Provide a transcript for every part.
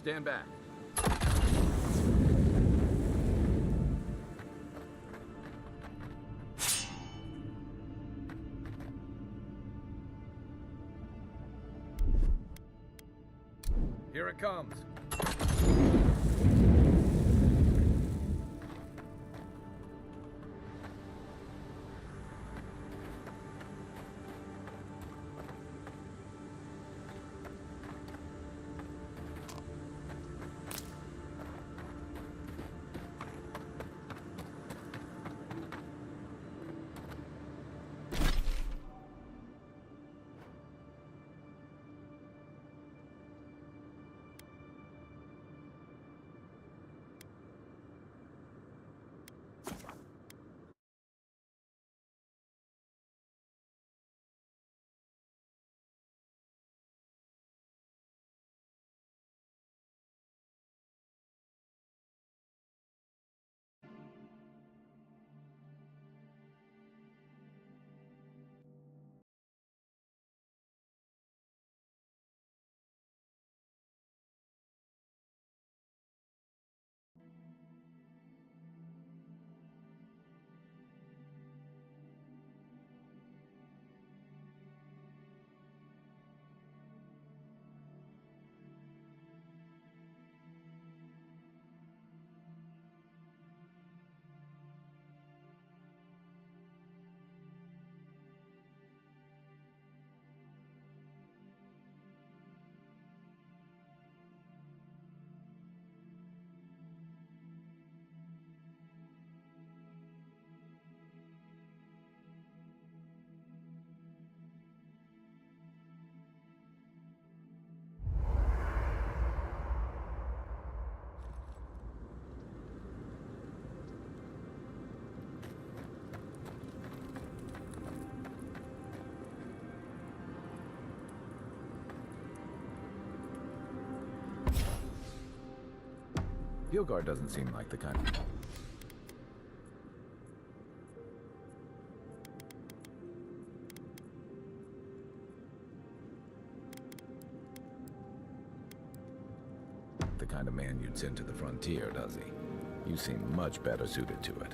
Stand back. Here it comes. Gilgard doesn't seem like the kind of... the kind of man you'd send to the frontier, does he? You seem much better suited to it.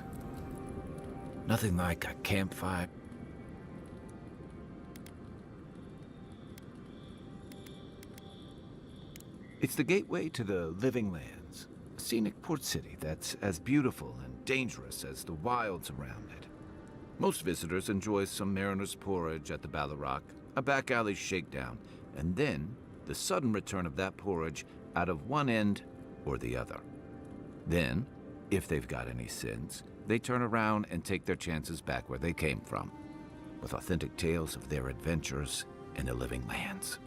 Nothing like a campfire. It's the gateway to the Living Lands, a scenic port city that's as beautiful and dangerous as the wilds around it. Most visitors enjoy some mariner's porridge at the Ballarrock, a back alley shakedown, and then the sudden return of that porridge out of one end or the other. Then, if they've got any sense, they turn around and take their chances back where they came from, with authentic tales of their adventures in the Living Lands.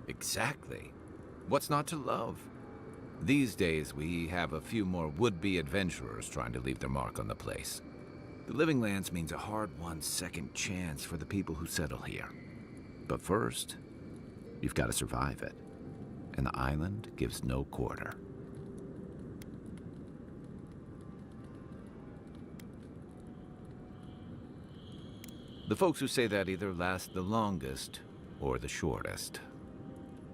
Exactly. What's not to love? These days, we have a few more would-be adventurers trying to leave their mark on the place. The Living Lands means a hard-won second chance for the people who settle here. But first, you've got to survive it. And the island gives no quarter. The folks who say that either last the longest or the shortest.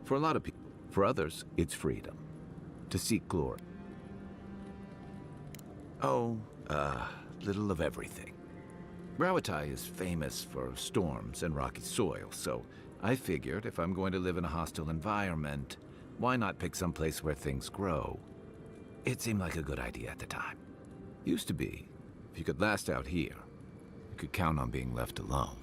For a lot of people, for others, it's freedom. To seek glory. Oh, little of everything. Rawatai is famous for storms and rocky soil, so I figured if I'm going to live in a hostile environment, why not pick some place where things grow? It seemed like a good idea at the time. Used to be, if you could last out here, you could count on being left alone.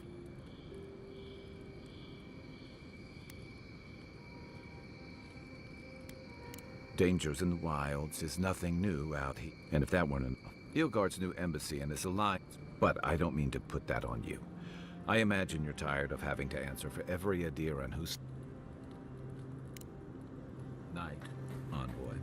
Dangers in the wilds is nothing new out here. And if that weren't enough, Gilgard's new embassy and his alliance. But I don't mean to put that on you. I imagine you're tired of having to answer for every Adiran who's... Night, envoy.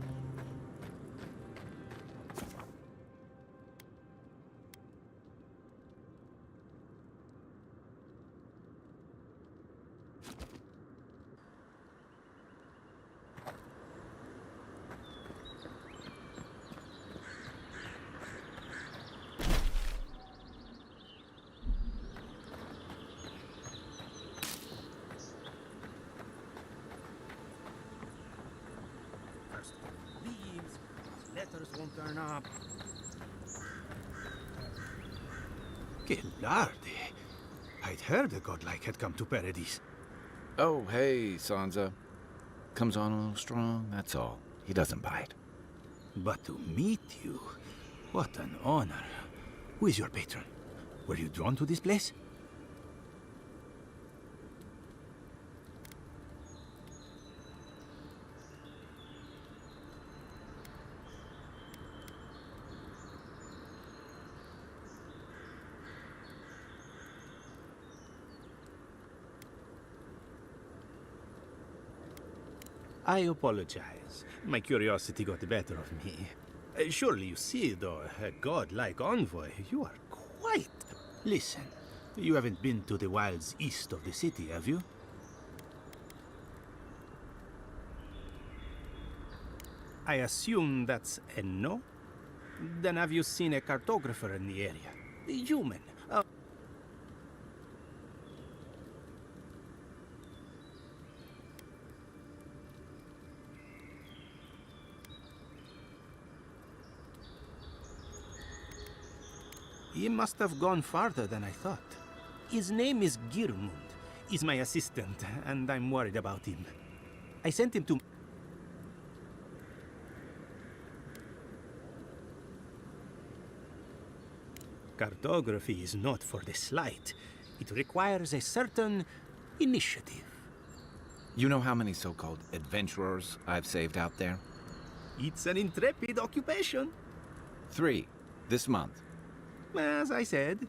Letters won't turn up. Que lardy. I'd heard a godlike had come to Paradise. Oh, hey, Sansa. Comes on a little strong, that's all. He doesn't bite. But to meet you, what an honor. Who is your patron? Were you drawn to this place? I apologize. My curiosity got the better of me. Surely you see, though, a godlike envoy, you are quite... Listen, you haven't been to the wilds east of the city, have you? I assume that's a no? Then have you seen a cartographer in the area? A human? He must have gone farther than I thought. His name is Girmund. He's my assistant, and I'm worried about him. I sent him to... Cartography is not for the slight. It requires a certain initiative. You know how many so-called adventurers I've saved out there? It's an intrepid occupation. 3, this month. As I said,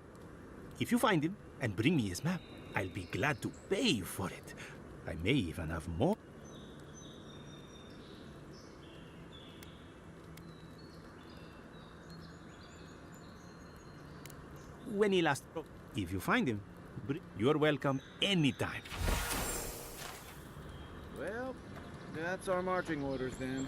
if you find him and bring me his map, I'll be glad to pay you for it. I may even have more. When he last... If you find him, you're welcome anytime. Well, that's our marching orders then.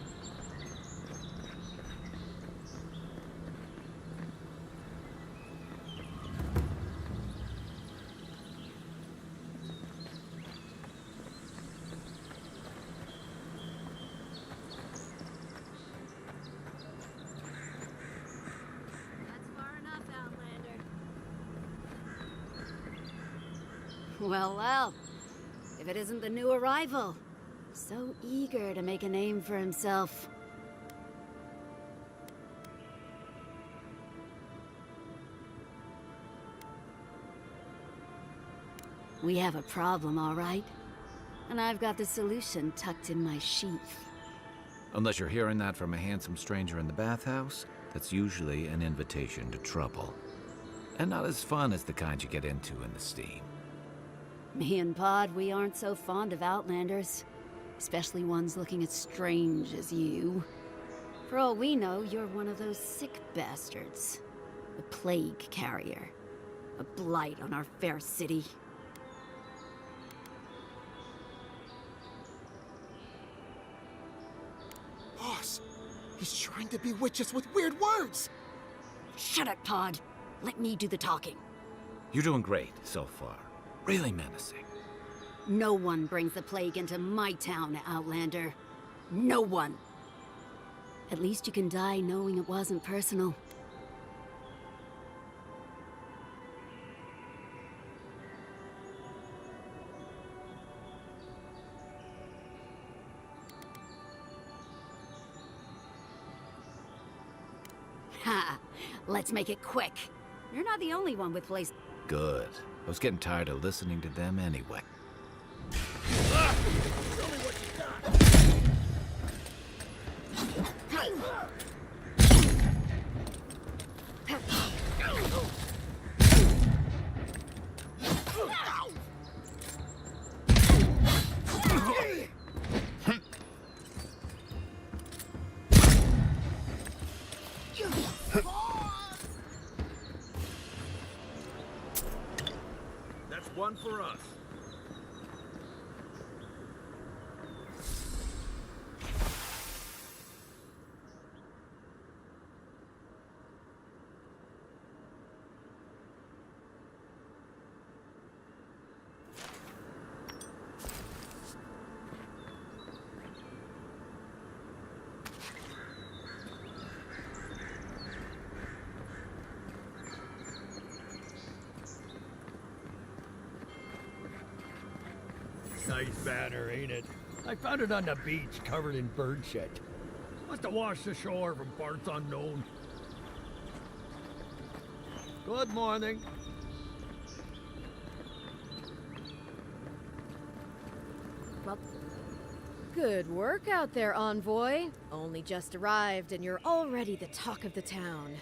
Well, well. If it isn't the new arrival. So eager to make a name for himself. We have a problem, all right? And I've got the solution tucked in my sheath. Unless you're hearing that from a handsome stranger in the bathhouse, that's usually an invitation to trouble. And not as fun as the kind you get into in the steam. Me and Pod, we aren't so fond of Outlanders. Especially ones looking as strange as you. For all we know, you're one of those sick bastards. A plague carrier. A blight on our fair city. Boss, he's trying to bewitch us with weird words! Shut it, Pod. Let me do the talking. You're doing great so far. Really menacing. No one brings the plague into my town, Outlander. No one. At least you can die knowing it wasn't personal. Ha! Let's make it quick. You're not the only one with place. Good. I was getting tired of listening to them anyway. That's one for us. Nice banner, ain't it? I found it on the beach, covered in bird shit. Must have washed ashore from parts unknown. Good morning. Well, good work out there, Envoy. Only just arrived, and you're already the talk of the town.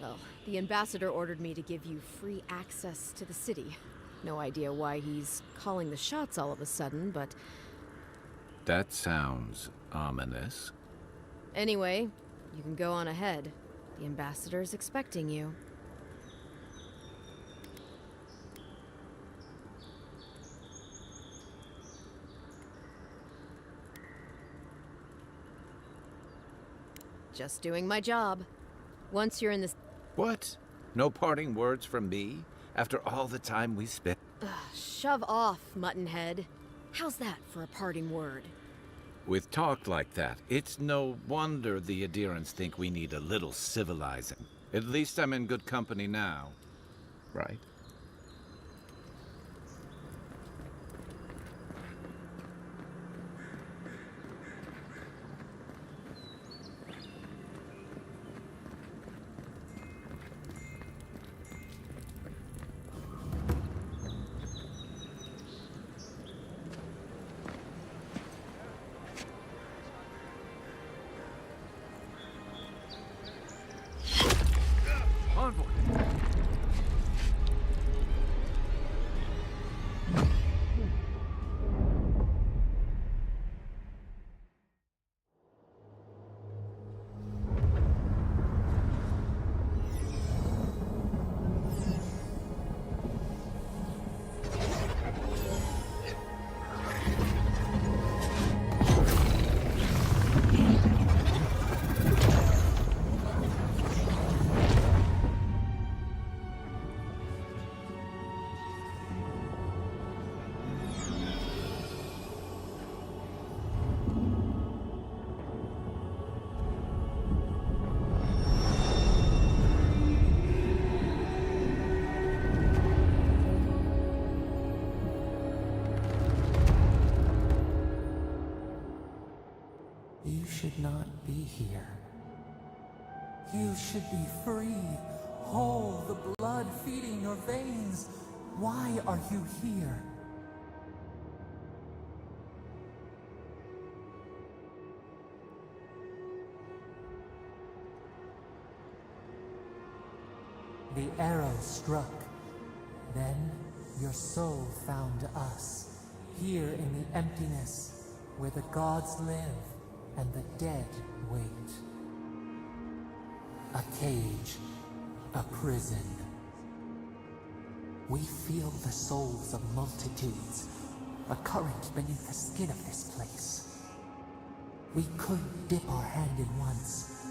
Well, the ambassador ordered me to give you free access to the city. No idea why he's calling the shots all of a sudden, but... That sounds ominous. Anyway, you can go on ahead. The ambassador's expecting you. Just doing my job. Once you're in this... What? No parting words from me? After all the time we spent? Shove off, Muttonhead. How's that for a parting word? With talk like that, it's no wonder the adherents think we need a little civilizing. At least I'm in good company now, right? Envoy! You should not be here. You should be free, whole, the blood feeding your veins. Why are you here? The arrow struck. Then your soul found us, here in the emptiness, where the gods live and the dead wait. A cage, a prison. We feel the souls of multitudes, a current beneath the skin of this place. We could dip our hand in once,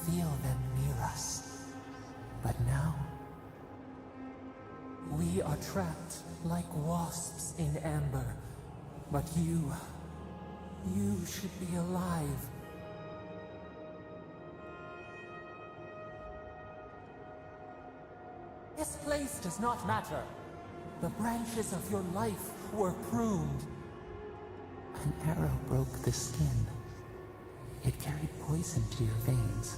feel them near us. But now, we are trapped like wasps in amber. But you should be alive. This place does not matter. The branches of your life were pruned. An arrow broke the skin. It carried poison to your veins.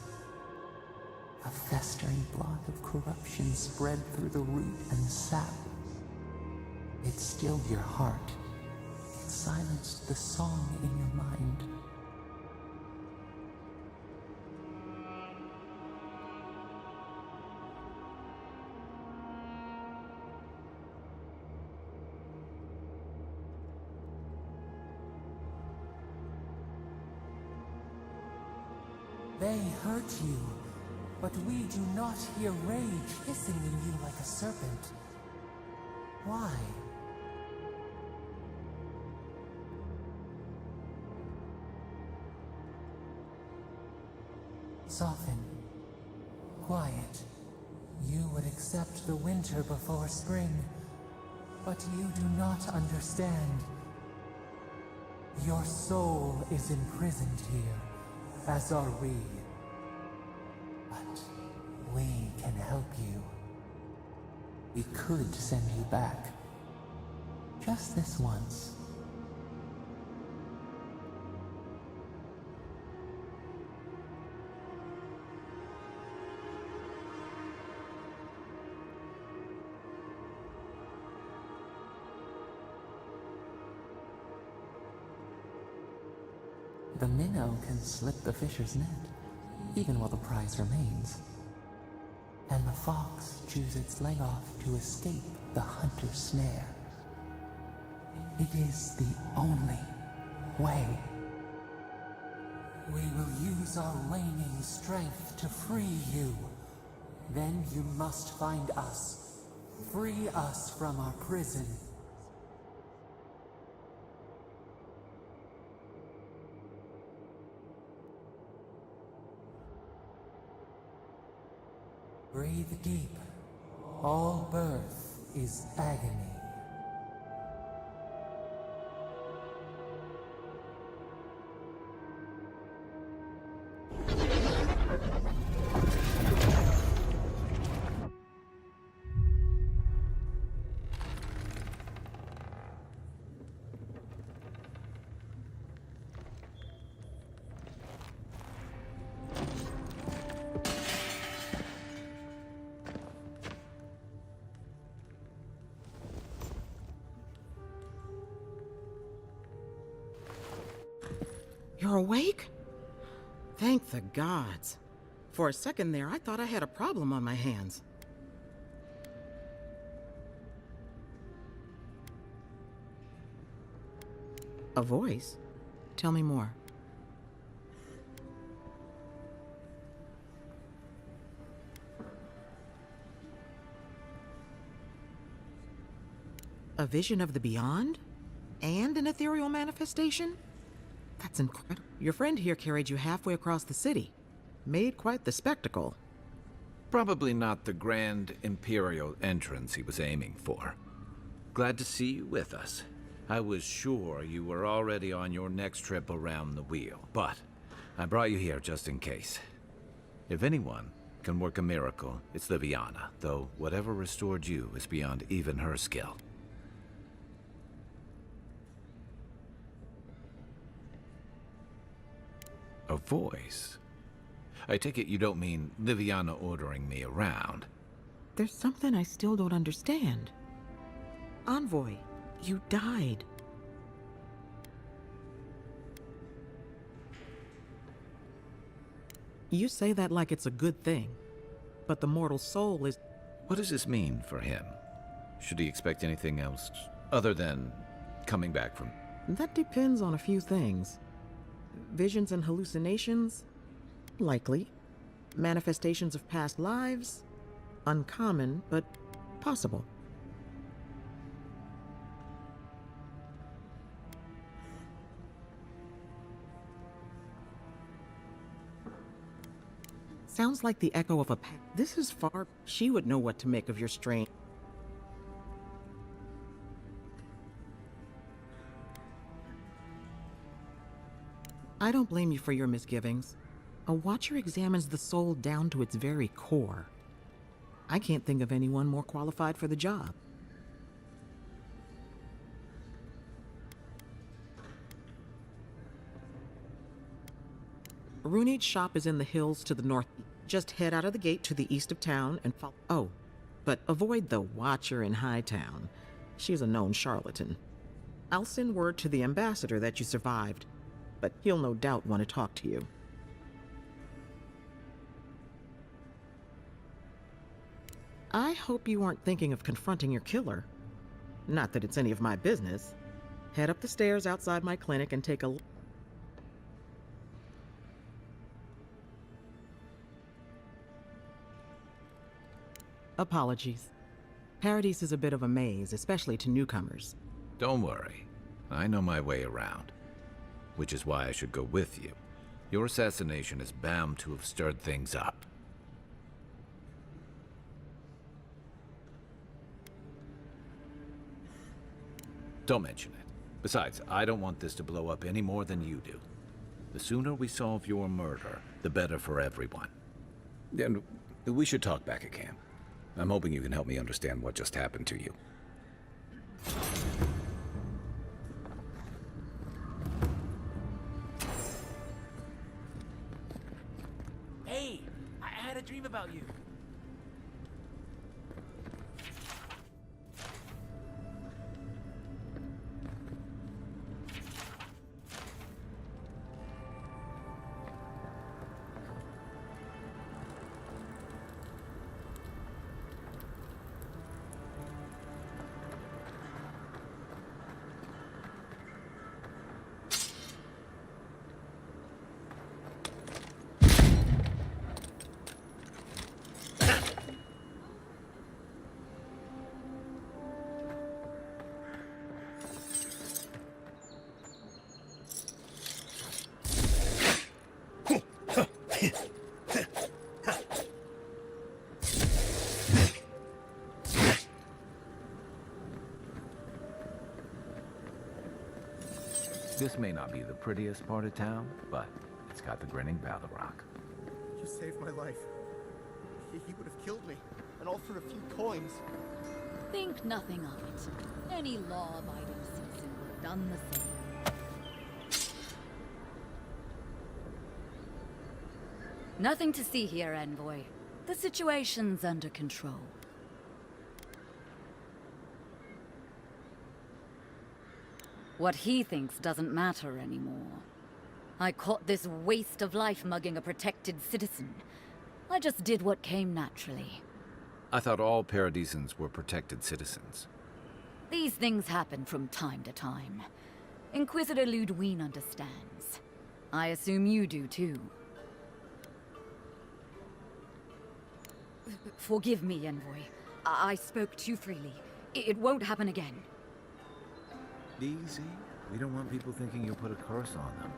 A festering blot of corruption spread through the root and sap. It stilled your heart. It silenced the song in your mind. They hurt you, but we do not hear rage hissing in you like a serpent. Why? Soften. Quiet. You would accept the winter before spring, but you do not understand. Your soul is imprisoned here, as are we. But we can help you. We could send you back. just this once. The minnow can slip the fisher's net, even while the prize remains. And the fox chews its leg off to escape the hunter's snare. It is the only way. We will use our waning strength to free you. Then you must find us. Free us from our prison. Breathe deep. All birth is agony. You're awake? Thank the gods. For a second there, I thought I had a problem on my hands. A voice? Tell me more. A vision of the beyond? And an ethereal manifestation? That's incredible. Your friend here carried you halfway across the city. Made quite the spectacle. Probably not the grand imperial entrance he was aiming for. Glad to see you with us. I was sure you were already on your next trip around the wheel, but I brought you here just in case. If anyone can work a miracle, it's Liviana, though whatever restored you is beyond even her skill. A voice? I take it you don't mean Liviana ordering me around. There's something I still don't understand. Envoy, you died. You say that like it's a good thing, but the mortal soul is... What does this mean for him? Should he expect anything else other than coming back from... That depends on a few things. Visions and hallucinations? Likely. Manifestations of past lives? Uncommon, but possible. Sounds like the echo of a past. This is far... She would know what to make of your strange... I don't blame you for your misgivings. A watcher examines the soul down to its very core. I can't think of anyone more qualified for the job. Runeate's shop is in the hills to the north. Just head out of the gate to the east of town and follow... Oh, but avoid the watcher in Hightown. She's a known charlatan. I'll send word to the ambassador that you survived, but he'll no doubt want to talk to you. I hope you aren't thinking of confronting your killer. Not that it's any of my business. Head up the stairs outside my clinic and take a... Apologies. Paradise is a bit of a maze, especially to newcomers. Don't worry. I know my way around. Which is why I should go with you. Your assassination is bound to have stirred things up. Don't mention it. Besides, I don't want this to blow up any more than you do. The sooner we solve your murder, the better for everyone. Then we should talk back at camp. I'm hoping you can help me understand what just happened to you. Hey, I had a dream about you. This may not be the prettiest part of town, but it's got the grinning Battle Rock. You saved my life. He would have killed me, and all for a few coins. Think nothing of it. Any law-abiding citizen would have done the same. Nothing to see here, Envoy. The situation's under control. What he thinks doesn't matter anymore. I caught this waste of life mugging a protected citizen. I just did what came naturally. I thought all Paradisans were protected citizens. These things happen from time to time. Inquisitor Ludwine understands. I assume you do too. Forgive me, Envoy. I spoke too freely. It won't happen again. Easy. We don't want people thinking you put a curse on them.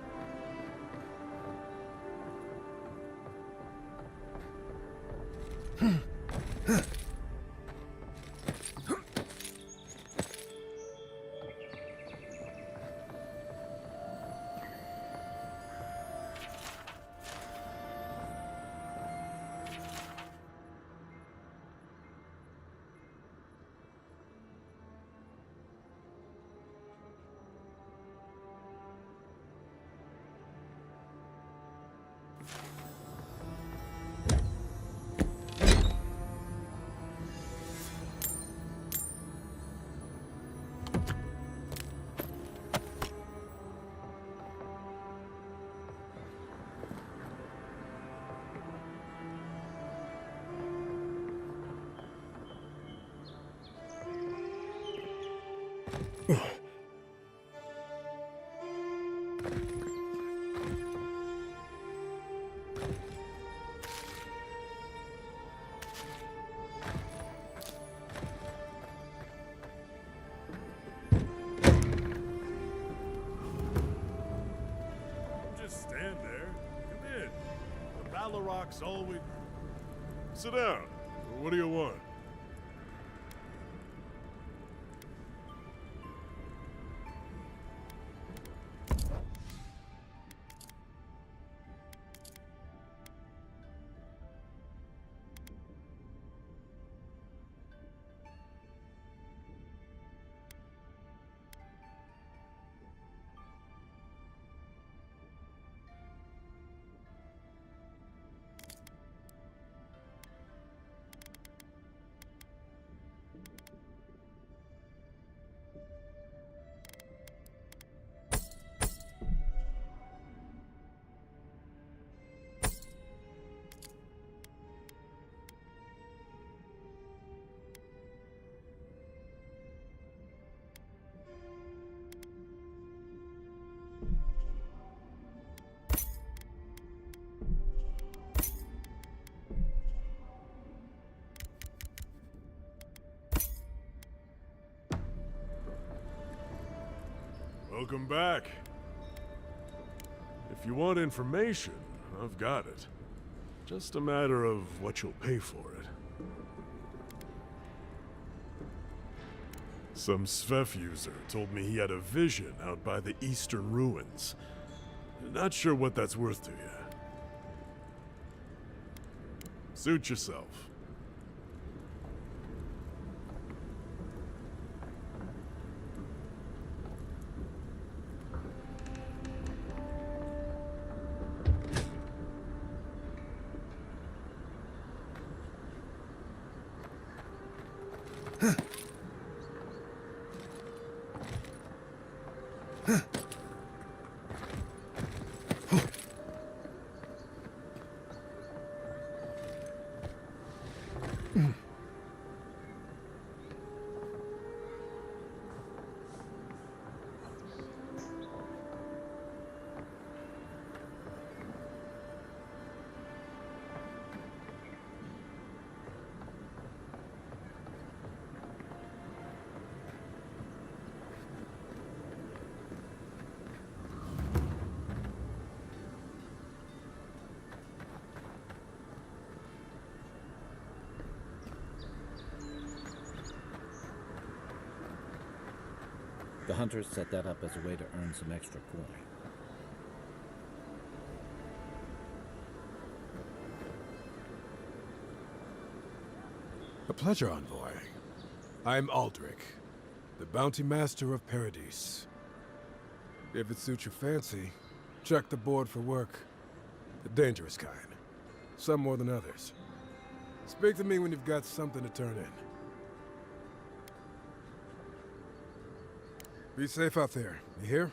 Stand there. Come in. The Baloroc's always... Sit down. What do you want? Welcome back. If you want information, I've got it. Just a matter of what you'll pay for it. Some Svef user told me he had a vision out by the eastern ruins. Not sure what that's worth to you. Suit yourself. The hunters set that up as a way to earn some extra coin. A pleasure, Envoy. I'm Aldrich, the Bounty Master of Paradise. If it suits your fancy, check the board for work. The dangerous kind. Some more than others. Speak to me when you've got something to turn in. Be safe out there, you hear?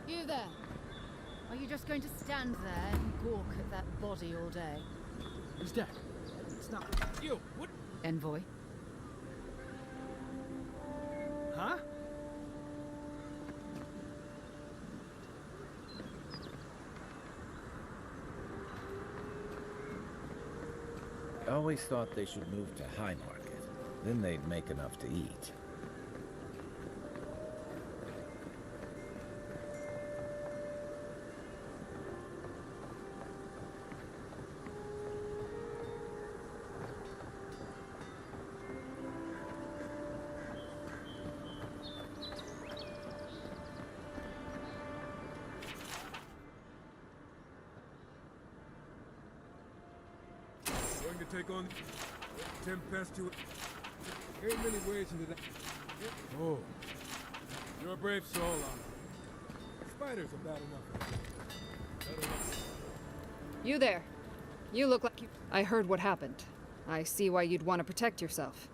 You there! Are you just going to stand there and gawk at that body all day? He's dead. It's not you. What? Envoy? Huh? I always thought they should move to High Market. Then they'd make enough to eat. Going to take on 10 past 2. There ain't many ways into that. Oh, you're a brave soul, Anna. spiders are bad enough. You there. You look like you... I heard what happened. I see why you'd want to protect yourself.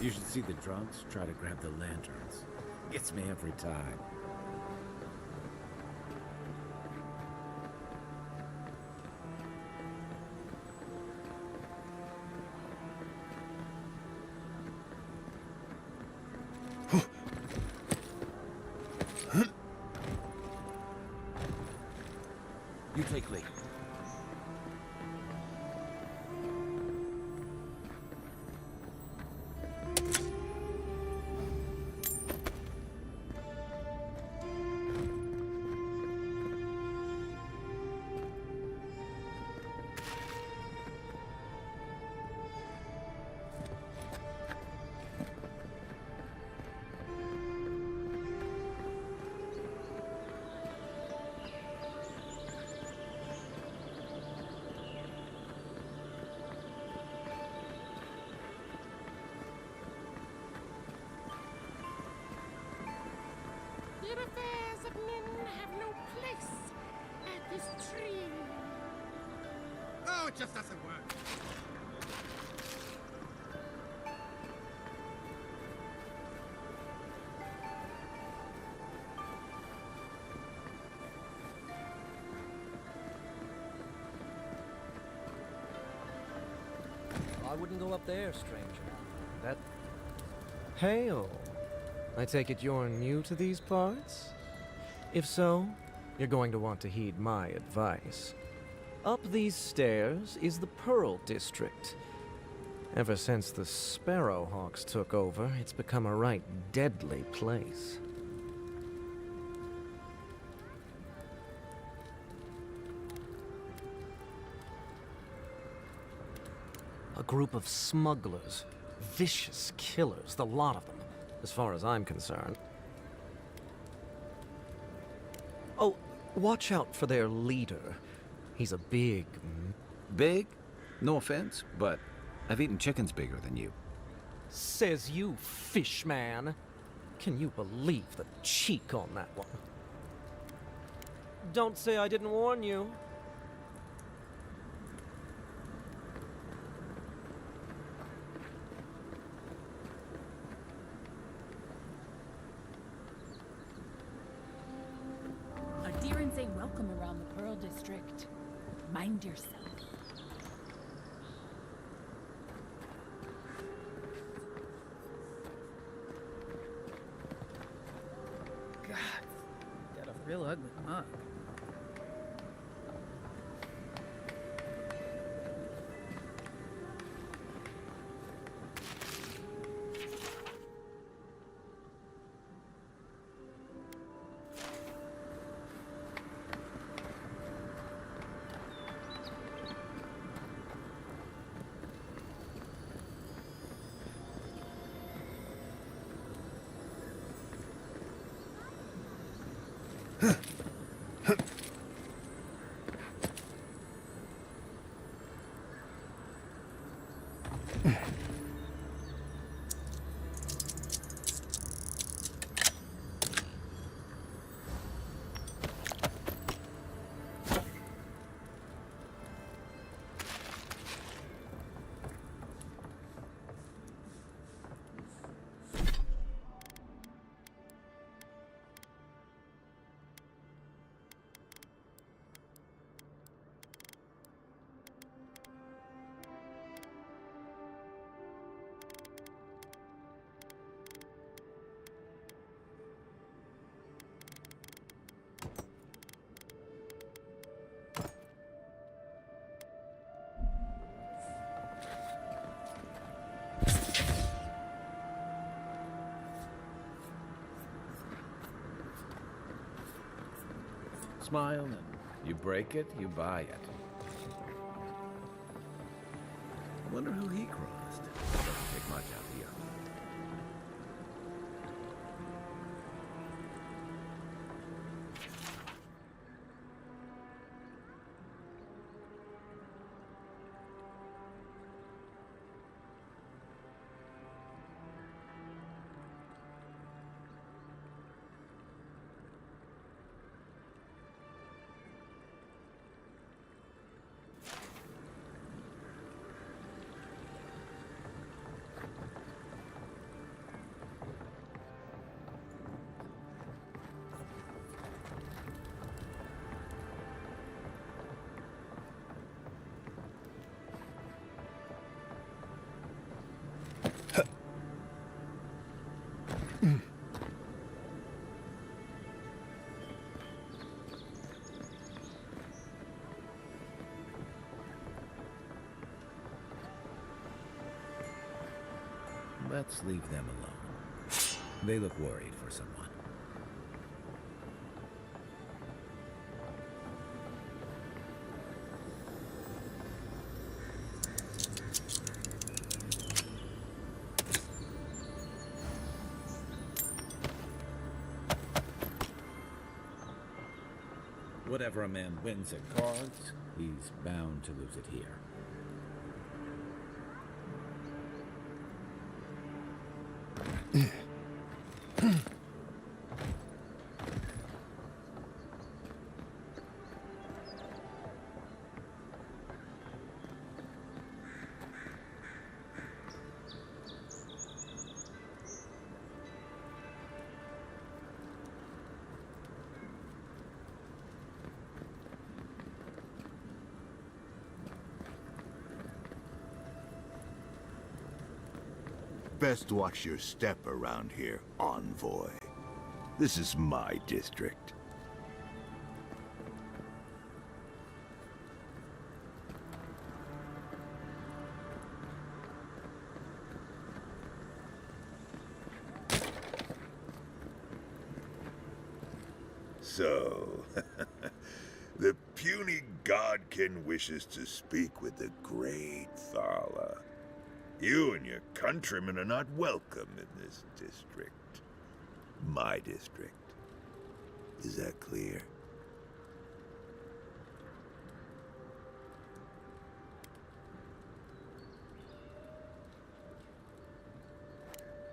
You should see the drunks try to grab the lanterns. Gets me every time. You take lead. The affairs of men have no place at this tree. Oh, it just doesn't work. I wouldn't go up there, stranger. That... Hail. I take it you're new to these parts? If so, you're going to want to heed my advice. Up these stairs is the Pearl District. Ever since the Sparrowhawks took over, it's become a right deadly place. A group of smugglers, vicious killers, the lot of them, as far as I'm concerned. Oh, watch out for their leader. He's a big... Big? No offense, but I've eaten chickens bigger than you. Says you, fish man. Can you believe the cheek on that one? Don't say I didn't warn you. Adherents ain't welcome around the Pearl District. Mind yourself. God, got a real ugly mug. smile, and you break it, you buy it. I wonder who he crossed. Doesn't take much out here. Let's leave them alone. They look worried for someone. Whatever a man wins at cards, he's bound to lose it here. Best watch your step around here, Envoy. This is my district. So, the puny godkin wishes to speak with the great Thala. You and your countrymen are not welcome in this district. My district. Is that clear?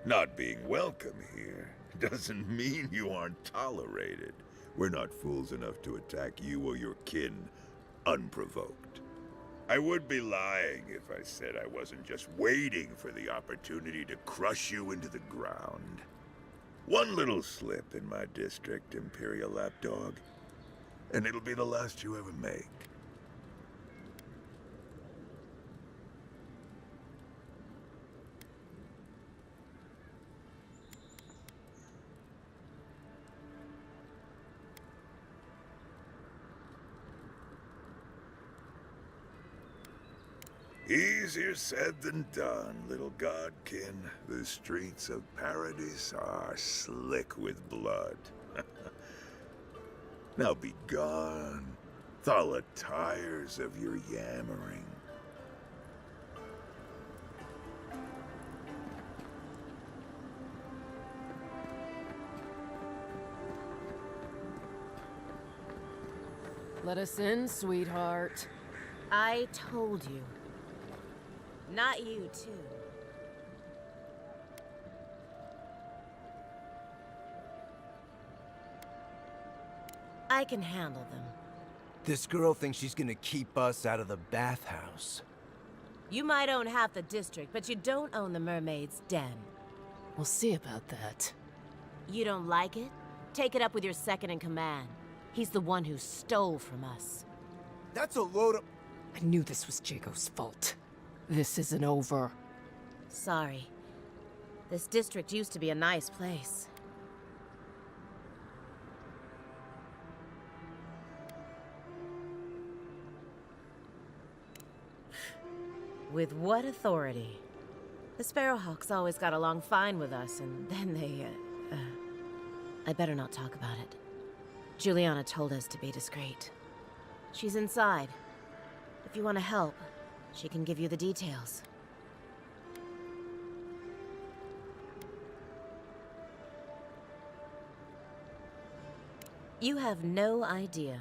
Not being welcome here doesn't mean you aren't tolerated. We're not fools enough to attack you or your kin unprovoked. I would be lying if I said I wasn't just waiting for the opportunity to crush you into the ground. One little slip in my district, Imperial Lapdog, and it'll be the last you ever make. Easier said than done, little godkin. The streets of Paradise are slick with blood. Now be gone. Thala tires of your yammering. Let us in, sweetheart. I told you. Not you, too. I can handle them. This girl thinks she's gonna keep us out of the bathhouse. You might own half the district, but you don't own the mermaid's den. We'll see about that. You don't like it? Take it up with your second in command. He's the one who stole from us. That's a load of... I knew this was Jago's fault. This isn't over. Sorry. This district used to be a nice place. With what authority? The Sparrowhawks always got along fine with us, and then they, I better not talk about it. Juliana told us to be discreet. She's inside. If you want to help, she can give you the details. You have no idea.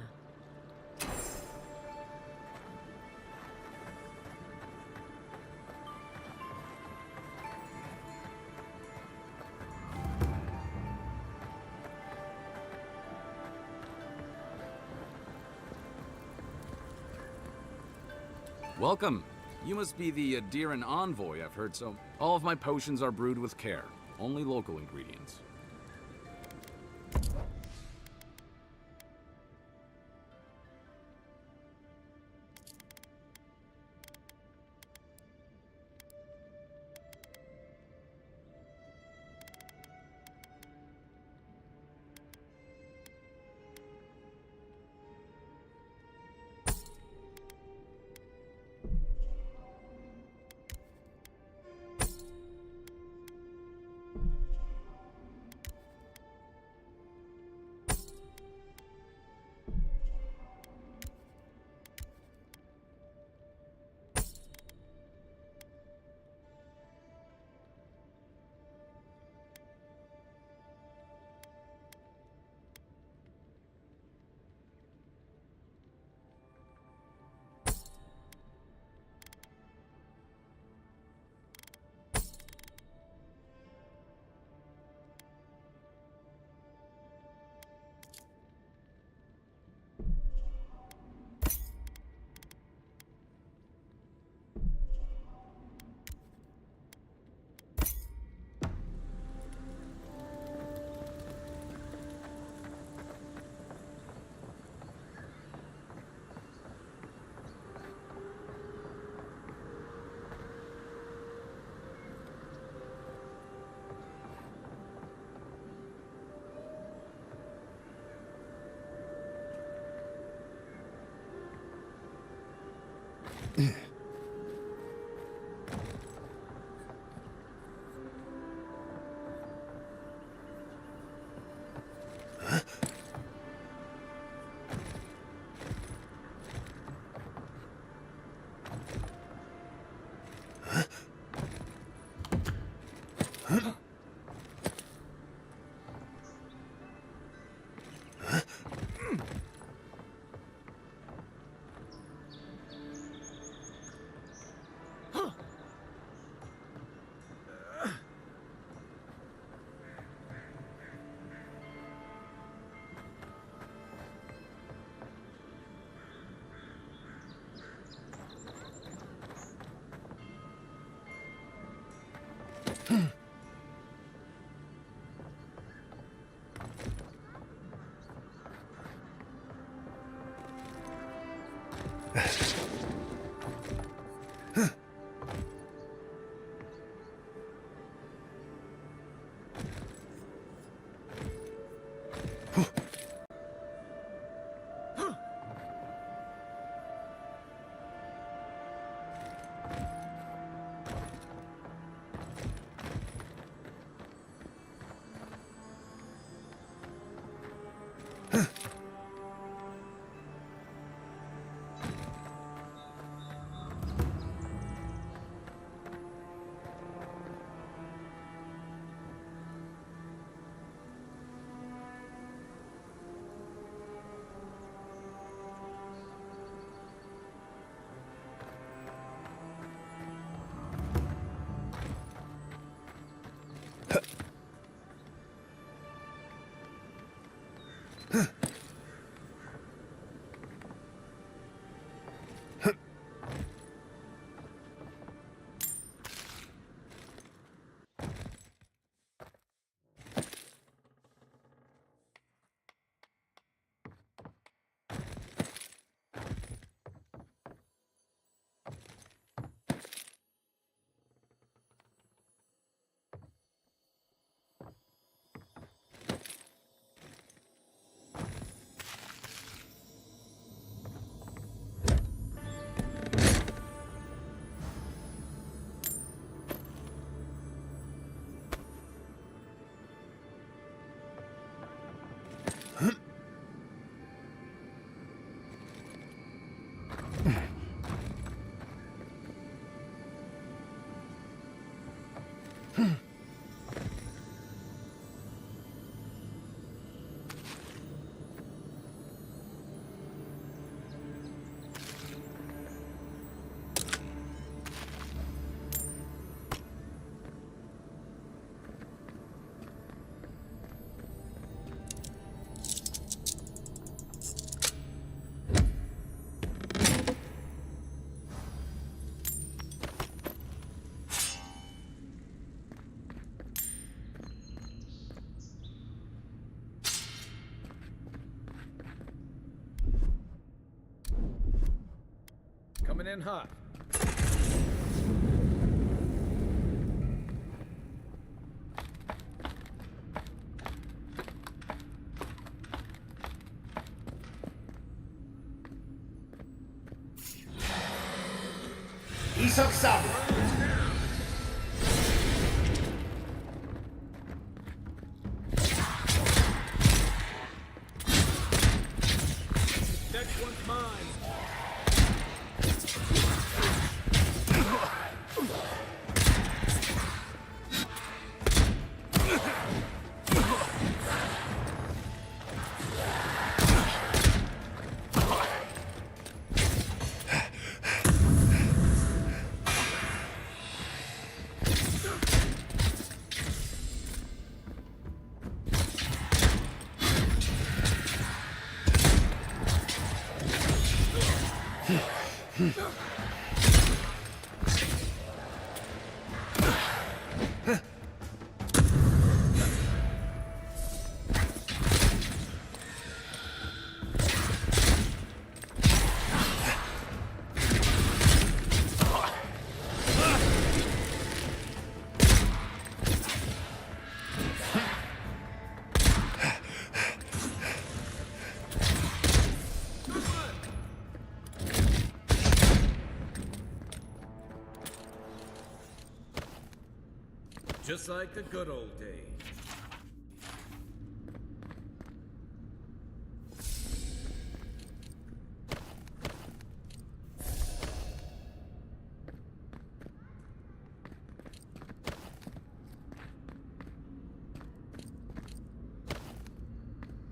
Welcome. You must be the Adiran envoy, I've heard so. All of my potions are brewed with care. Only local ingredients. Coming in hot. 이석 싸움. Next one's mine. Just like the good old days.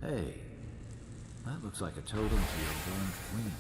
Hey, that looks like a totem to your burned queen.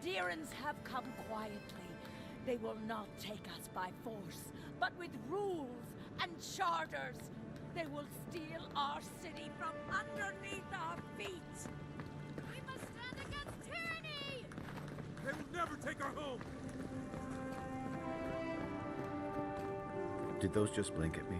Deerans have come quietly. They will not take us by force, but with rules and charters. They will steal our city from underneath our feet. We must stand against tyranny! They will never take our home! Did those just blink at me?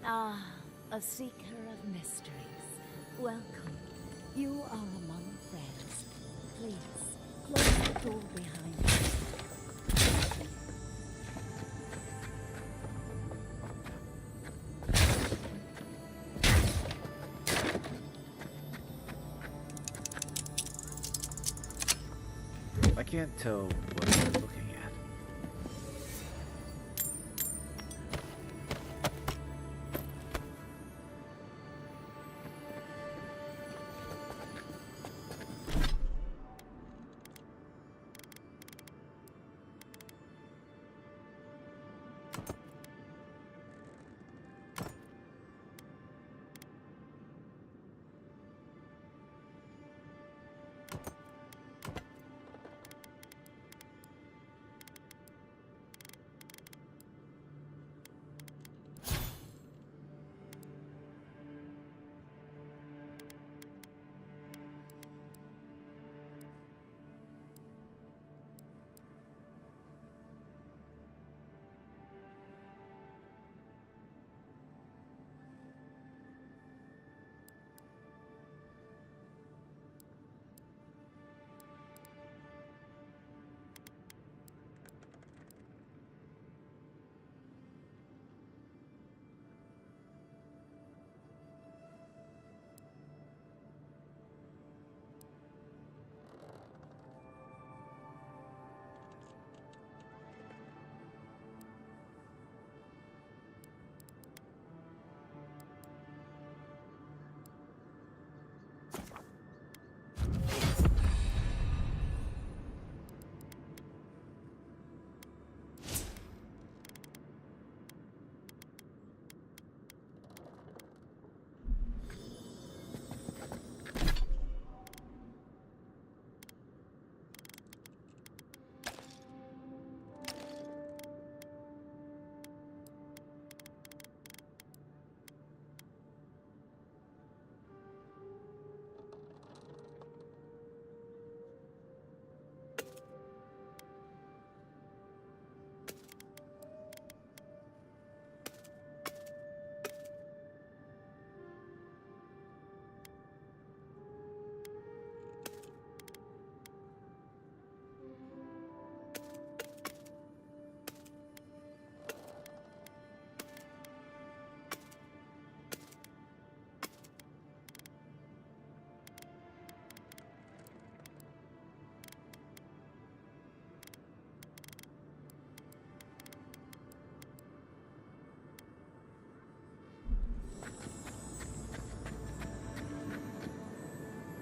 Ah, a seeker of mysteries. Welcome. You are among friends. Please, close the door behind you. I can't tell what I'm looking at.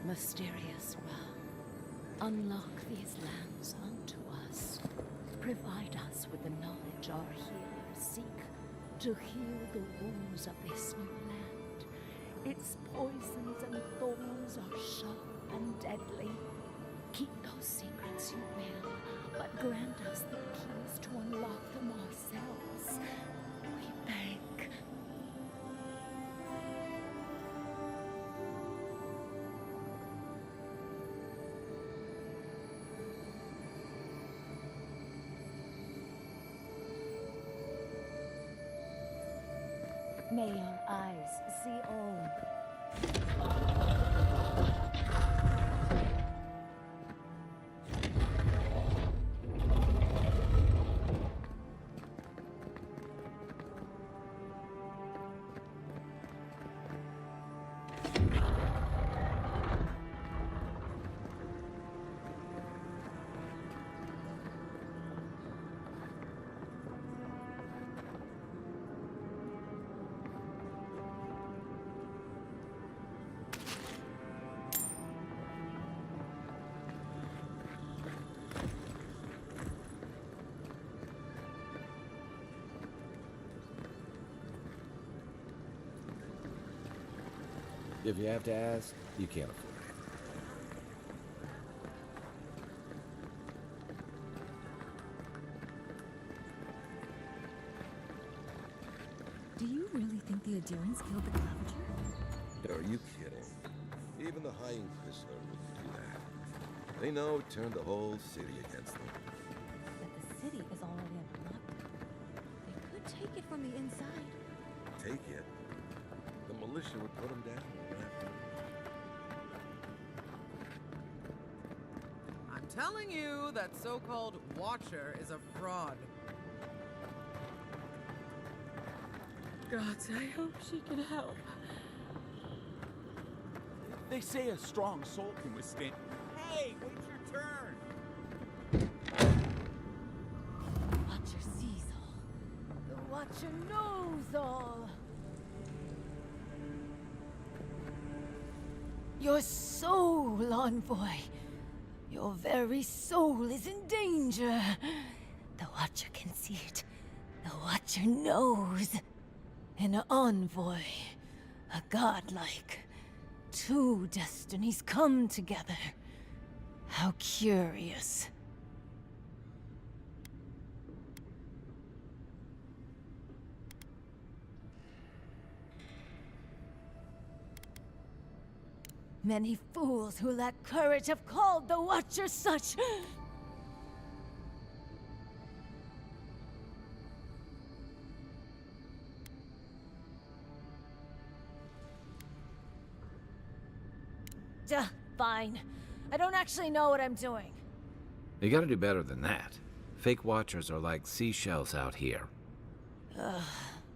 Mysterious one, unlock these lands unto us. Provide us with the knowledge our healers seek to heal the wounds of this new land. Its poisons and thorns are sharp and deadly. Keep those secrets you will, but grant us the keys to unlock them ourselves. We beg. May your eyes see all. If you have to ask, you can't afford it. Do you really think the Adherents killed the Clavager? Are you kidding? Even the High Inquisitor wouldn't do that. They know it turned the whole city against them. But the city is already under lockdown. They could take it from the inside. Take it. The militia would put them down. I'm telling you, that so-called Watcher is a fraud. Gods, I hope she can help. They say a strong soul can withstand. Hey, wait your turn! The Watcher sees all. The Watcher knows all. Your soul, Envoy. Your very soul is in danger. The Watcher can see it. The Watcher knows. An envoy, a godlike. Two destinies come together. How curious. Many fools who lack courage have called the Watcher such. Fine. I don't actually know what I'm doing. You gotta do better than that. Fake Watchers are like seashells out here. Ugh.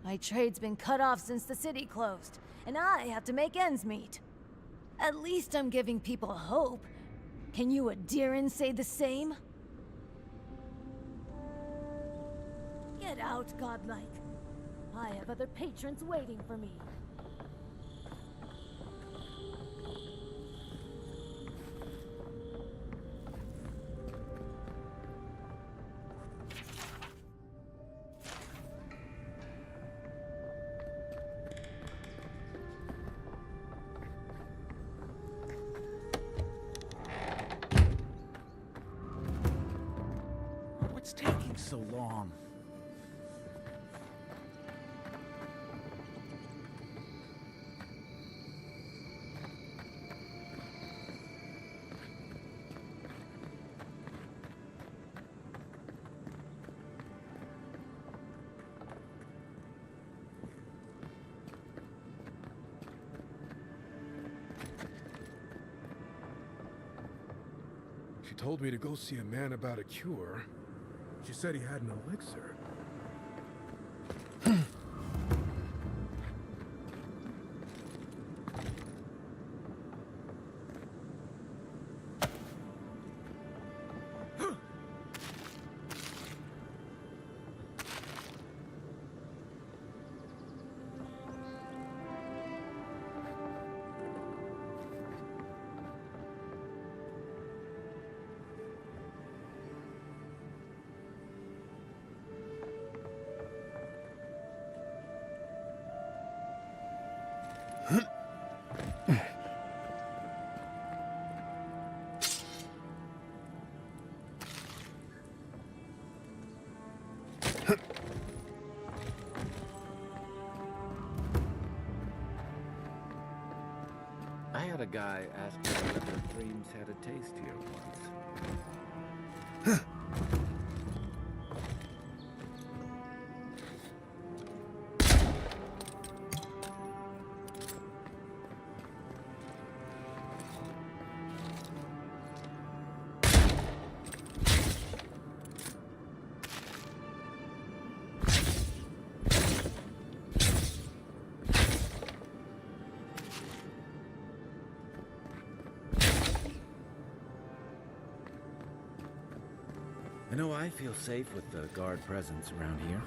My trade's been cut off since the city closed, and I have to make ends meet. At least I'm giving people hope. Can you Adherents say the same? Get out, godlike. I have other patrons waiting for me. What's taking so long? She told me to go see a man about a cure. She said he had an elixir. I had a guy ask me whether dreams had a taste here once. I know I feel safe with the guard presence around here.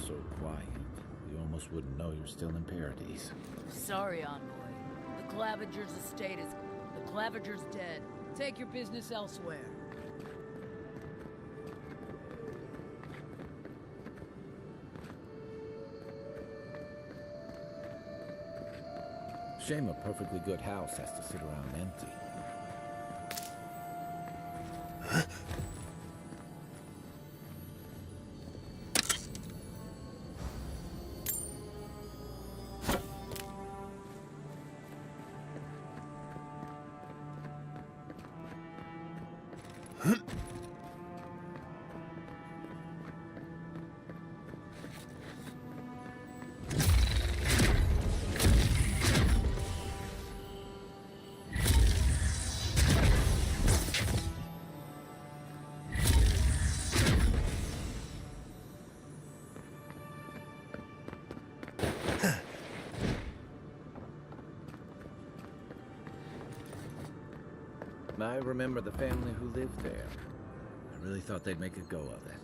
So quiet. You almost wouldn't know you're still in Paradise. Sorry, Envoy. The Clavager's estate is... The Clavager's dead. Take your business elsewhere. Shame a perfectly good house has to sit around empty. I remember the family who lived there. I really thought they'd make a go of it.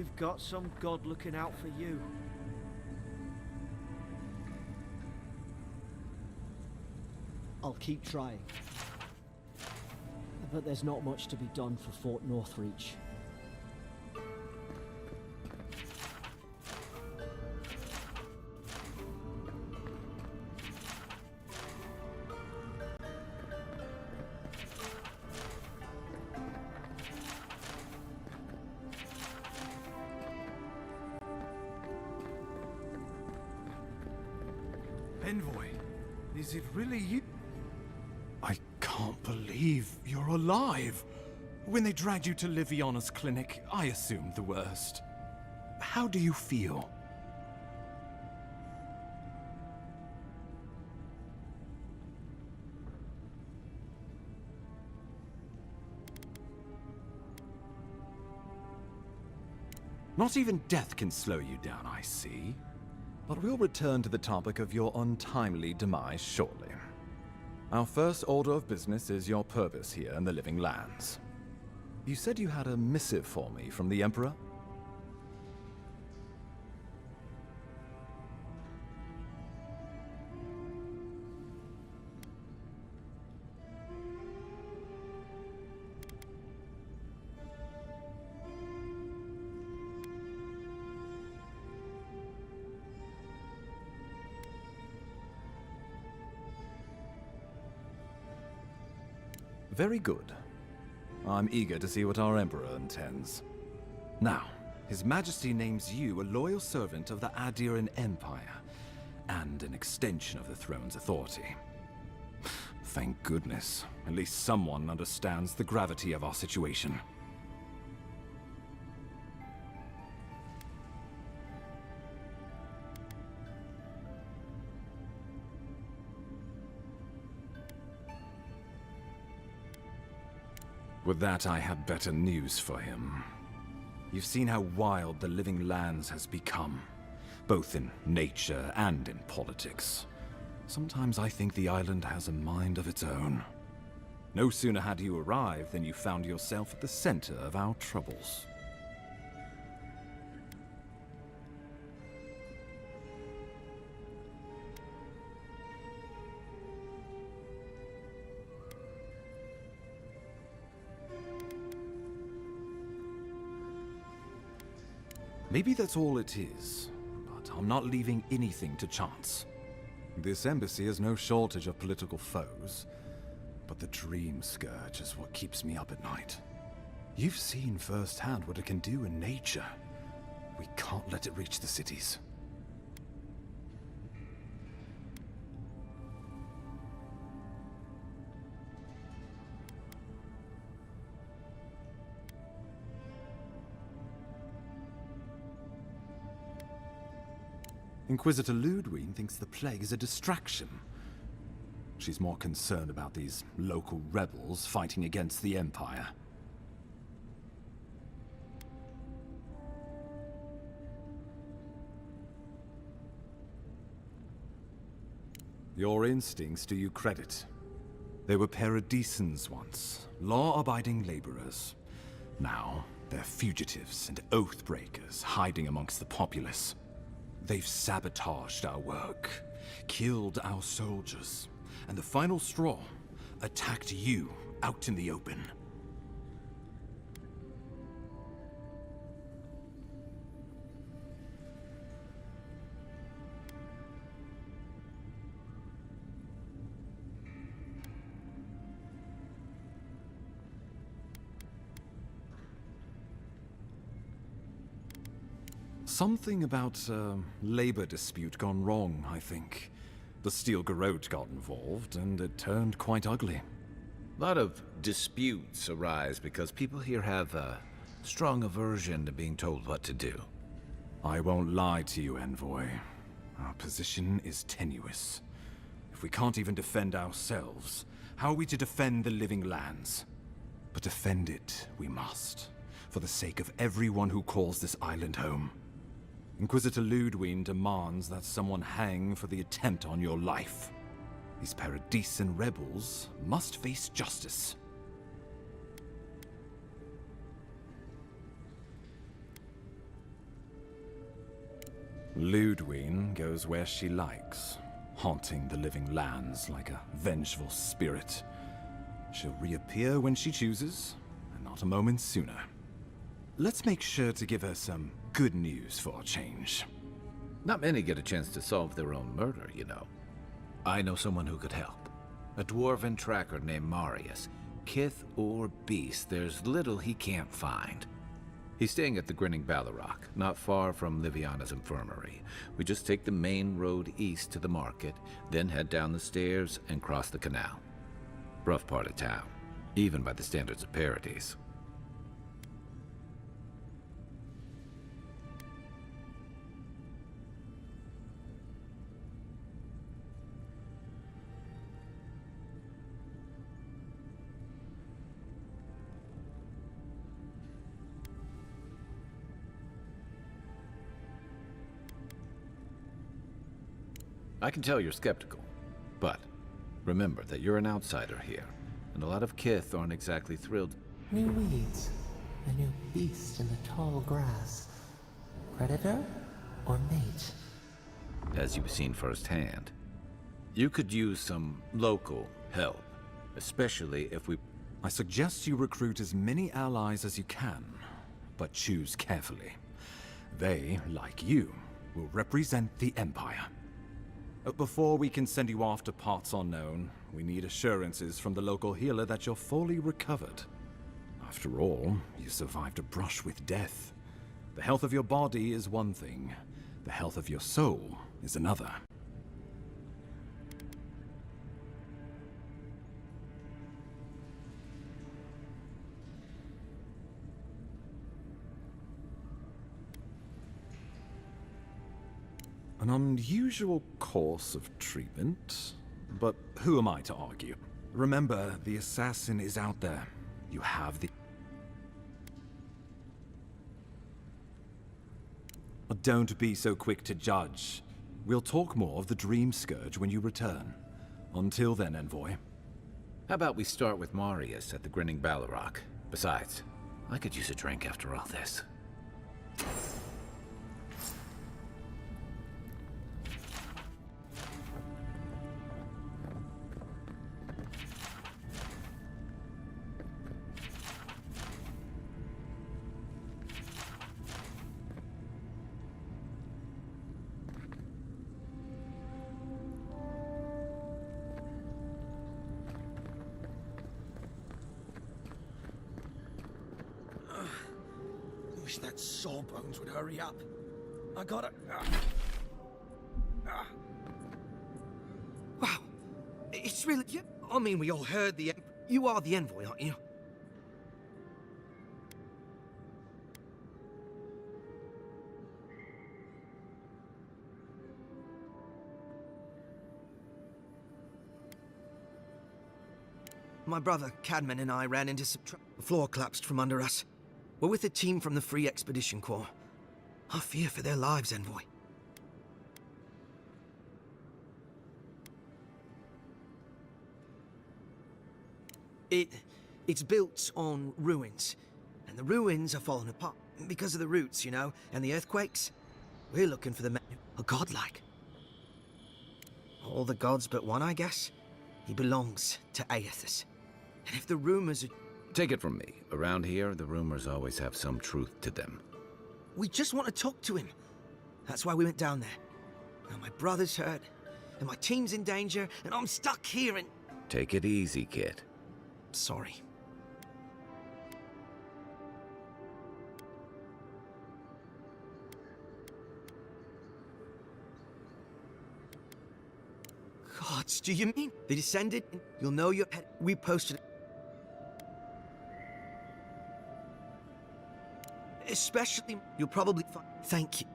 you've got some god looking out for you. I'll keep trying. But there's not much to be done for Fort Northreach. Envoy, is it really you? I can't believe you're alive. When they dragged you to Liviana's clinic, I assumed the worst. How do you feel? Not even death can slow you down, I see. But we'll return to the topic of your untimely demise shortly. Our first order of business is your purpose here in the Living Lands. You said you had a missive for me from the Emperor? Very good. I'm eager to see what our Emperor intends. Now, His Majesty names you a loyal servant of the Adiran Empire, and an extension of the throne's authority. Thank goodness. At least someone understands the gravity of our situation. With that, I have better news for him. You've seen how wild the Living Lands has become, both in nature and in politics. Sometimes I think the island has a mind of its own. No sooner had you arrived than you found yourself at the center of our troubles. Maybe that's all it is, but I'm not leaving anything to chance. This embassy has no shortage of political foes, but the Dream Scourge is what keeps me up at night. You've seen firsthand what it can do in nature. We can't let it reach the cities. Inquisitor Ludwig thinks the plague is a distraction. She's more concerned about these local rebels fighting against the Empire. Your instincts do you credit. They were paradisans once, law-abiding laborers. Now, they're fugitives and oath-breakers hiding amongst the populace. They've sabotaged our work, killed our soldiers, and the final straw, attacked you out in the open. Something about a labor dispute gone wrong, I think. The Steel Garrote got involved, and it turned quite ugly. A lot of disputes arise because people here have a strong aversion to being told what to do. I won't lie to you, Envoy. Our position is tenuous. If we can't even defend ourselves, how are we to defend the Living Lands? But defend it we must, for the sake of everyone who calls this island home. Inquisitor Ludwig demands that someone hang for the attempt on your life. These Paradisan rebels must face justice. Ludwine goes where she likes, haunting the living lands like a vengeful spirit. She'll reappear when she chooses, and not a moment sooner. Let's make sure to give her some good news for a change. Not many get a chance to solve their own murder, you know. I know someone who could help. A dwarven tracker named Marius. Kith or beast, there's little he can't find. He's staying at the Grinning Ballarrock, not far from Liviana's infirmary. We just take the main road east to the market, then head down the stairs and cross the canal. Rough part of town, even by the standards of Paradise. I can tell you're skeptical, but remember that you're an outsider here, and a lot of Kith aren't exactly thrilled. New weeds, a new beast in the tall grass. Predator or mate? As you've seen firsthand. You could use some local help, especially if we... I suggest you recruit as many allies as you can, but choose carefully. They, like you, will represent the Empire. Before we can send you off to parts unknown, we need assurances from the local healer that you're fully recovered. After all, you survived a brush with death. The health of your body is one thing, the health of your soul is another. An unusual course of treatment, but who am I to argue? Remember, the assassin is out there. You have the... Don't be so quick to judge. We'll talk more of the Dream Scourge when you return. Until then, Envoy. How about we start with Marius at the Grinning Ballarrock? Besides, I could use a drink after all this. Wish that Sawbones would hurry up. I gotta... Wow. It's really... I mean, we all heard the... You are the envoy, aren't you? My brother, Cadman, and I ran into some The floor collapsed from under us. We're with a team from the Free Expedition Corps. I fear for their lives, Envoy. It's built on ruins, and the ruins are falling apart because of the roots, you know, and the earthquakes. We're looking for the man, a godlike. All the gods but one, I guess. He belongs to Aethys. And if the rumors are... Take it from me. Around here, the rumors always have some truth to them. We just want to talk to him. That's why we went down there. Now my brother's hurt, and my team's in danger, and I'm stuck here and... Take it easy, kid. Sorry. Gods, do you mean they descended? You'll know your head. We posted... Especially, you'll probably find... Thank you.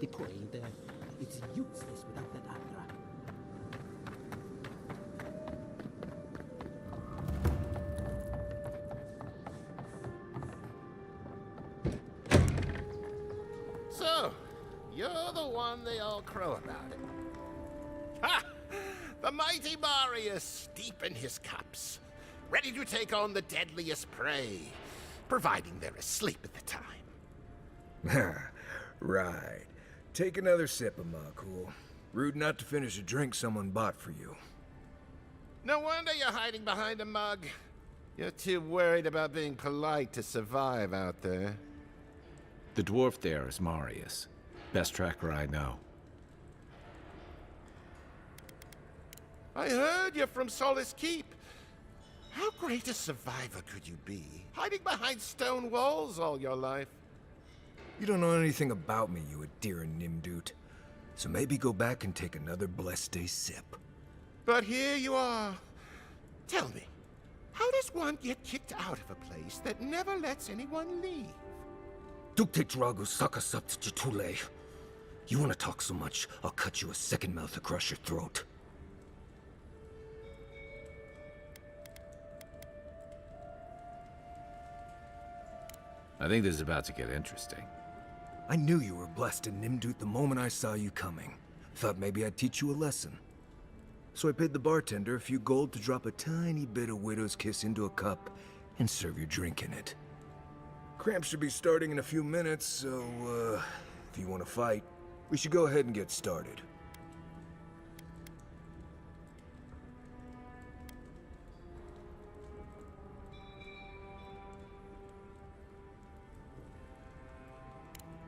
the coin there. It's useless without that Adra. So, you're the one they all crow about it. Ha! The mighty Marius, deep in his cups, ready to take on the deadliest prey, providing they're asleep at the time. Right. Take another sip of Makul. Rude not to finish a drink someone bought for you. No wonder you're hiding behind a mug. You're too worried about being polite to survive out there. The dwarf there is Marius. Best tracker I know. I heard you're from Solace Keep. How great a survivor could you be, hiding behind stone walls all your life? You don't know anything about me, you Adira Nimdut. So maybe go back and take another blessed day sip. But here you are. Tell me, how does one get kicked out of a place that never lets anyone leave? Dukte Drago Sakasapt Jitule. You want to talk so much, I'll cut you a second mouth across your throat. I think this is about to get interesting. I knew you were blessed in Nimdut the moment I saw you coming. Thought maybe I'd teach you a lesson. So I paid the bartender a few gold to drop a tiny bit of Widow's Kiss into a cup and serve your drink in it. Cramp should be starting in a few minutes, so, if you want to fight, we should go ahead and get started.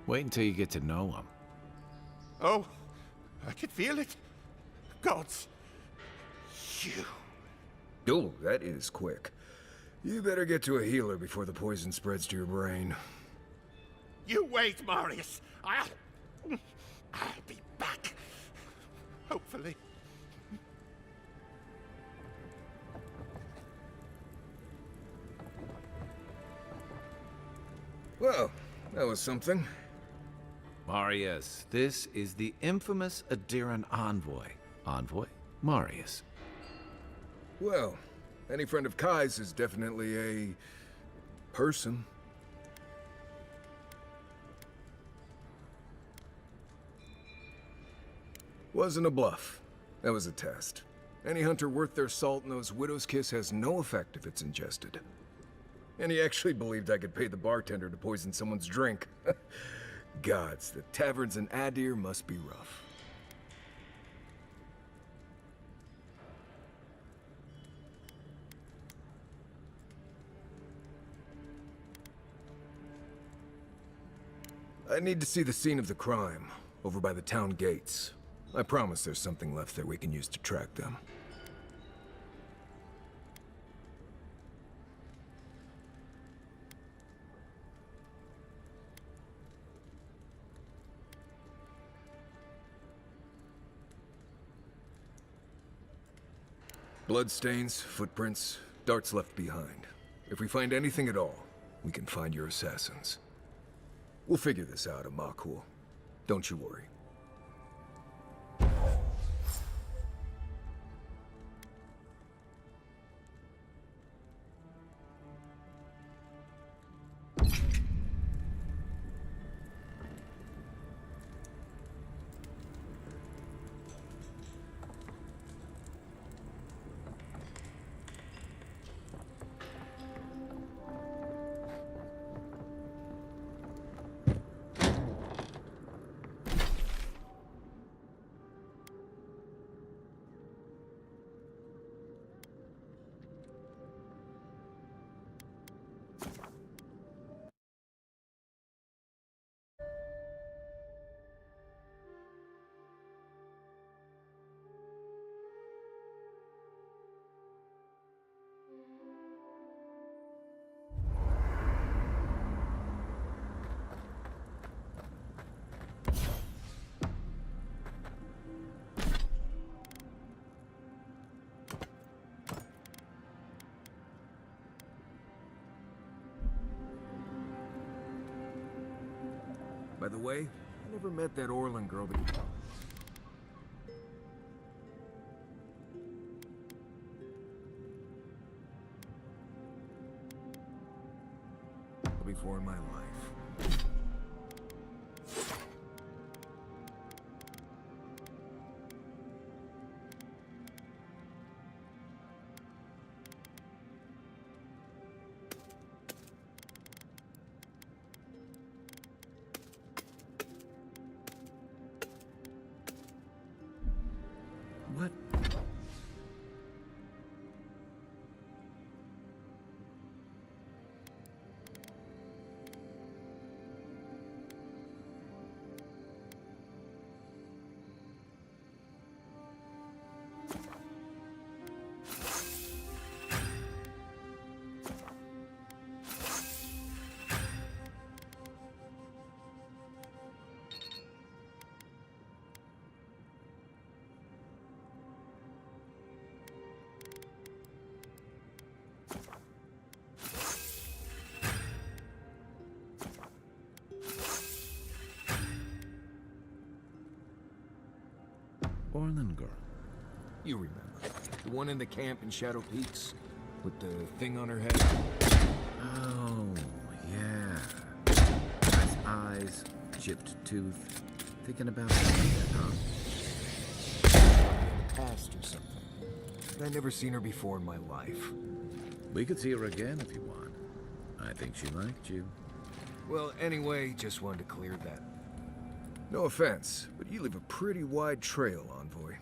Wait until you get to know him. Oh, I can feel it. Gods. You. Oh, that is quick. You better get to a healer before the poison spreads to your brain. You wait, Marius. I'll be back. Hopefully. Well, that was something. Marius, this is the infamous Adiran envoy. Envoy? Marius. Well, any friend of Kai's is definitely a person. Wasn't a bluff. That was a test. Any hunter worth their salt knows Widow's Kiss has no effect if it's ingested. And he actually believed I could pay the bartender to poison someone's drink. Gods, the taverns in Adir must be rough. I need to see the scene of the crime, over by the town gates. I promise there's something left there we can use to track them. Bloodstains, footprints, darts left behind. If we find anything at all, we can find your assassins. We'll figure this out, Makul. Don't you worry. By the way, never met that Orlin girl, but... before in my life. What? Orlin girl. You remember. The one in the camp in Shadow Peaks? With the thing on her head? Oh, yeah. Nice eyes, chipped tooth. Thinking about that, huh? Past or something. I'd never seen her before in my life. We could see her again if you want. I think she liked you. Well, anyway, just wanted to clear that. No offense, but you leave a pretty wide trail, Envoy.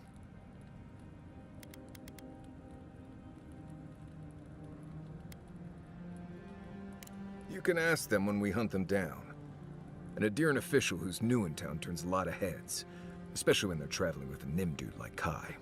You can ask them when we hunt them down. An Adiran official who's new in town turns a lot of heads, especially when they're traveling with a Nim dude like Kai.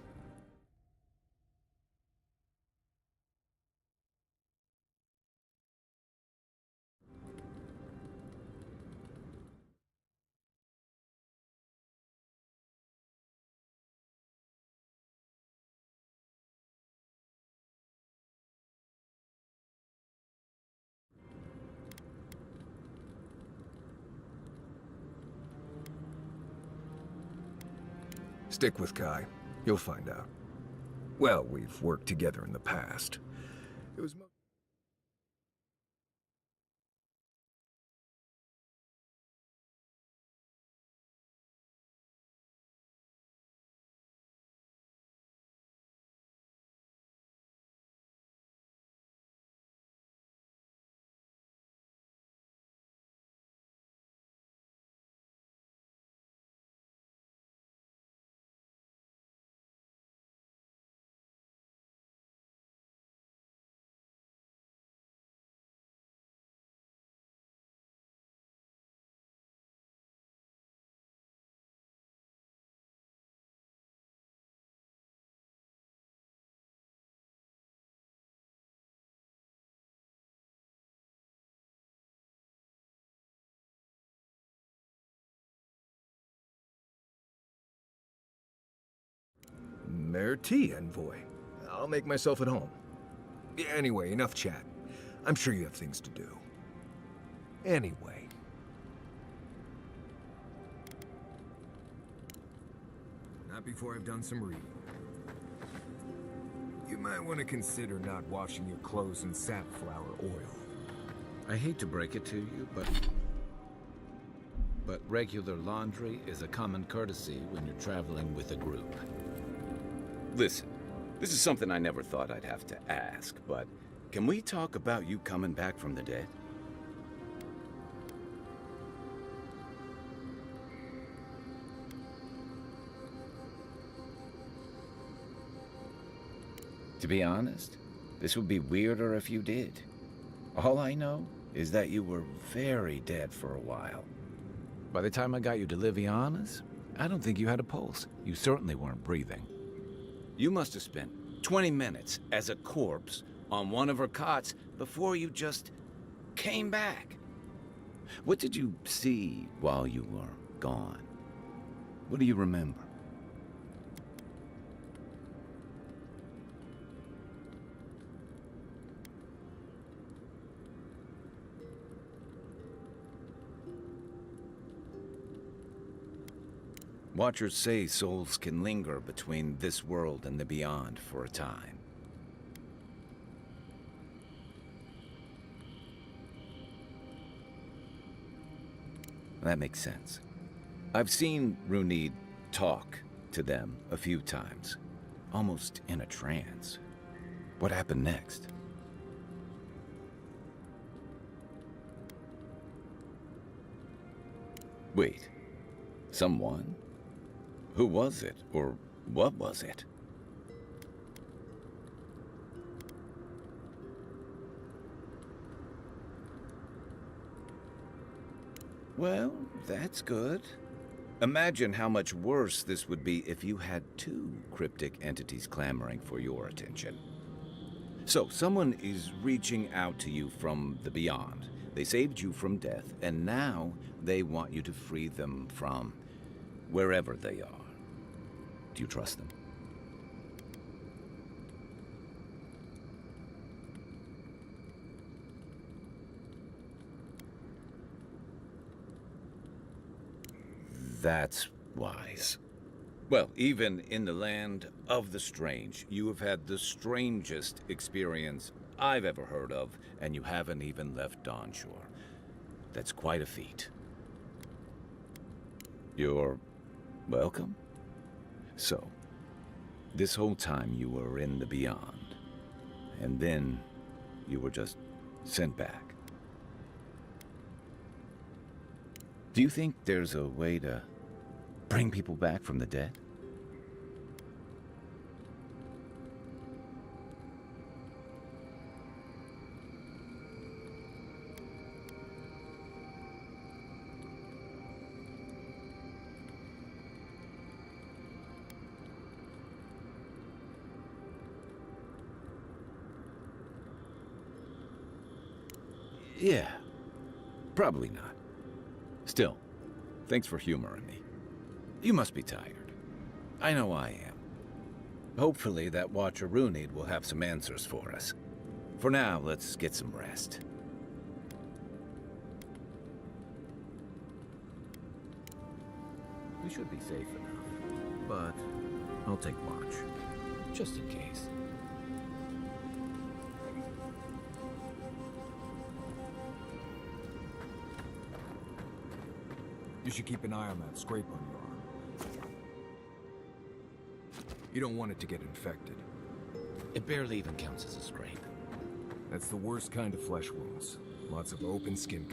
Stick with Kai. You'll find out. Well, we've worked together in the past. It was Mayor T, Envoy. I'll make myself at home. Anyway, enough chat. I'm sure you have things to do. Anyway. Not before I've done some reading. You might want to consider not washing your clothes in safflower oil. I hate to break it to you, but regular laundry is a common courtesy when you're traveling with a group. Listen, this is something I never thought I'd have to ask, but can we talk about you coming back from the dead? To be honest, this would be weirder if you did. All I know is that you were very dead for a while. By the time I got you to Liviana's, I don't think you had a pulse. You certainly weren't breathing. You must have spent 20 minutes as a corpse on one of her cots before you just came back. What did you see while you were gone? What do you remember? Watchers say souls can linger between this world and the beyond for a time. That makes sense. I've seen Runid talk to them a few times, almost in a trance. What happened next? Wait, someone? Who was it, or what was it? Well, that's good. Imagine how much worse this would be if you had two cryptic entities clamoring for your attention. So, someone is reaching out to you from the beyond. They saved you from death, and now they want you to free them from wherever they are. Do you trust them? That's wise. Well, even in the land of the strange, you have had the strangest experience I've ever heard of, and you haven't even left Dawnshore. That's quite a feat. You're welcome. So, this whole time you were in the beyond, and then you were just sent back. Do you think there's a way to bring people back from the dead? Yeah, probably not. Still, thanks for humoring me. You must be tired. I know I am. Hopefully that Watcher Runid will have some answers for us. For now, let's get some rest. We should be safe enough, but I'll take watch, just in case. You should keep an eye on that scrape on your arm. You don't want it to get infected. It barely even counts as a scrape. That's the worst kind of flesh wounds. Lots of open skin.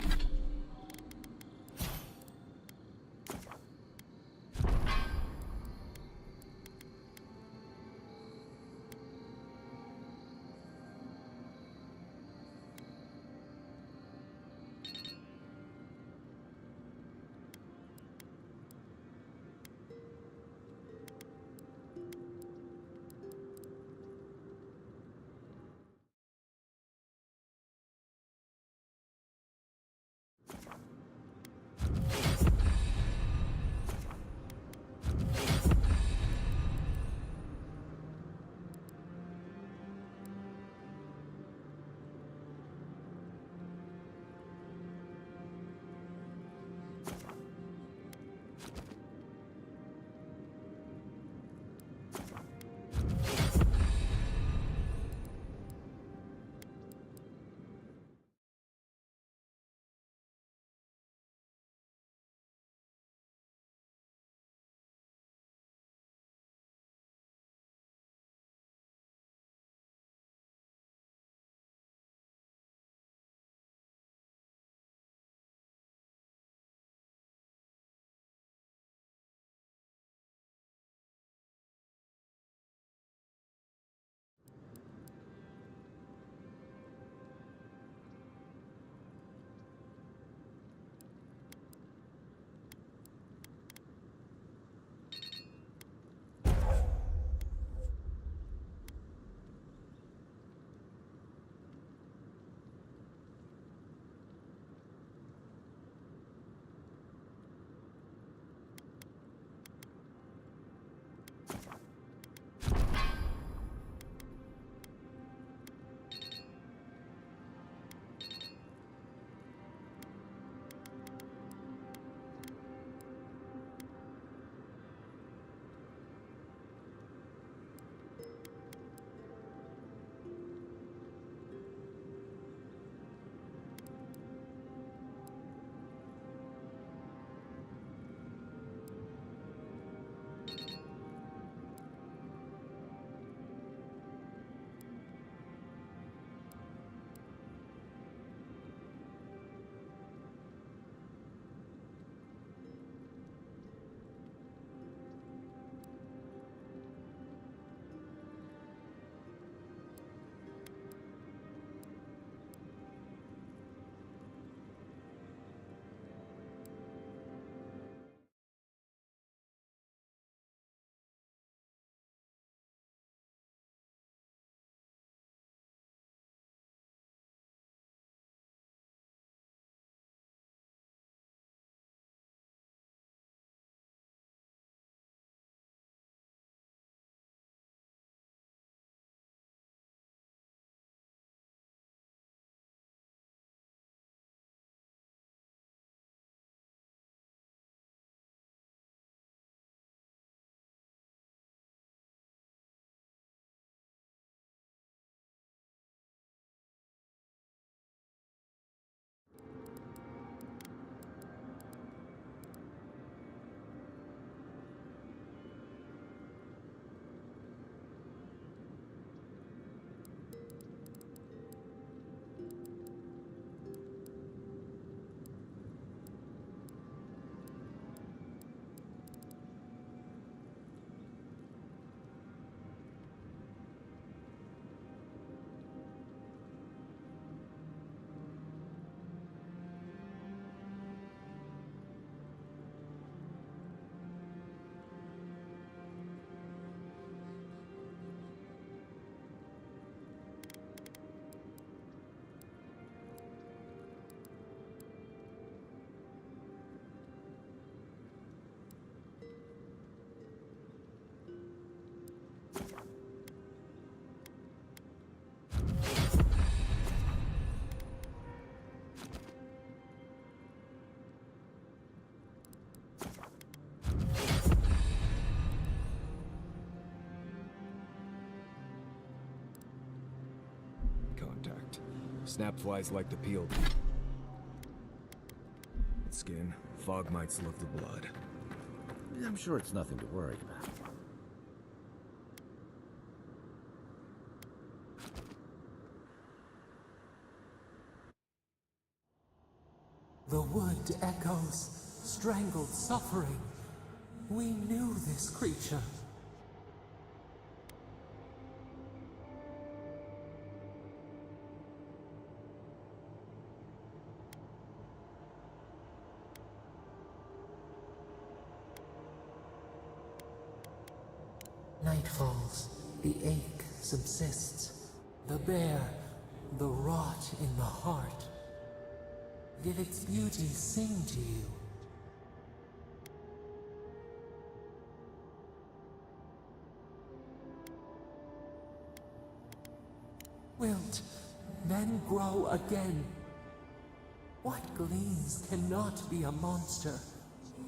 Snapflies like the peel. Skin, fog mites love the blood. I'm sure it's nothing to worry about. The wood echoes, strangled suffering. We knew this creature. Night falls, the ache subsists. The bare, the rot in the heart. Did its beauty sing to you? Wilt, then grow again. What gleams cannot be a monster?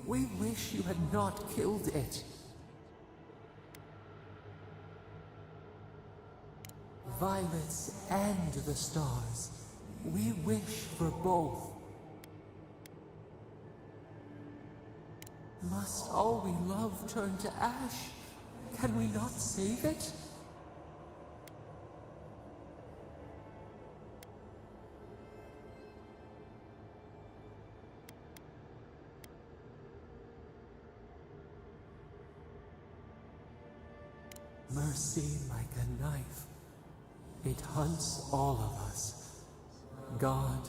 We wish you had not killed it. Violets and the stars. We wish for both. Must all we love turn to ash? Can we not save it? Mercy like a knife. It hunts all of us. God,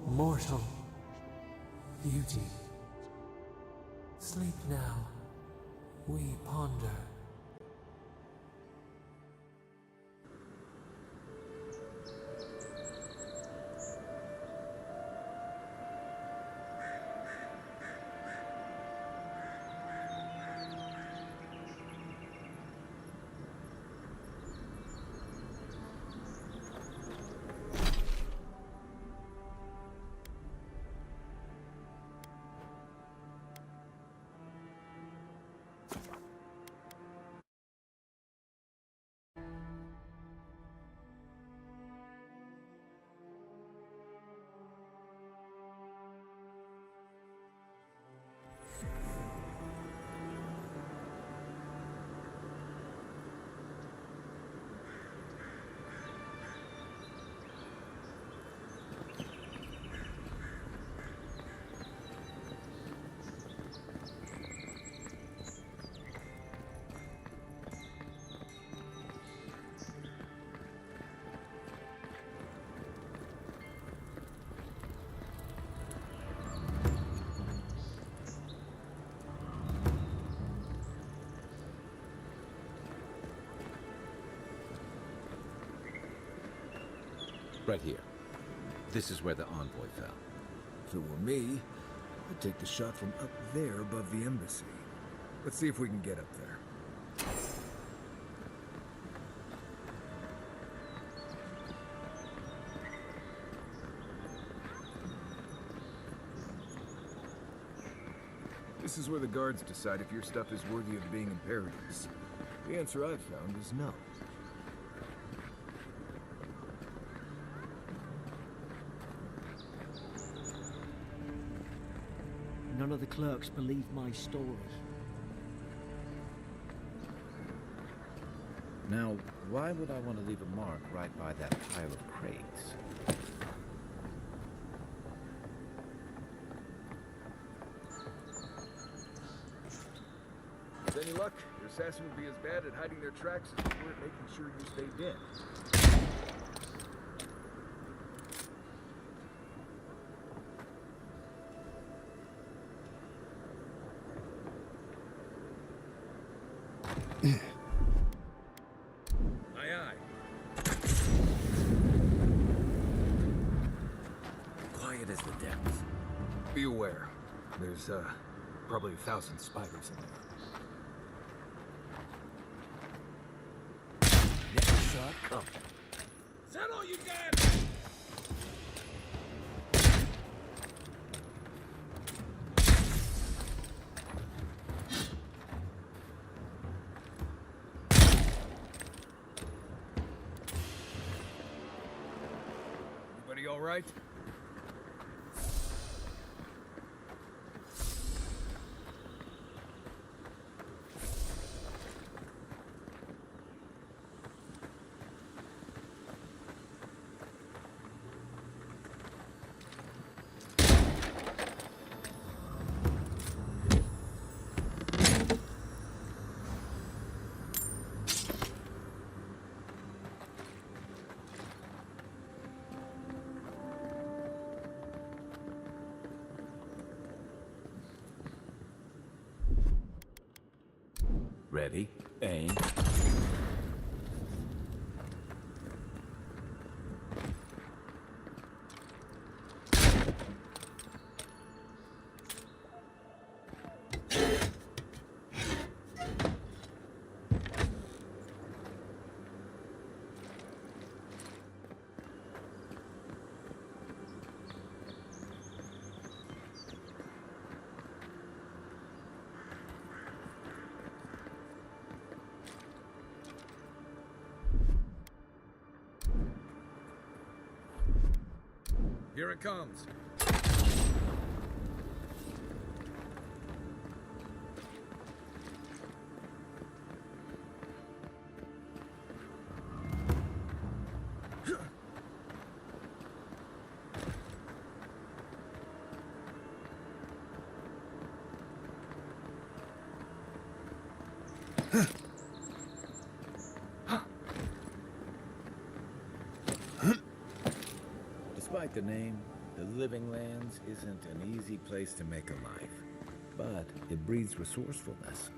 mortal, beauty. Sleep now. We ponder. Right here. This is where the envoy fell. If it were me, I'd take the shot from up there above the embassy. Let's see if we can get up there. This is where the guards decide if your stuff is worthy of being in Paradise. The answer I've found is no. None of the clerks believe my story. Now, why would I want to leave a mark right by that pile of crates? With any luck, your assassin would be as bad at hiding their tracks as they were at making sure you stayed dead. Aye, aye. Quiet as the depths. Be aware. There's, probably 1,000 spiders in there. Shut up. Is that all you got? all right? Ready, aim. Here it comes. Despite the name, the Living Lands isn't an easy place to make a life, but it breeds resourcefulness.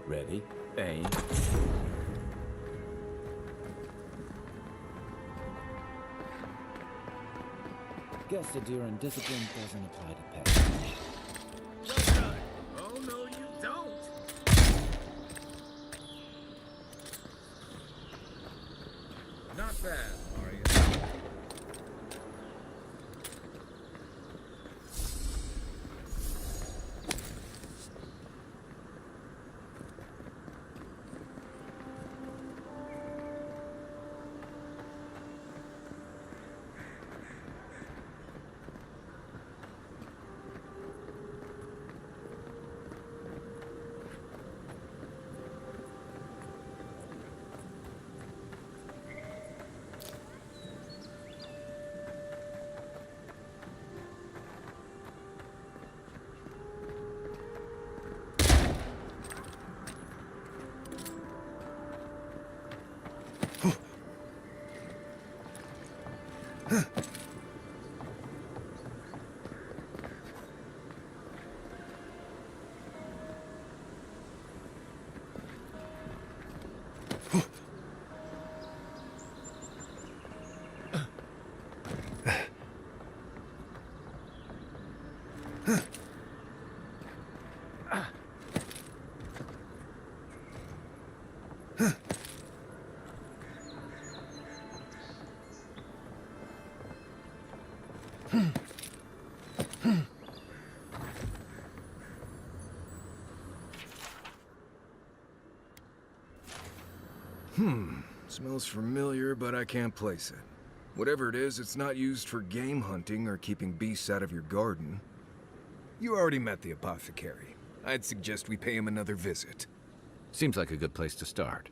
Ready, aim. Guess the deer and discipline doesn't apply to pets. Well done. Oh, no, you don't. Not bad, Mario. Smells familiar, but I can't place it. Whatever it is, it's not used for game hunting or keeping beasts out of your garden. You already met the apothecary. I'd suggest we pay him another visit. Seems like a good place to start.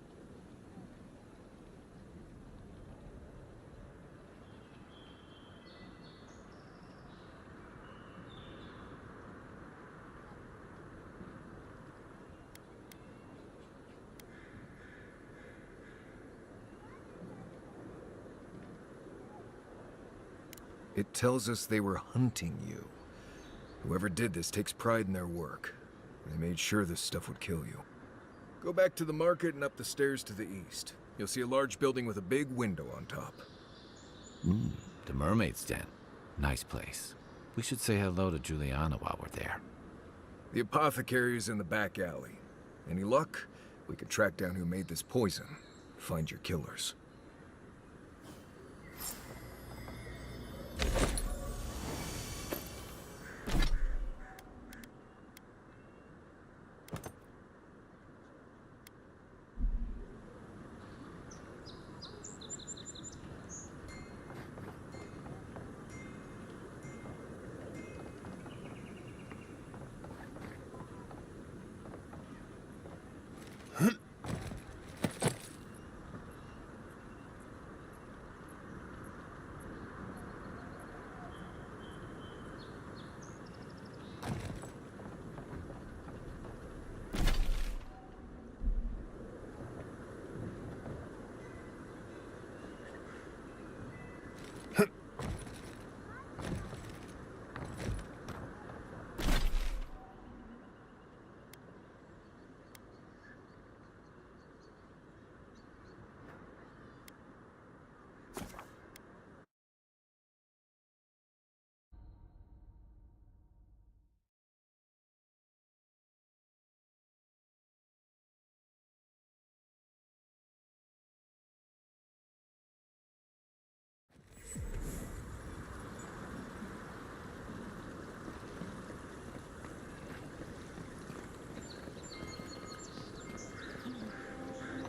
It tells us they were hunting you. Whoever did this takes pride in their work. They made sure this stuff would kill you. Go back to the market and up the stairs to the east. You'll see a large building with a big window on top. The Mermaid's Den. Nice place. We should say hello to Juliana while we're there. The apothecary's in the back alley. Any luck? We can track down who made this poison. Find your killers.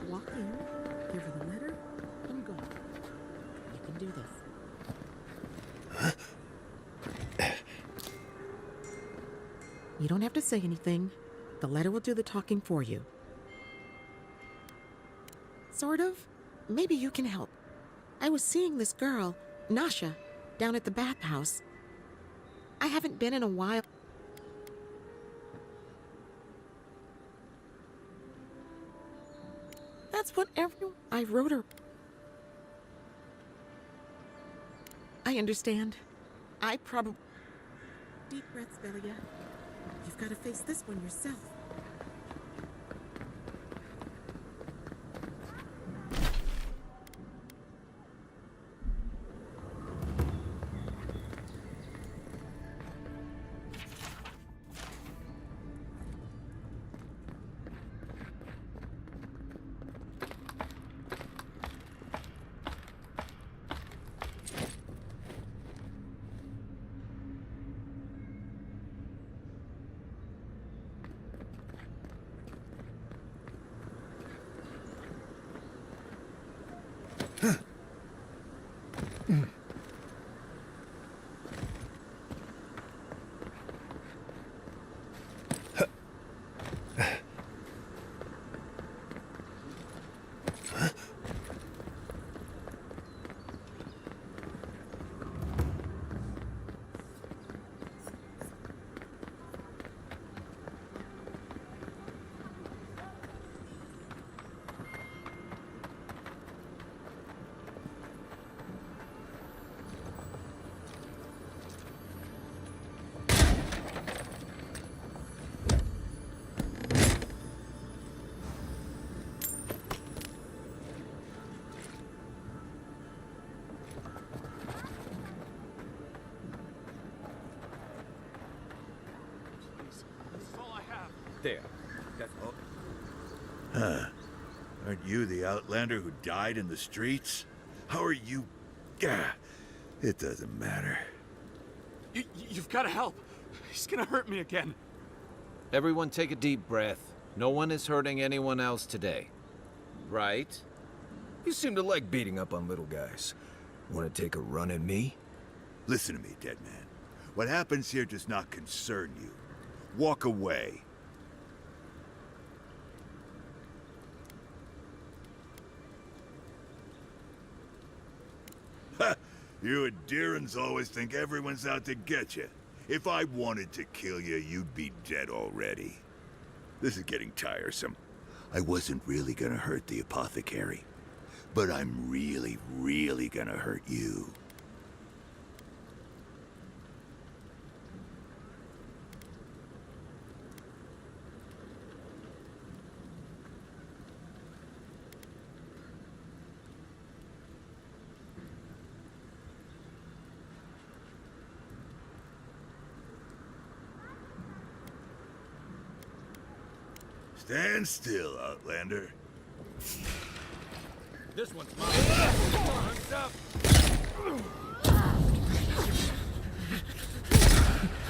Walk in, give her the letter, and go. You can do this. You don't have to say anything. The letter will do the talking for you. Sort of. Maybe you can help. I was seeing this girl, Nasha, down at the bathhouse. I haven't been in a while. That's what I wrote her. I understand. I probably... Deep breaths, Velia. You've got to face this one yourself. there. That's all. Huh. Aren't you the outlander who died in the streets? How are you... Gah, it doesn't matter. You've got to help. He's gonna hurt me again. Everyone take a deep breath. No one is hurting anyone else today. Right? You seem to like beating up on little guys. Want to take a run at me? Listen to me, dead man. What happens here does not concern you. Walk away. Ha! You Adirans always think everyone's out to get you. If I wanted to kill you, you'd be dead already. This is getting tiresome. I wasn't really gonna hurt the apothecary, but I'm really, really gonna hurt you. Stand still, Outlander. This one's mine. Hands up.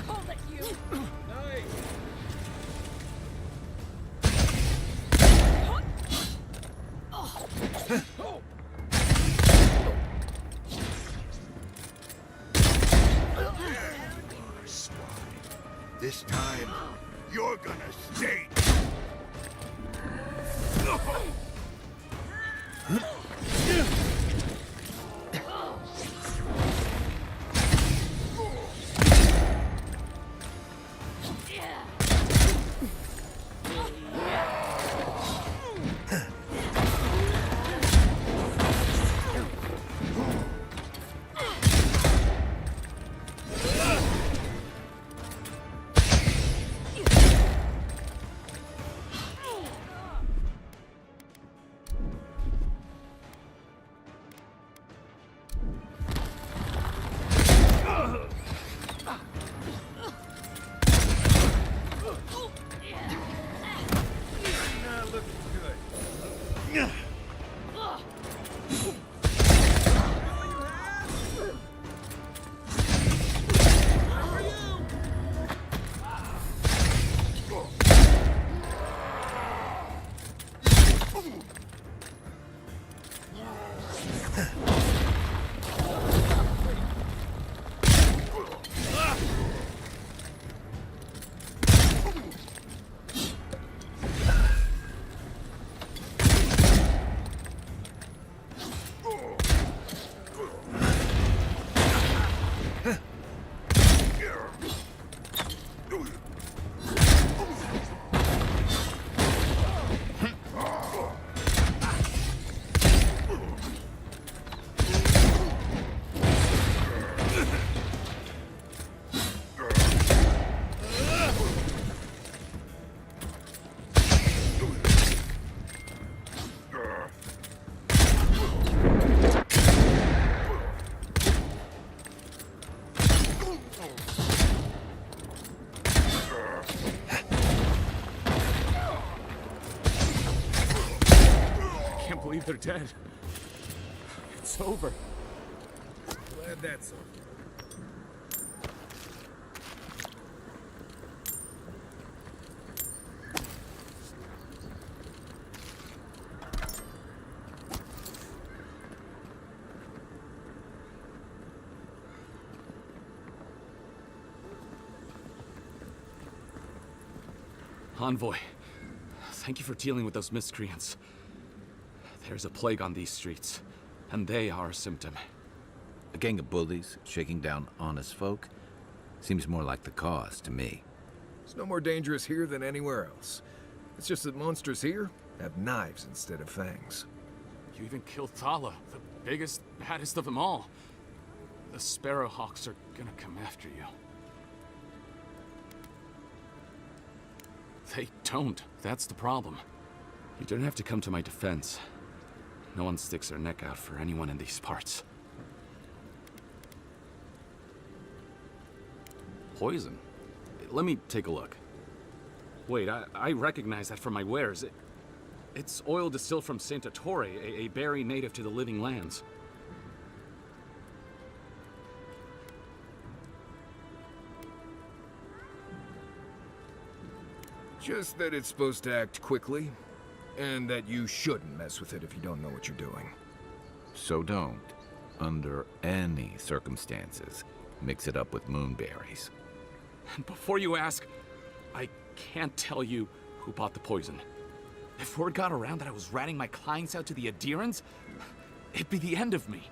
Hold it, you! Nice. This time, you're gonna stay. They're dead. It's over. Glad that's over. Envoy, thank you for dealing with those miscreants. There's a plague on these streets, and they are a symptom. A gang of bullies shaking down honest folk? Seems more like the cause to me. It's no more dangerous here than anywhere else. It's just that monsters here have knives instead of fangs. You even killed Thala, the biggest, baddest of them all. The Sparrowhawks are gonna come after you. They don't. That's the problem. You don't have to come to my defense. No one sticks their neck out for anyone in these parts. Poison? Let me take a look. Wait, I recognize that from my wares. It's oil distilled from Saint Ettore, a berry native to the Living Lands. Just that it's supposed to act quickly, and that you shouldn't mess with it if you don't know what you're doing. So don't, under any circumstances, mix it up with moonberries. And before you ask, I can't tell you who bought the poison. If word got around that I was ratting my clients out to the adherents, it'd be the end of me.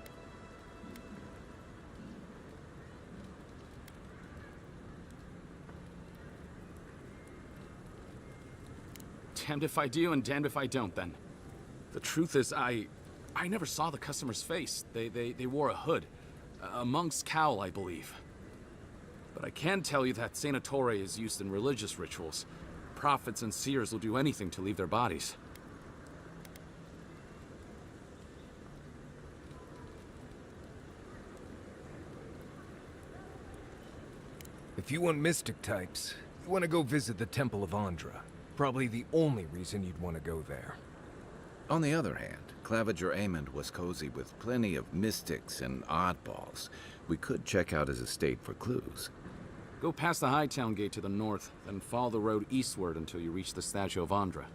Damned if I do and damned if I don't, then. The truth is, I never saw the customer's face. They wore a hood. A monk's cowl, I believe. But I can tell you that Saint Ettore is used in religious rituals. Prophets and seers will do anything to leave their bodies. If you want mystic types, you want to go visit the Temple of Andra. Probably the only reason you'd want to go there. On the other hand, Claviger Amond was cozy with plenty of mystics and oddballs. We could check out his estate for clues. Go past the Hightown Gate to the north, then follow the road eastward until you reach the statue of Andra.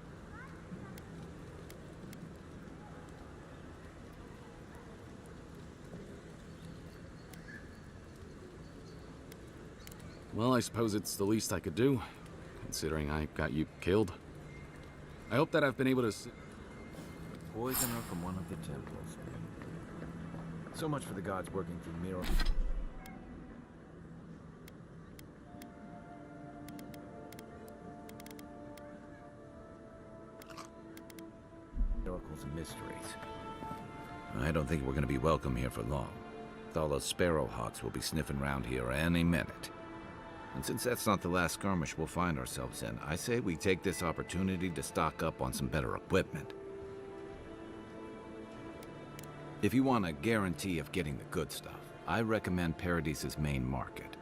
Well, I suppose it's the least I could do, considering I got you killed. I hope that I've been able to... Poisoner from one of the temples. So much for the gods working through miracles. Miracles and mysteries. I don't think we're going to be welcome here for long. All those sparrowhawks will be sniffing around here any minute. And since that's not the last skirmish we'll find ourselves in, I say we take this opportunity to stock up on some better equipment. If you want a guarantee of getting the good stuff, I recommend Paradise's main market.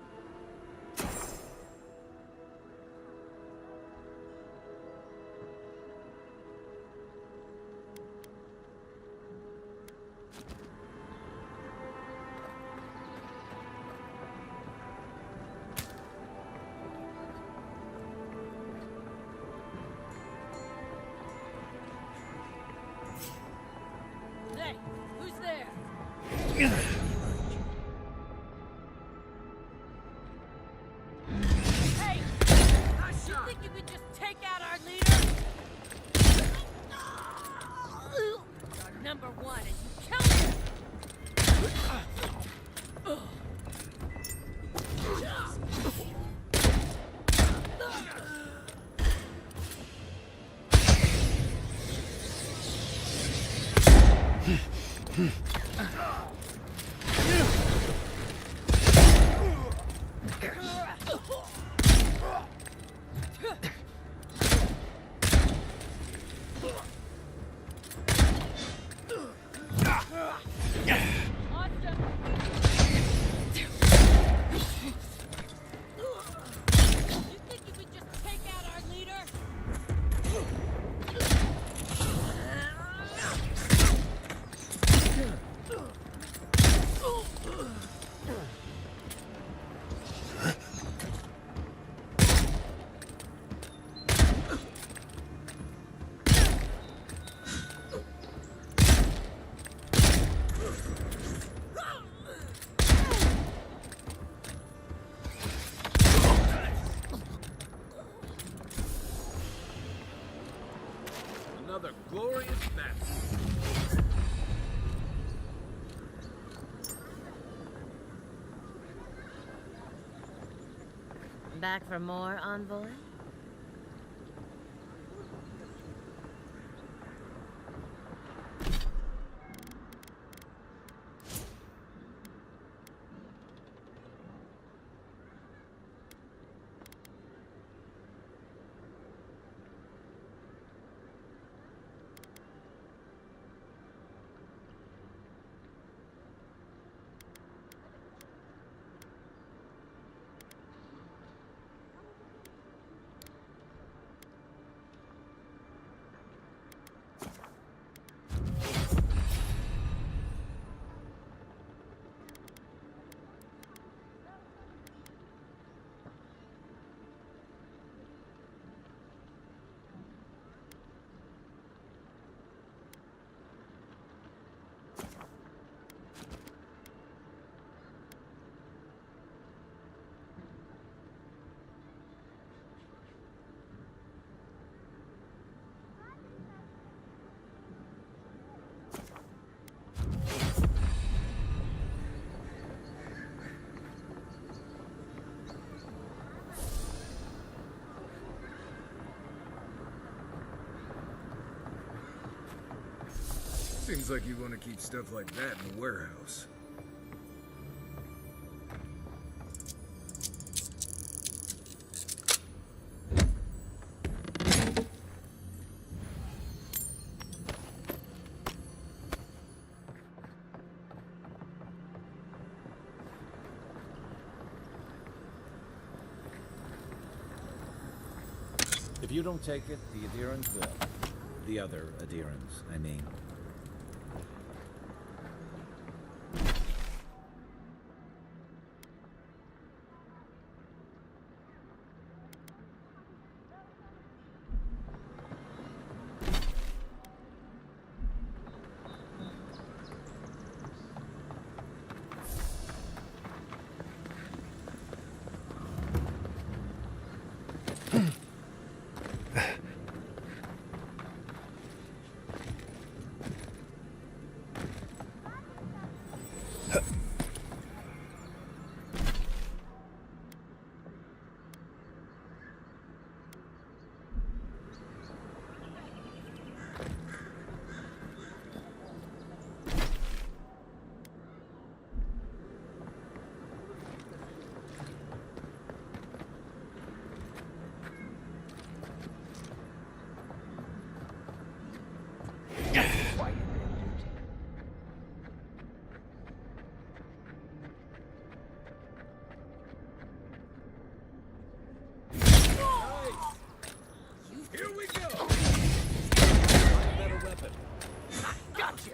Hey, who's there? Hey! You think you could just take out our leader? You're number one and you killed him! Another glorious battle. Back for more, Envoy? Seems like you want to keep stuff like that in the warehouse. If you don't take it, the adherents will. The other adherents, I mean. Here we go! Better weapon. Gotcha!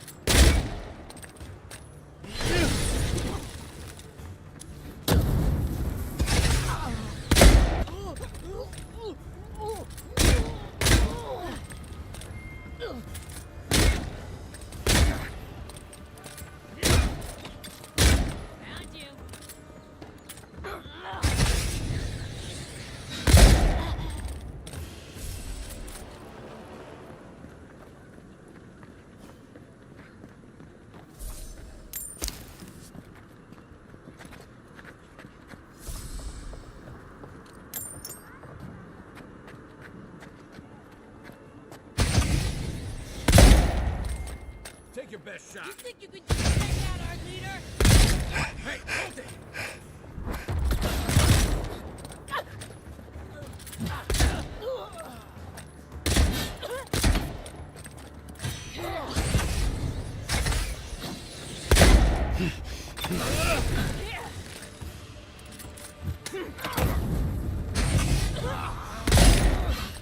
Take your best shot. You think you could just take out our leader? Hey, hold it!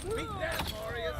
Beat that, Marius!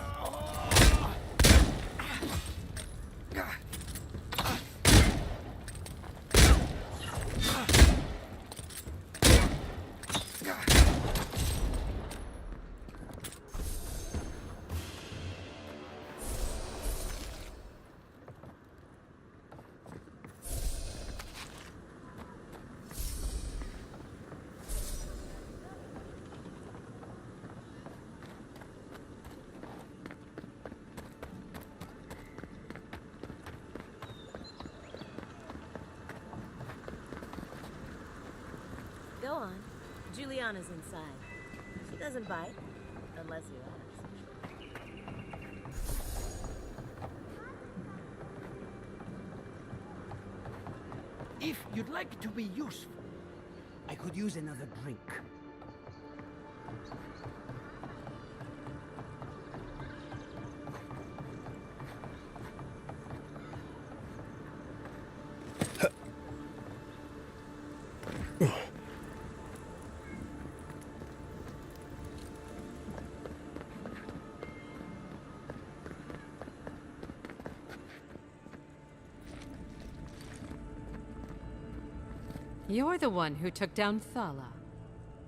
Go on. Juliana's inside. She doesn't bite, unless you ask. If you'd like to be useful, I could use another drink. You're the one who took down Thala.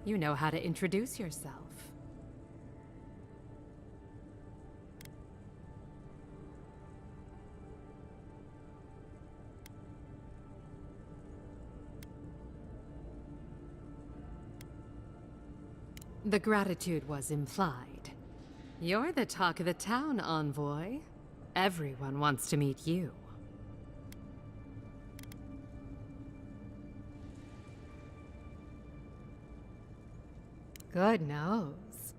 You know how to introduce yourself. The gratitude was implied. You're the talk of the town, Envoy. Everyone wants to meet you. Good nose.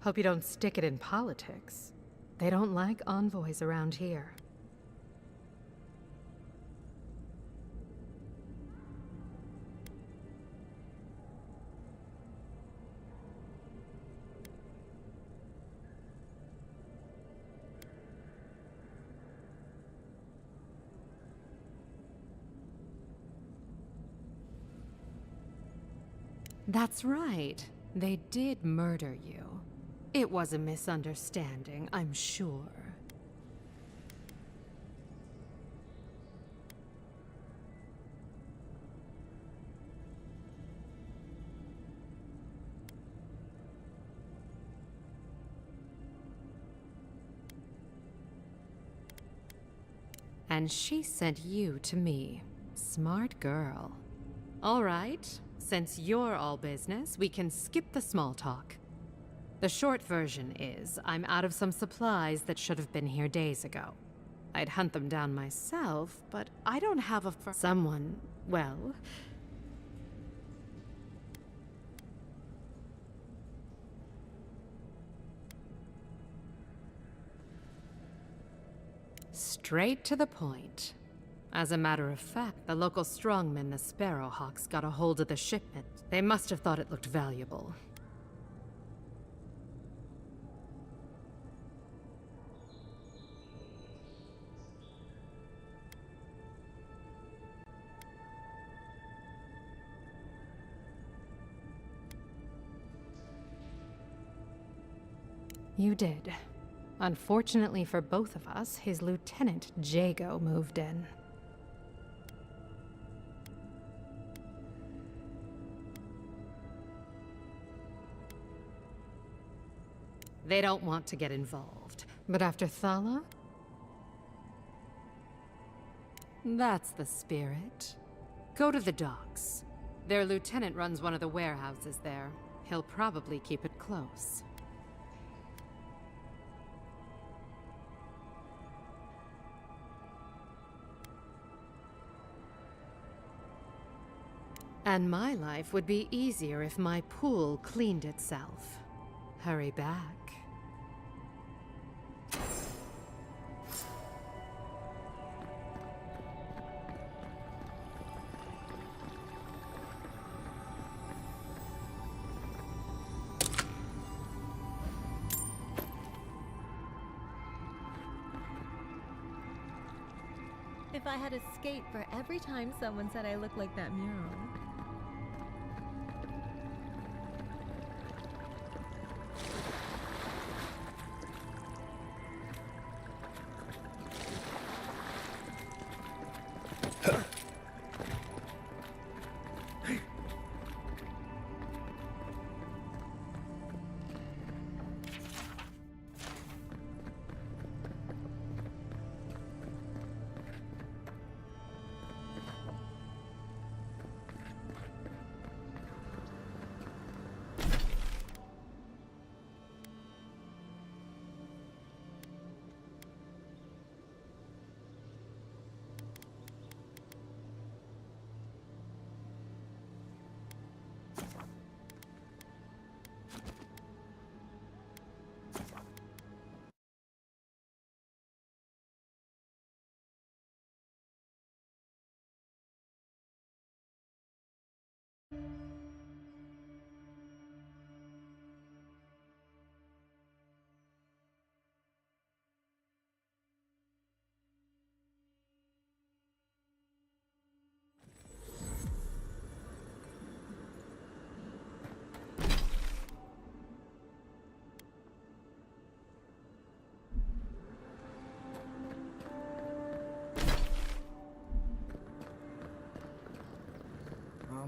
Hope you don't stick it in politics. They don't like envoys around here. That's right. They did murder you. It was a misunderstanding, I'm sure. And she sent you to me. Smart girl. All right, since you're all business, we can skip the small talk. The short version is, I'm out of some supplies that should have been here days ago. I'd hunt them down myself, but I don't have someone, well... Straight to the point. As a matter of fact, the local strongmen, the Sparrowhawks, got a hold of the shipment. They must have thought it looked valuable. You did. Unfortunately for both of us, his lieutenant, Jago, moved in. They don't want to get involved. But after Thala? That's the spirit. Go to the docks. Their lieutenant runs one of the warehouses there. He'll probably keep it close. And my life would be easier if my pool cleaned itself. Hurry back. If I had a skate for every time someone said I look like that mural.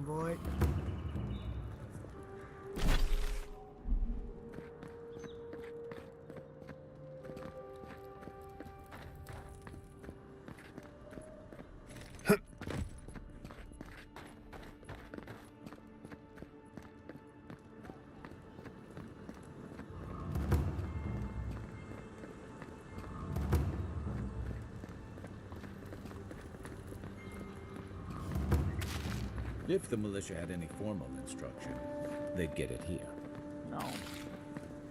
Boy. If the militia had any formal instruction, they'd get it here. No.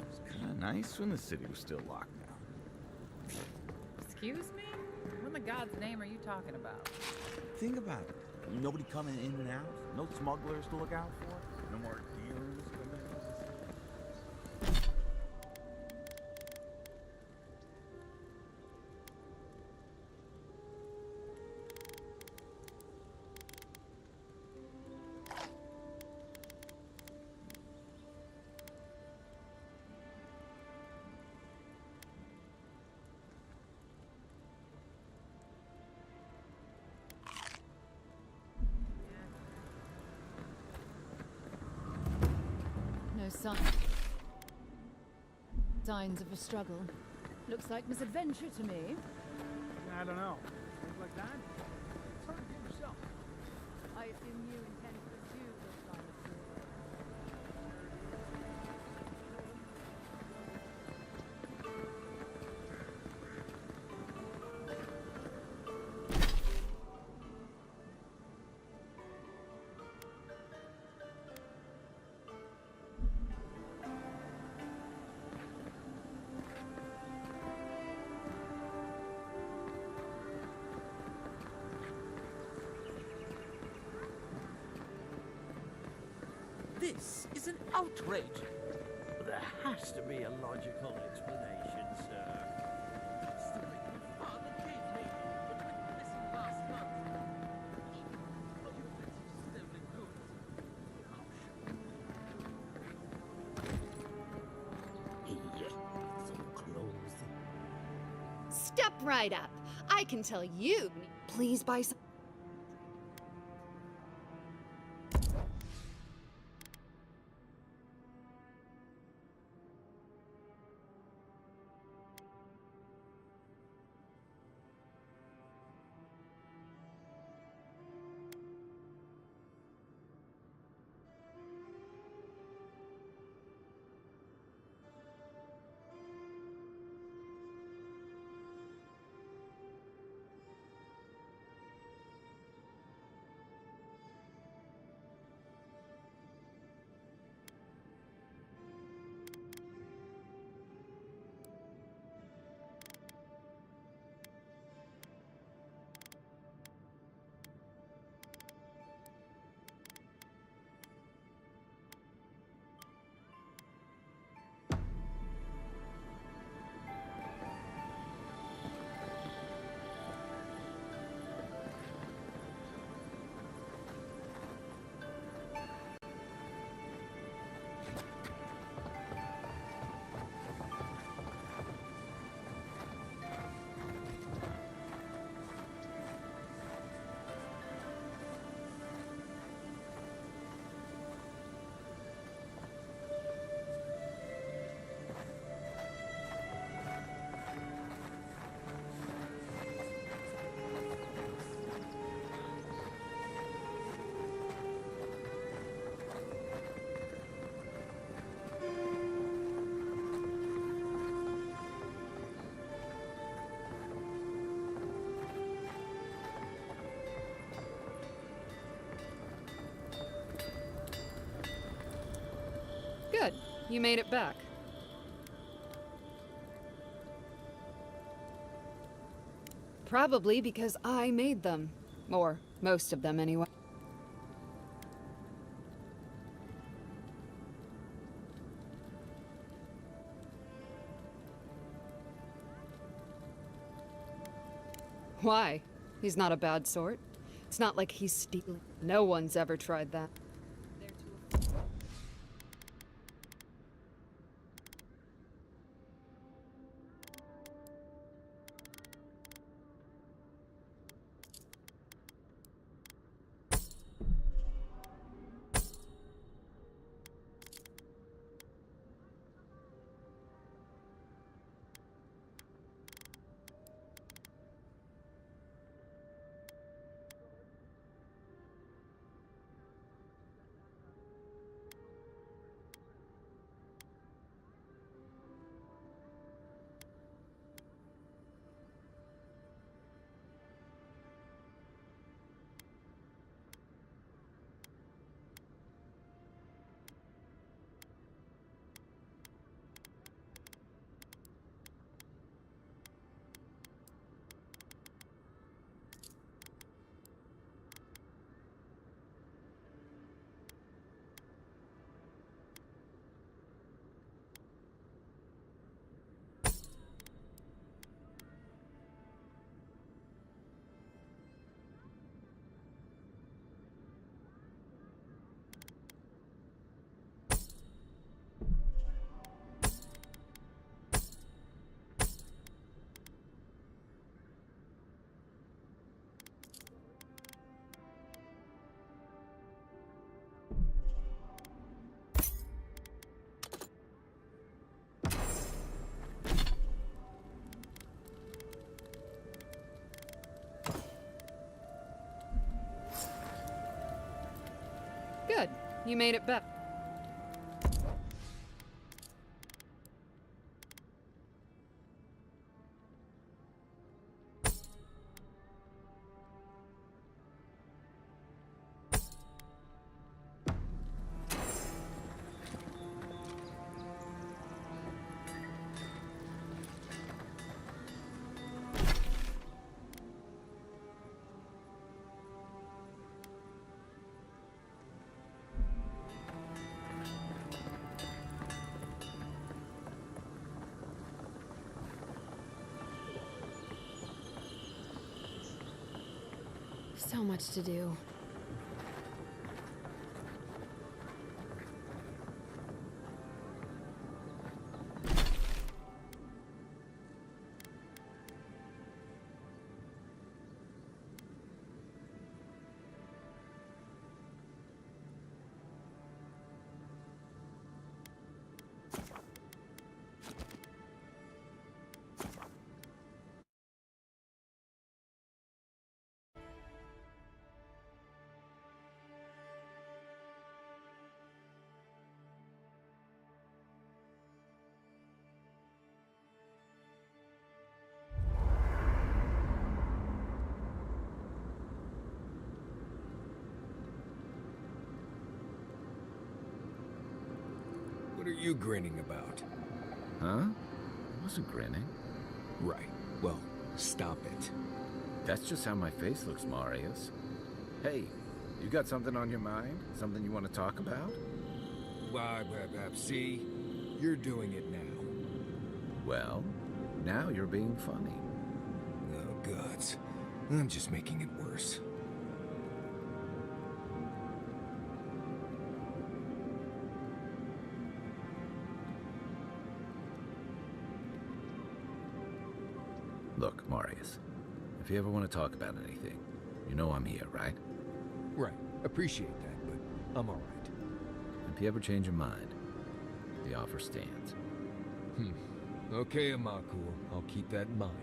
It's kind of nice when the city was still locked down. Excuse me? What in the God's name are you talking about? Think about it. Nobody coming in and out. No smugglers to look out for. No more dealers coming in. Signs of a struggle. Looks like misadventure to me. I don't know. Things like that? It's hard to get yourself. I assume you intend to pursue this line of thought. This is an outrage. There has to be a logical explanation, sir. It's the ring my father gave me, but went missing last month. Oh, you bet it's stolen goods. Yes, some clothes. Step right up. I can tell you. Please buy some. Good. You made it back. Probably because I made them. Or most of them, anyway. Why? He's not a bad sort. It's not like he's stealing. No one's ever tried that. Good. You made it better. So much to do. What are you grinning about? Huh? I wasn't grinning. Right. Well, stop it. That's just how my face looks, Marius. Hey, you got something on your mind? Something you want to talk about? See? You're doing it now. Well, now you're being funny. Oh, gods. I'm just making it worse. Look, Marius, if you ever want to talk about anything, you know I'm here, right? Right. Appreciate that, but I'm all right. If you ever change your mind, the offer stands. Okay, Amaku. I'll keep that in mind.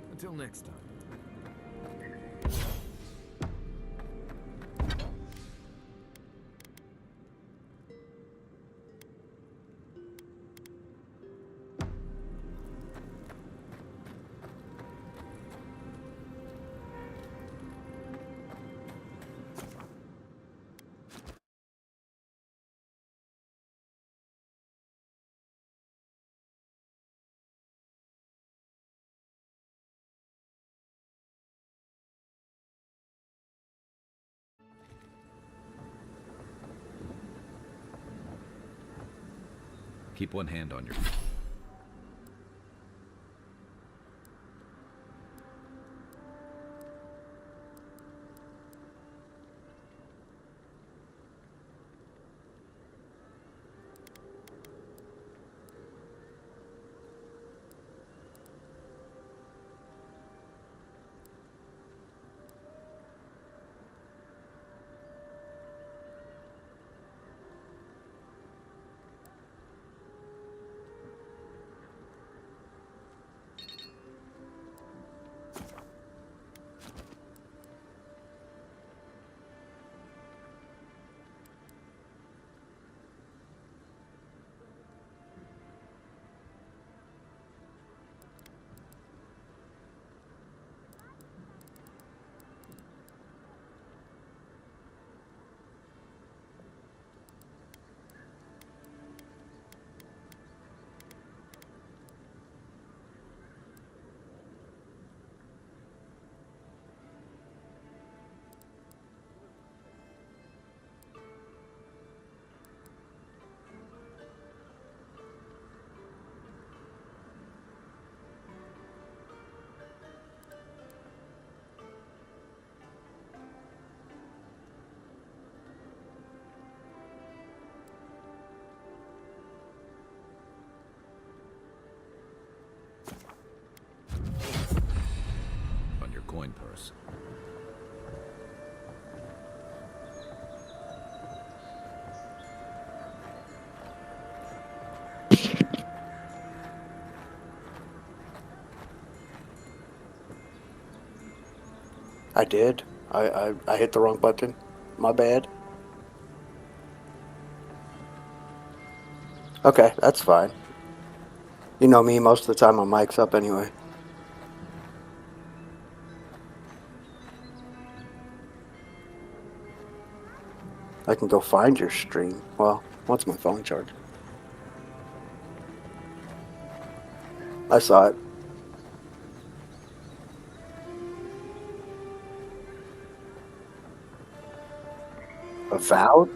Until next time. Keep one hand on your... yours. I did. I hit the wrong button. My bad. Okay, that's fine. You know me, most of the time my mic's up anyway. I can go find your stream. Well, once my phone charged. I saw it. Avowed?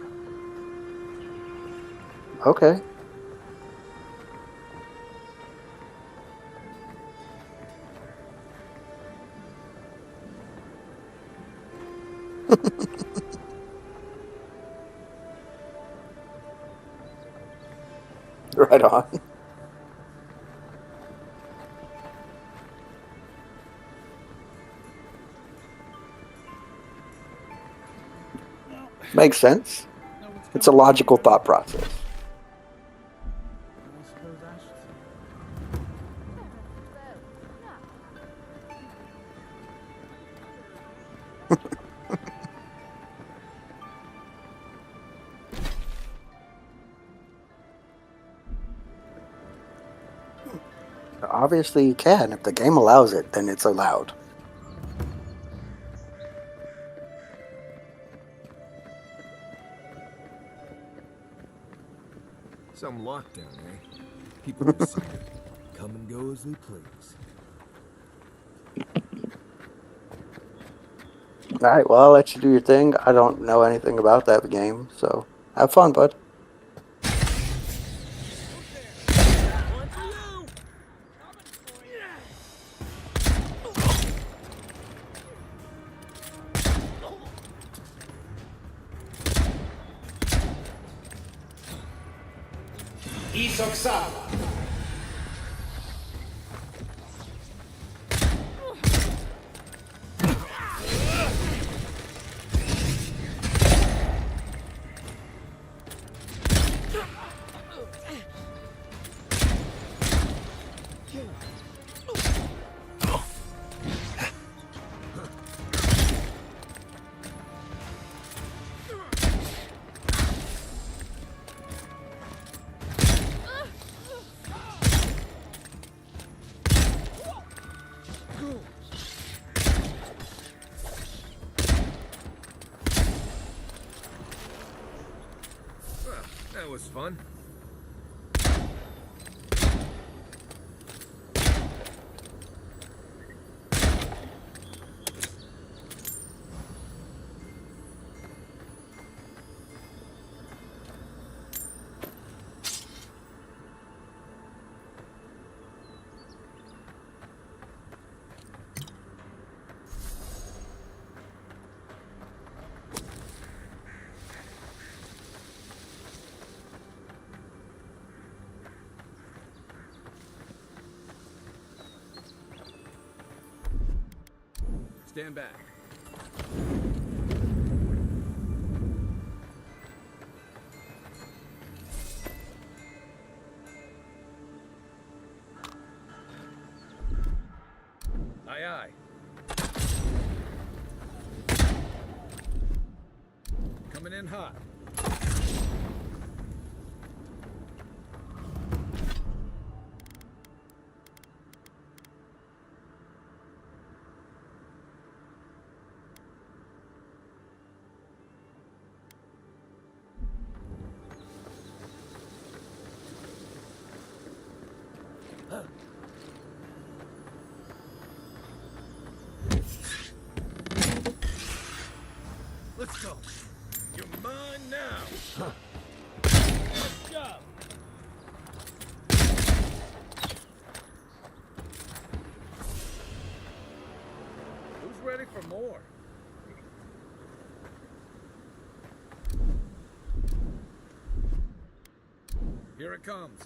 Okay. Right on. Makes sense. It's a logical thought process. I suppose I should Obviously you can. If the game allows it, then it's allowed. Some lockdown, eh? People inside come and go as they please. Alright, well, I'll let you do your thing. I don't know anything about that game, so have fun, bud. That was fun. Stand back. Aye, aye. Coming in hot. Let's go. You're mine now. Let's go. Who's ready for more? Here it comes.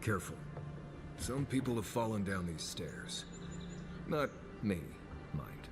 Careful. Some people have fallen down these stairs. Not me, mind.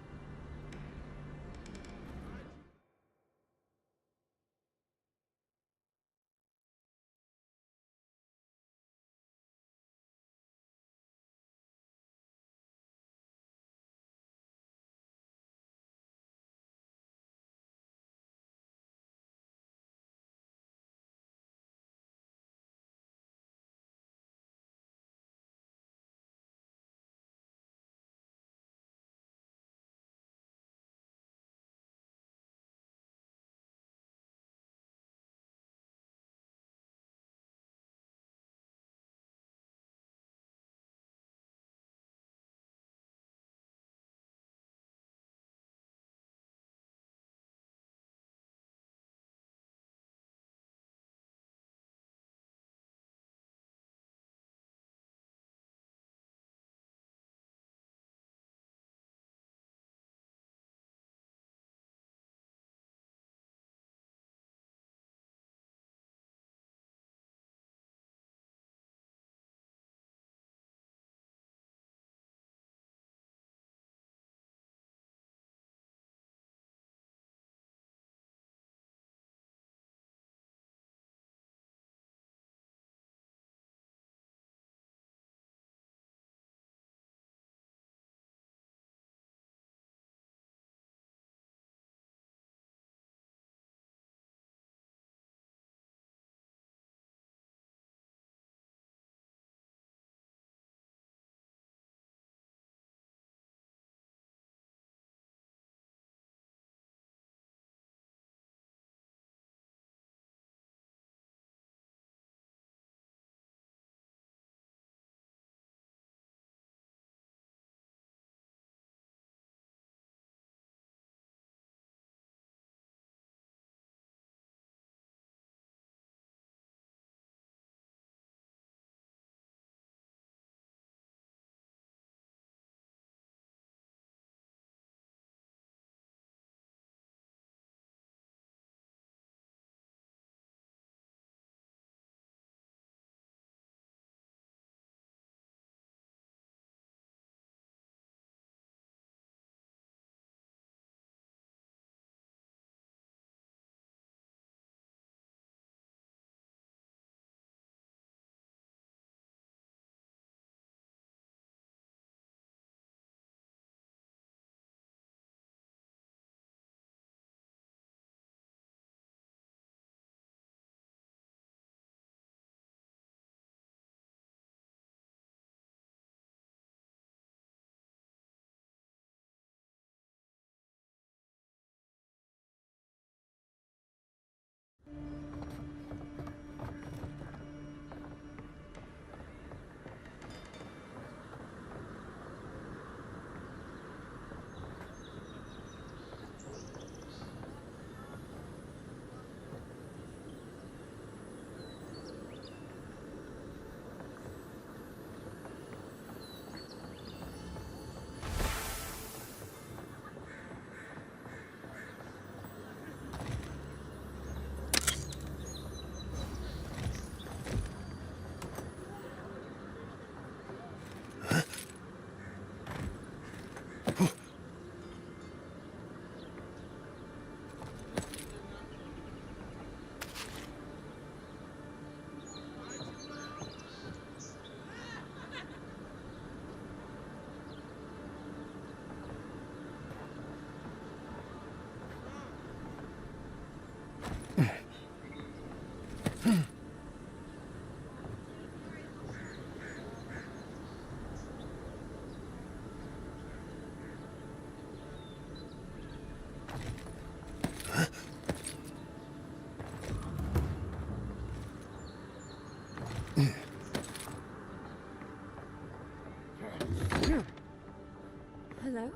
Hello?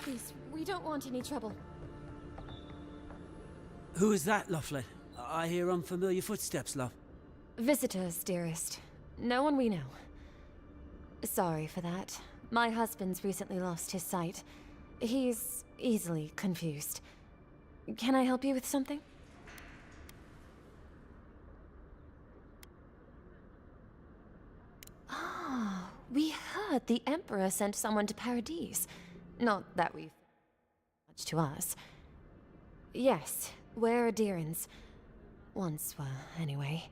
Please, we don't want any trouble. Who is that, Lovely? I hear unfamiliar footsteps, love. Visitors, dearest. No one we know. Sorry for that. My husband's recently lost his sight. He's easily confused. Can I help you with something? that the Emperor sent someone to Paradise. Not that we've much to us. Yes, we're Adirans. Once were, anyway.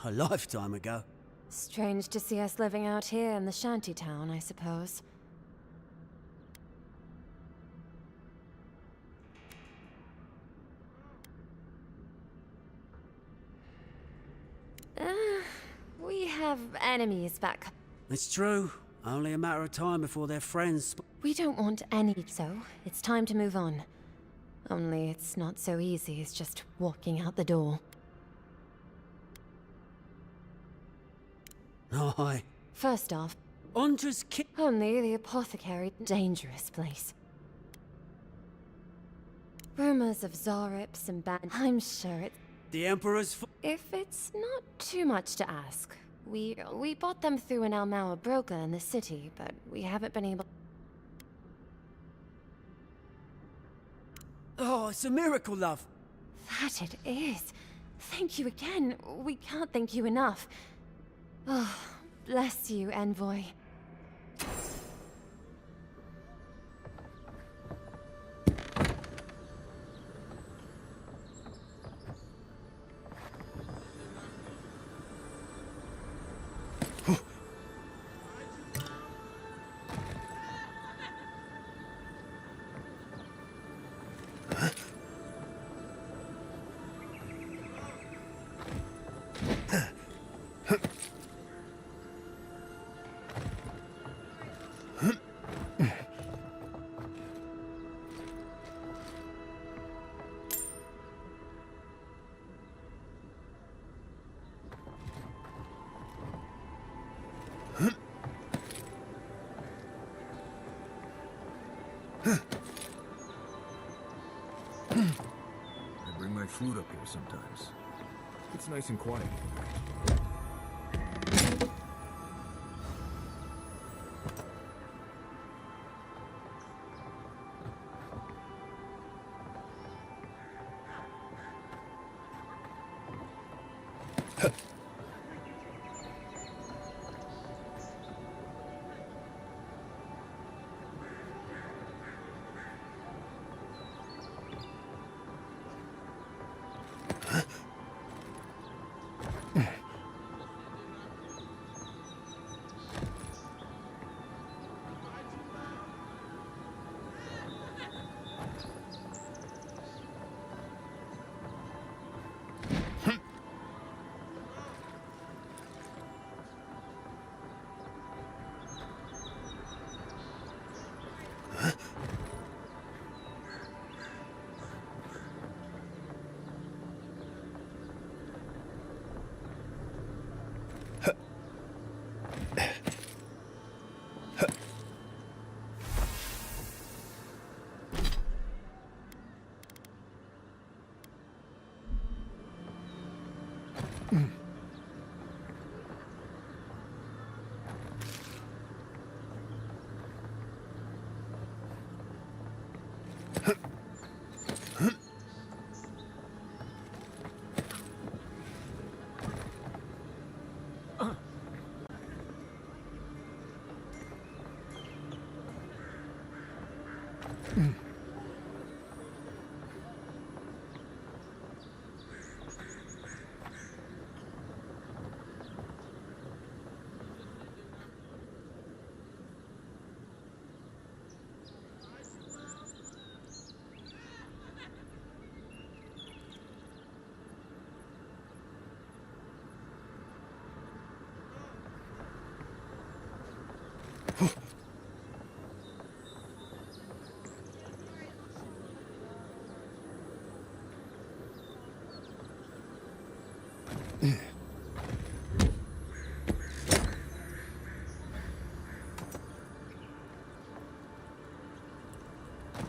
A lifetime ago. Strange to see us living out here in the shantytown, I suppose. We have enemies back. It's true. Only a matter of time before their friends. We don't want any, so it's time to move on. Only it's not so easy as just walking out the door. Aye. First off, Ondra's only the apothecary, dangerous place. Rumors of Zarips and I'm sure it's... The Emperor's... If it's not too much to ask, we bought them through an Almauer broker in the city, but we haven't been able... Oh, it's a miracle, love. That it is. Thank you again. We can't thank you enough. Oh, bless you, Envoy. I bring my flute up here sometimes. It's nice and quiet.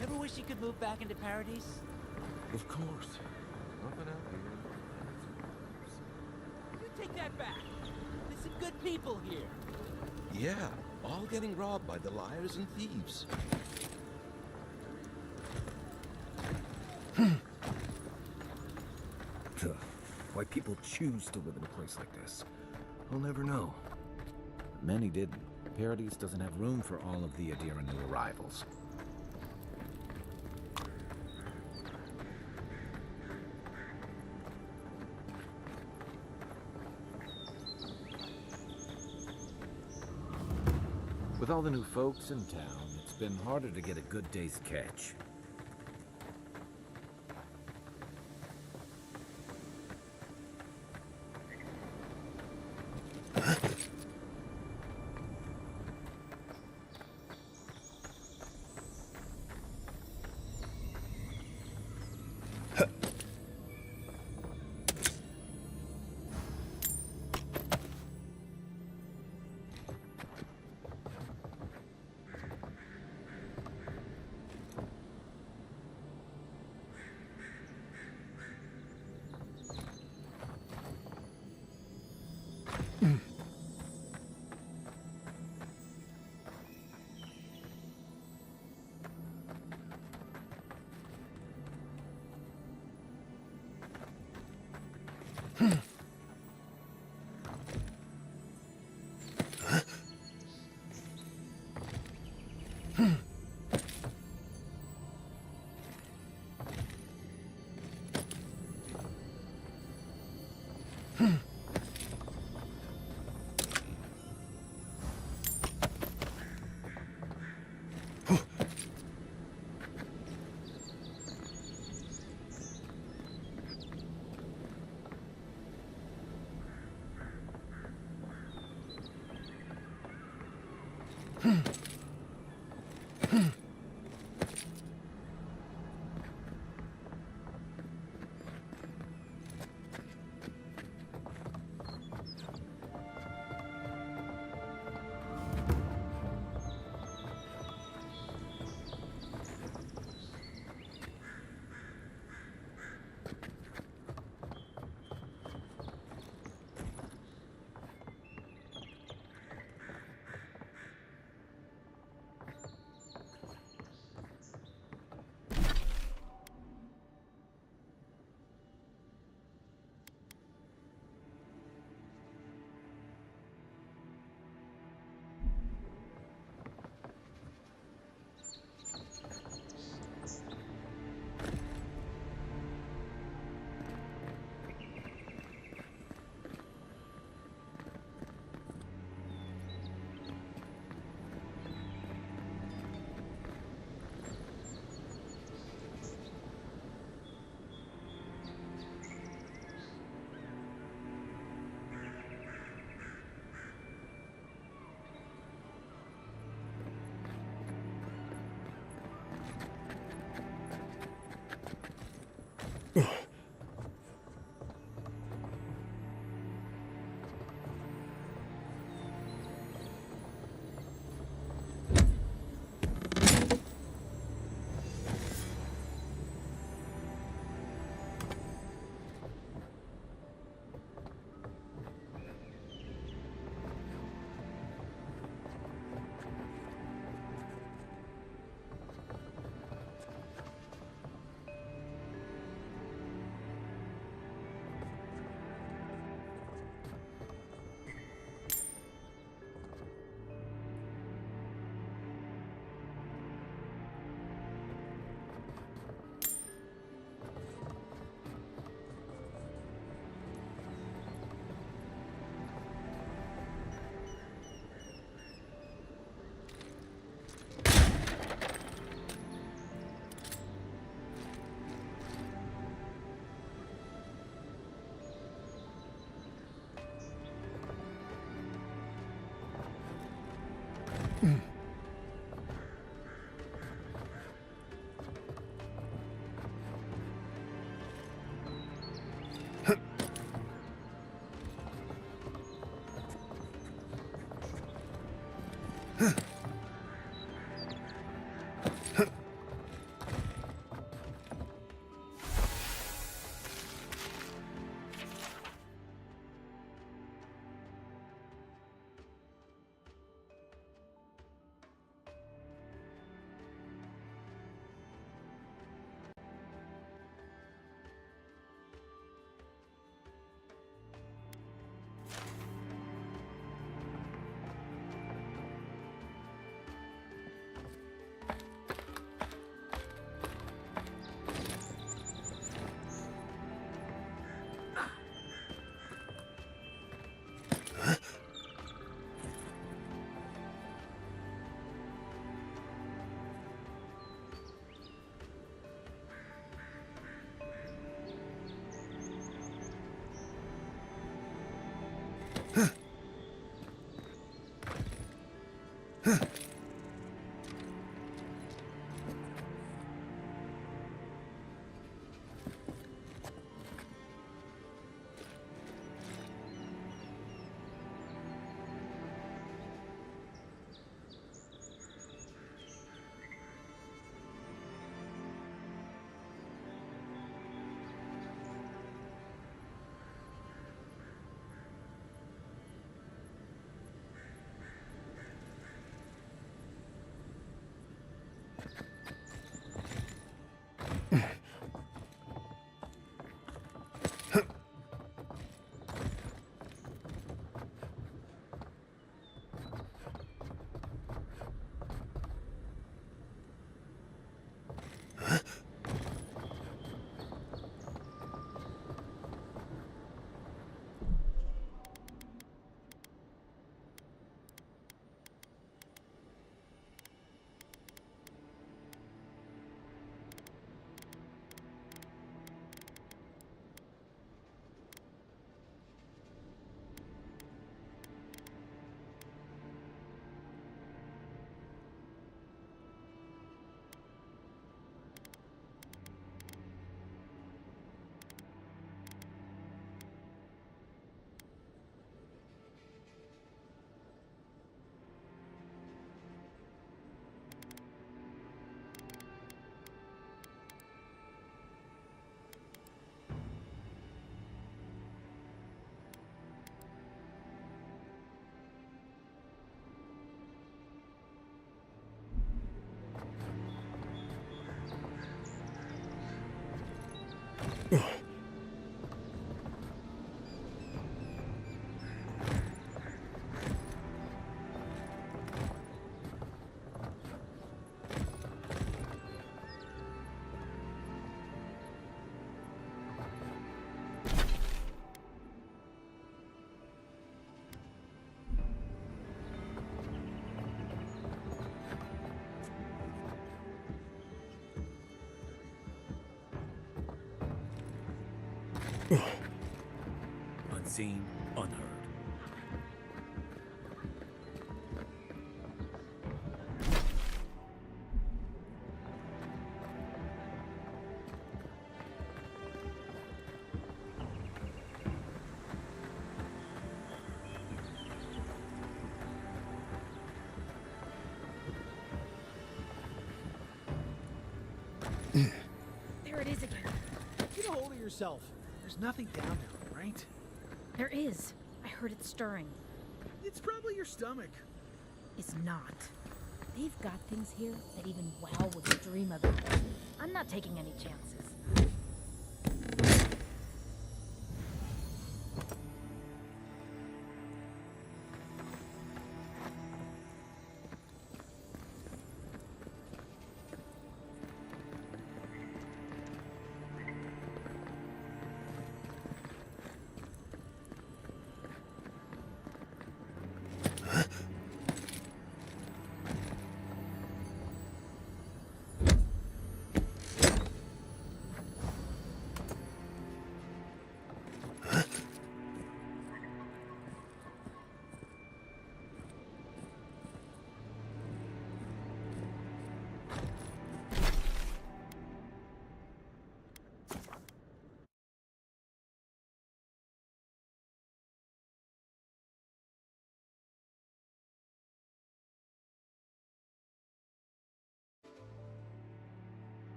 Ever wish you could move back into Paradise? Of course. Nothing out here. You take that back. There's some good people here. Yeah, all getting robbed by the liars and thieves. Why people choose to live in a place like this, I'll never know. Many didn't. Paradise doesn't have room for all of the Adira new arrivals. With all the new folks in town, it's been harder to get a good day's catch. Unseen, unheard. There it is again. Get a hold of yourself. There's nothing down there, right? There is. I heard it stirring. It's probably your stomach. It's not. They've got things here that even WoW would dream of. I'm not taking any chances.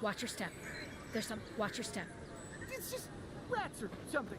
Watch your step. There's some. Watch your step. It's just rats or something.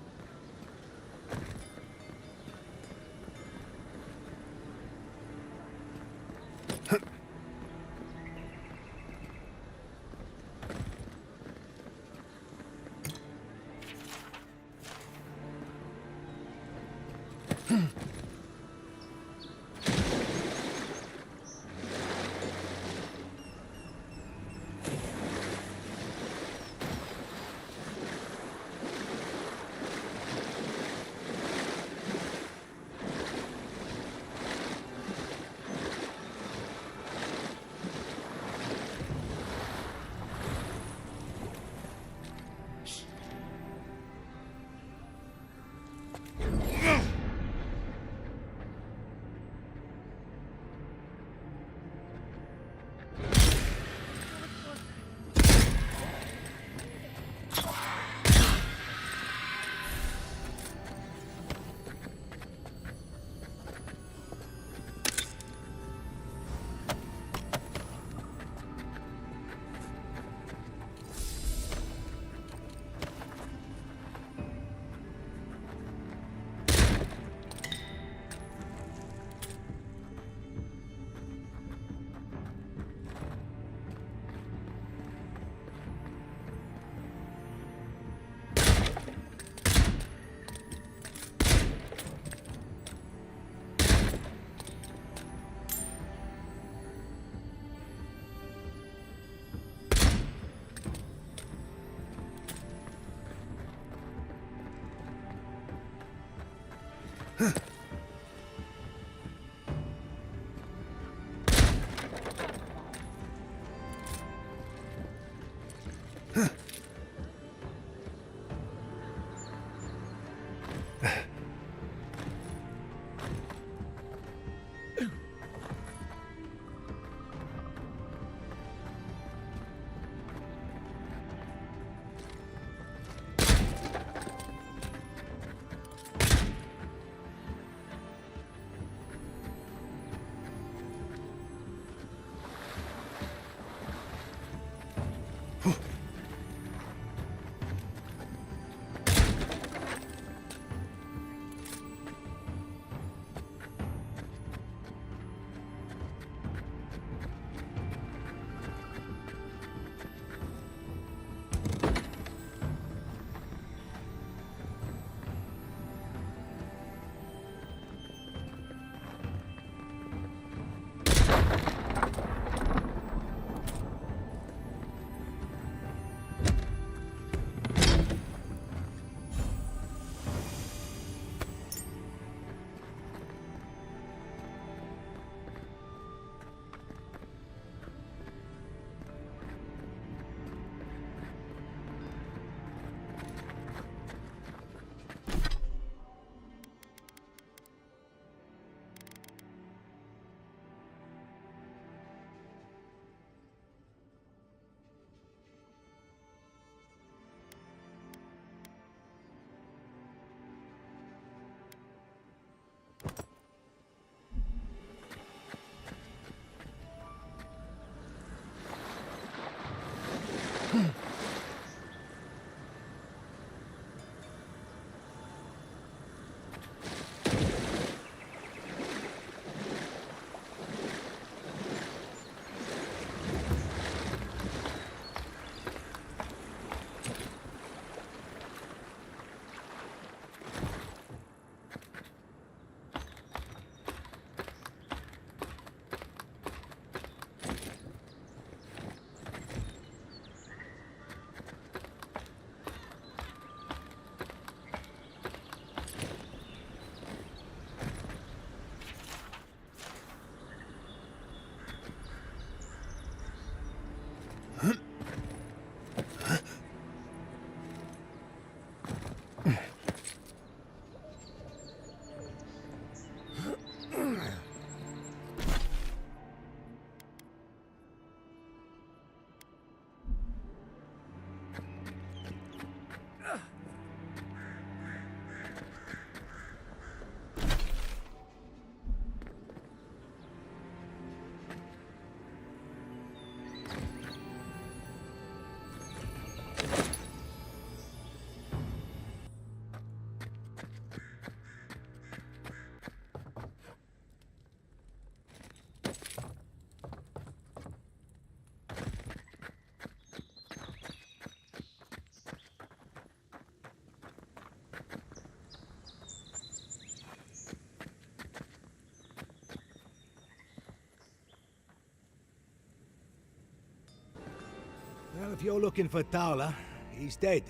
Well, if you're looking for Tala, he's dead.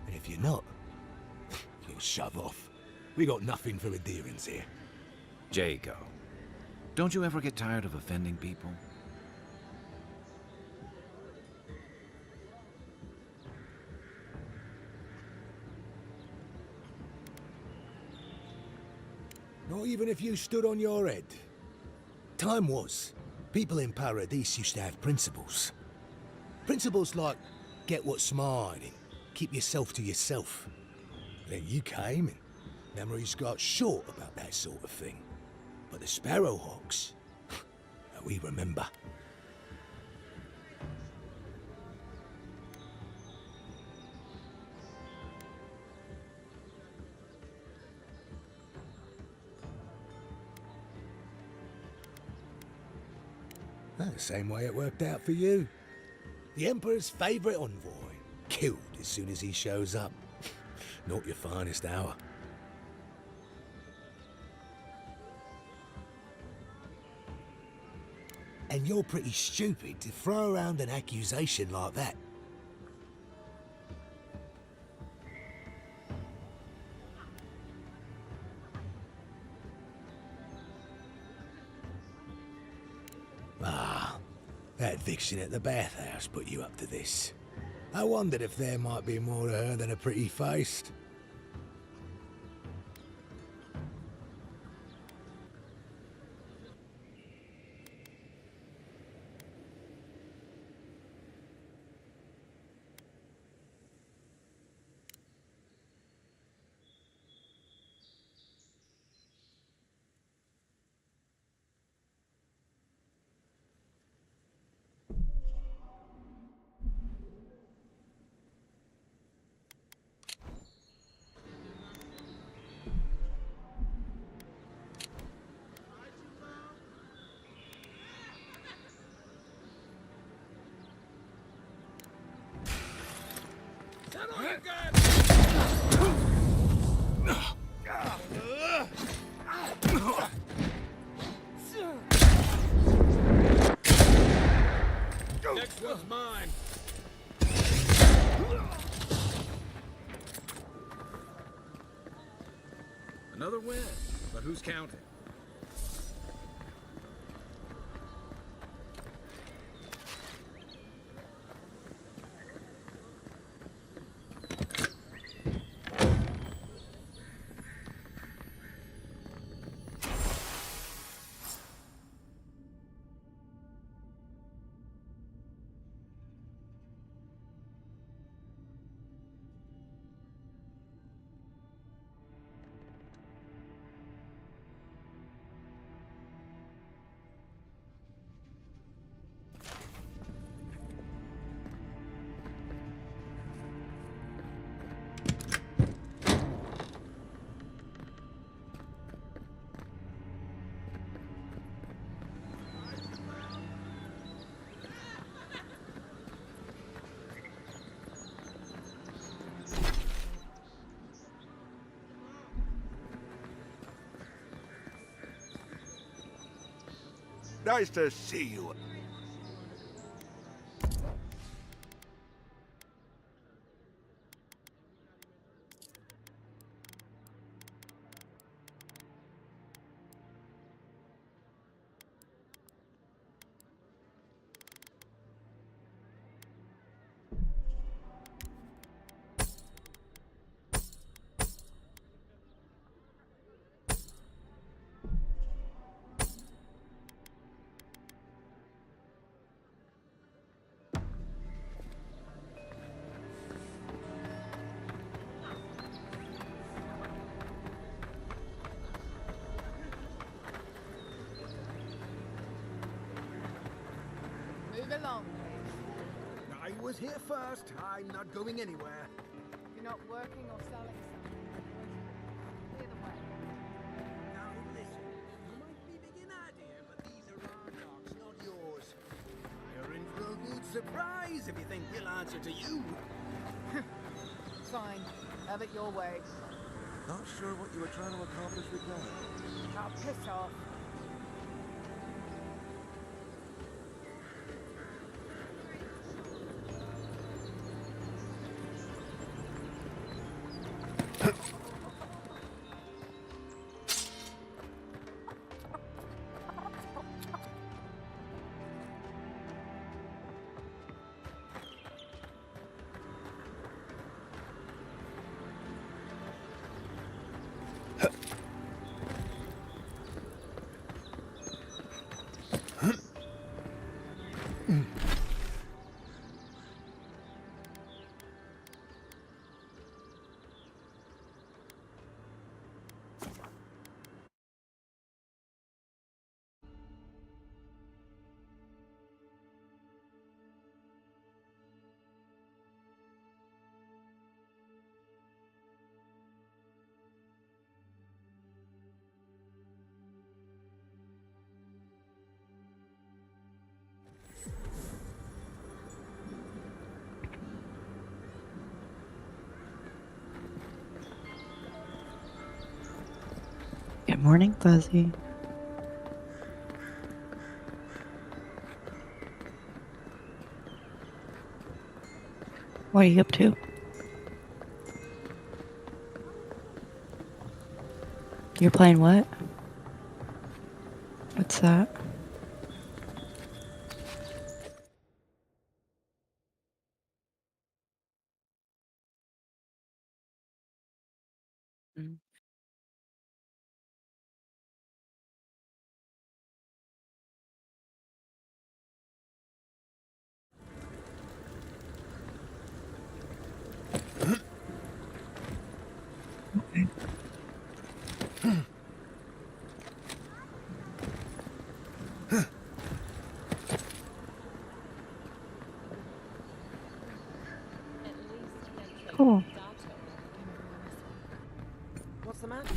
And if you're not, you'll shove off. We got nothing for adherence here. Jago, don't you ever get tired of offending people? Not even if you stood on your head. Time was, people in Paradise used to have principles. Principles like, get what's mine and keep yourself to yourself. Then you came and memories got short about that sort of thing. But the Sparrowhawks, we remember. The same way it worked out for you. The Emperor's favourite envoy, killed as soon as he shows up. Not your finest hour. And you're pretty stupid to throw around an accusation like that. That vixen at the bathhouse put you up to this. I wondered if there might be more to her than a pretty face. Next one's mine. Another win, but who's counting? Nice to see you. Move along. I was here first. I'm not going anywhere. You're not working or selling something. Clear the way. Now listen, you might be big in idea, but these are our docks, not yours. You're in for a good surprise if you think he'll answer to you. Fine. Have it your way. Not sure what you were trying to accomplish with that. Now piss off. Good morning, Fuzzy. What are you up to? You're playing what? What's that? Cool. What's the matter?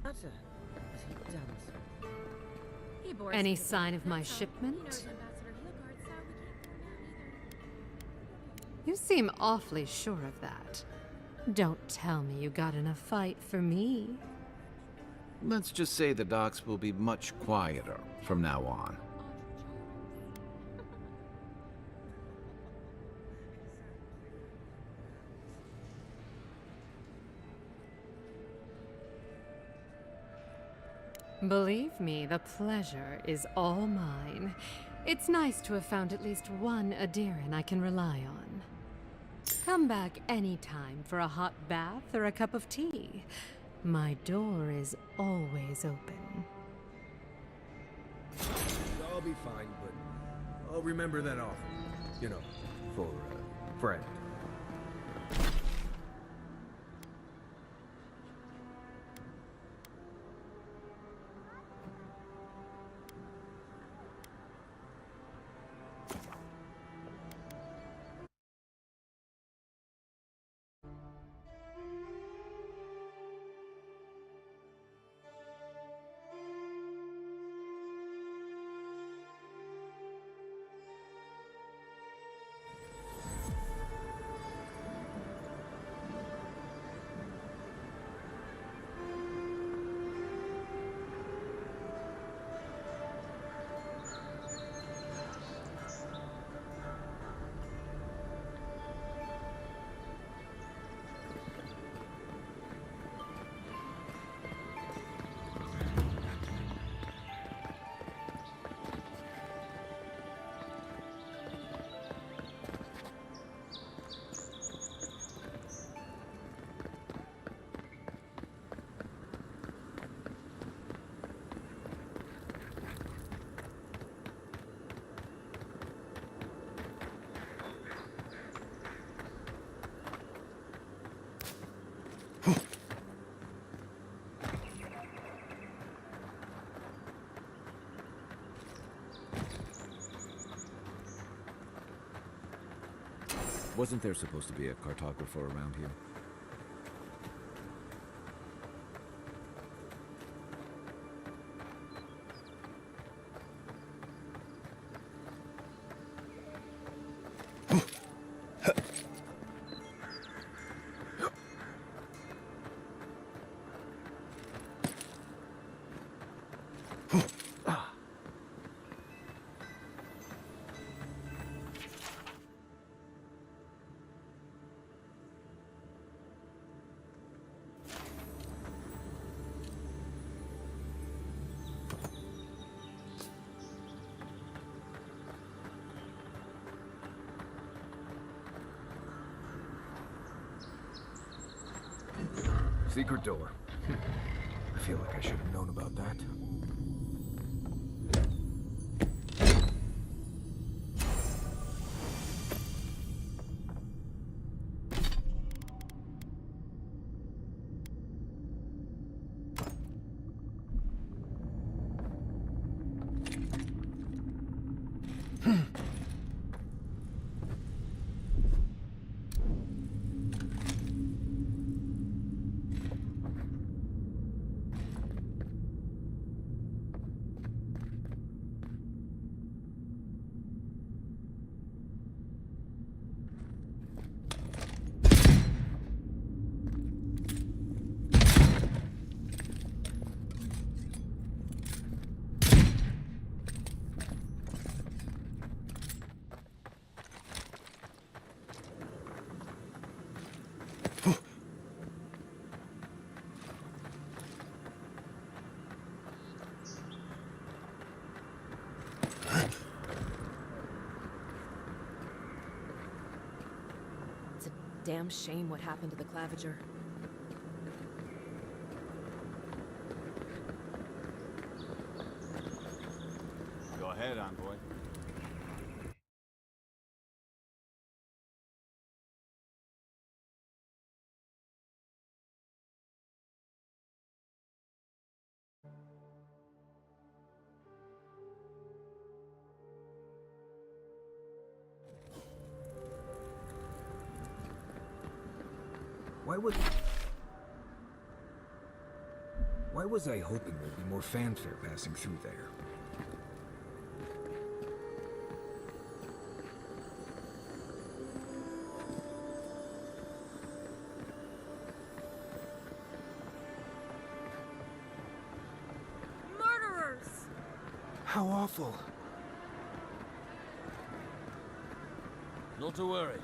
Matter? Has he done something? Any sign of my shipment? You seem awfully sure of that. Don't tell me you got in a fight for me. Let's just say the docks will be much quieter from now on. Believe me, the pleasure is all mine. It's nice to have found at least one Adiran I can rely on. Come back anytime for a hot bath or a cup of tea. My door is always open. I'll be fine, but I'll remember that offer. You know, for Fred. Wasn't there supposed to be a cartographer around here? Secret door. I feel like I should have known about that. damn shame what happened to the Claviger. Go ahead, envoy. Why was I hoping there'd be more fanfare passing through there? Murderers! How awful. Not to worry.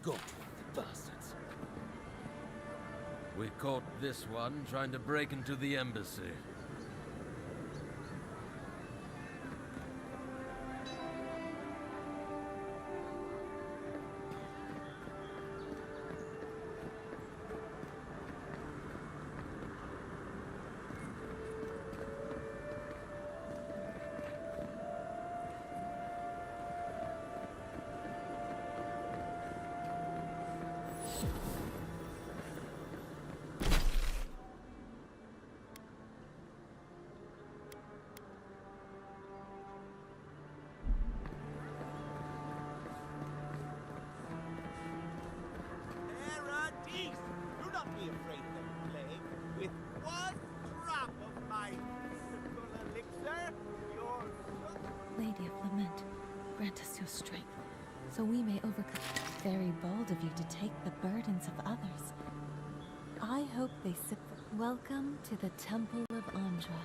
Go to the bastards. We caught this one trying to break into the embassy. Paradise! Do not be afraid of the plague. With one drop of my mystical elixir, your Lady of Lament, grant us your strength, so we may overcome. Very bold of you to take the burdens of others. I hope they sip. Welcome to the Temple of Andra.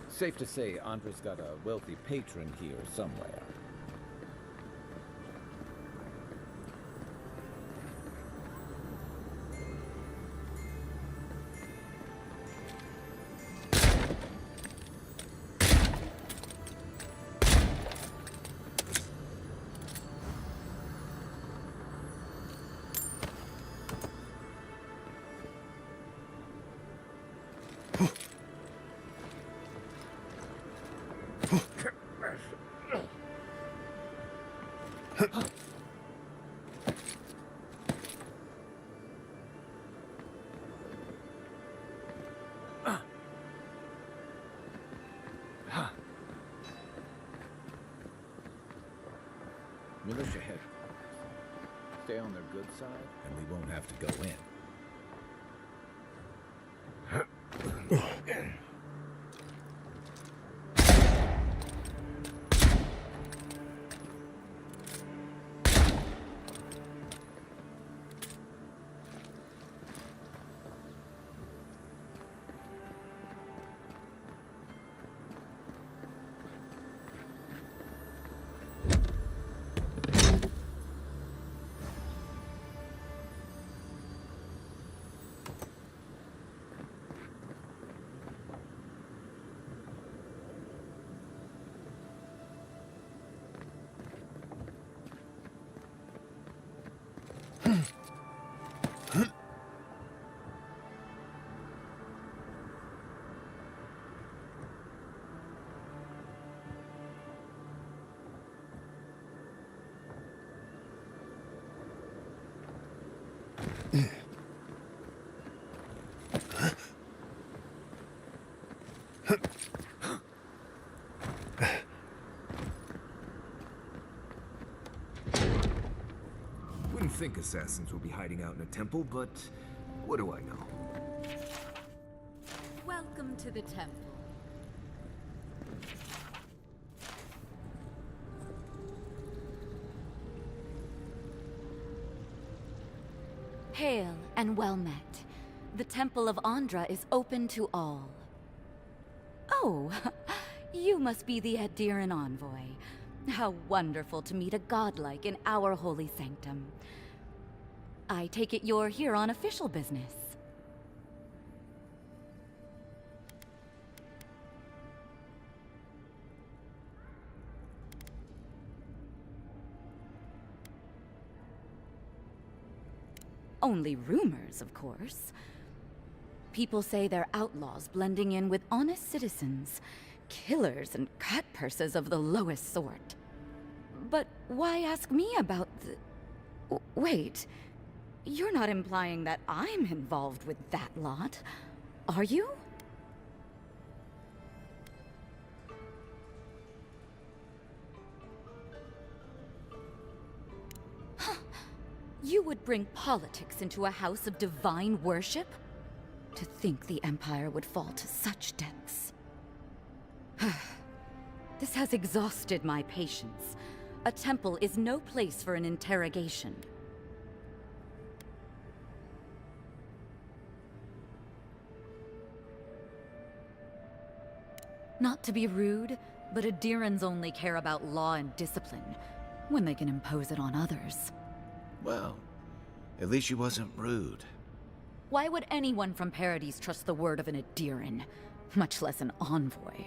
Safe to say, Andra's got a wealthy patron here somewhere. Militia head. Stay on their good side, and we won't have to go in. Wouldn't think assassins will be hiding out in a temple, but what do I know? Welcome to the temple. Hail and well met. The Temple of Andra is open to all. Oh, you must be the Adiran envoy. How wonderful to meet a godlike in our holy sanctum. I take it you're here on official business. Only rumors, of course. People say they're outlaws blending in with honest citizens, killers and cutpurses of the lowest sort. But why ask me about the... Wait, you're not implying that I'm involved with that lot, are you? You would bring politics into a house of divine worship? To think the Empire would fall to such depths. This has exhausted my patience. A temple is no place for an interrogation. Not to be rude, but Adirans only care about law and discipline, when they can impose it on others. Well, at least she wasn't rude. Why would anyone from Paradise trust the word of an Adiran, much less an envoy?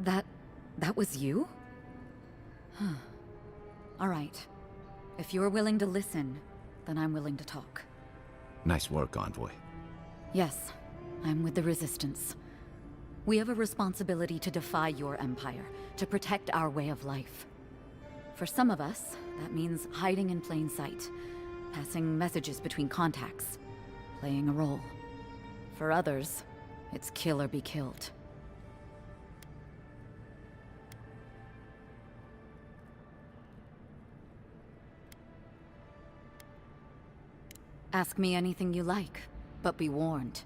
That was you? Huh. All right. If you're willing to listen, then I'm willing to talk. Nice work, Envoy. Yes, I'm with the Resistance. We have a responsibility to defy your empire, to protect our way of life. For some of us, that means hiding in plain sight, passing messages between contacts, playing a role. For others, it's kill or be killed. Ask me anything you like, but be warned,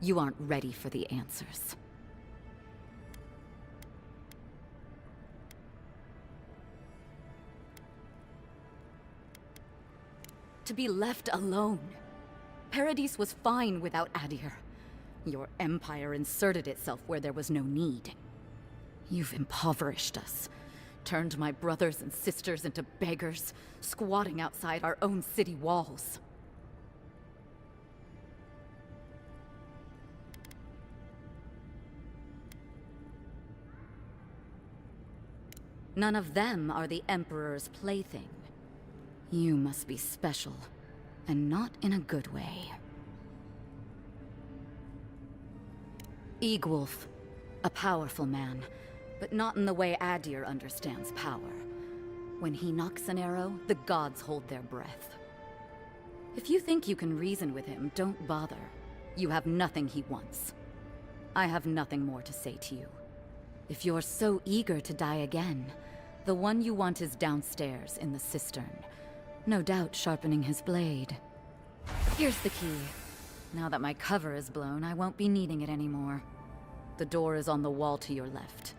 you aren't ready for the answers. To be left alone. Paradise was fine without Adir. Your empire inserted itself where there was no need. You've impoverished us, turned my brothers and sisters into beggars, squatting outside our own city walls. None of them are the Emperor's plaything. You must be special, and not in a good way. Eagwolf, a powerful man, but not in the way Adir understands power. When he knocks an arrow, the gods hold their breath. If you think you can reason with him, don't bother. You have nothing he wants. I have nothing more to say to you. If you're so eager to die again, the one you want is downstairs in the cistern. No doubt sharpening his blade. Here's the key. Now that my cover is blown, I won't be needing it anymore. The door is on the wall to your left.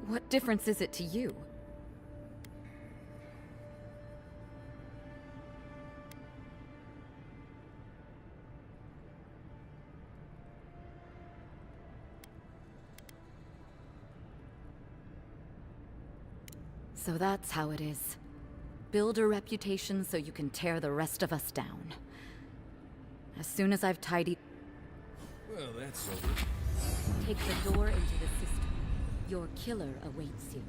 What difference is it to you? So that's how it is. Build a reputation so you can tear the rest of us down. As soon as I've tidied... Well, that's over. Take the door into the system. Your killer awaits you.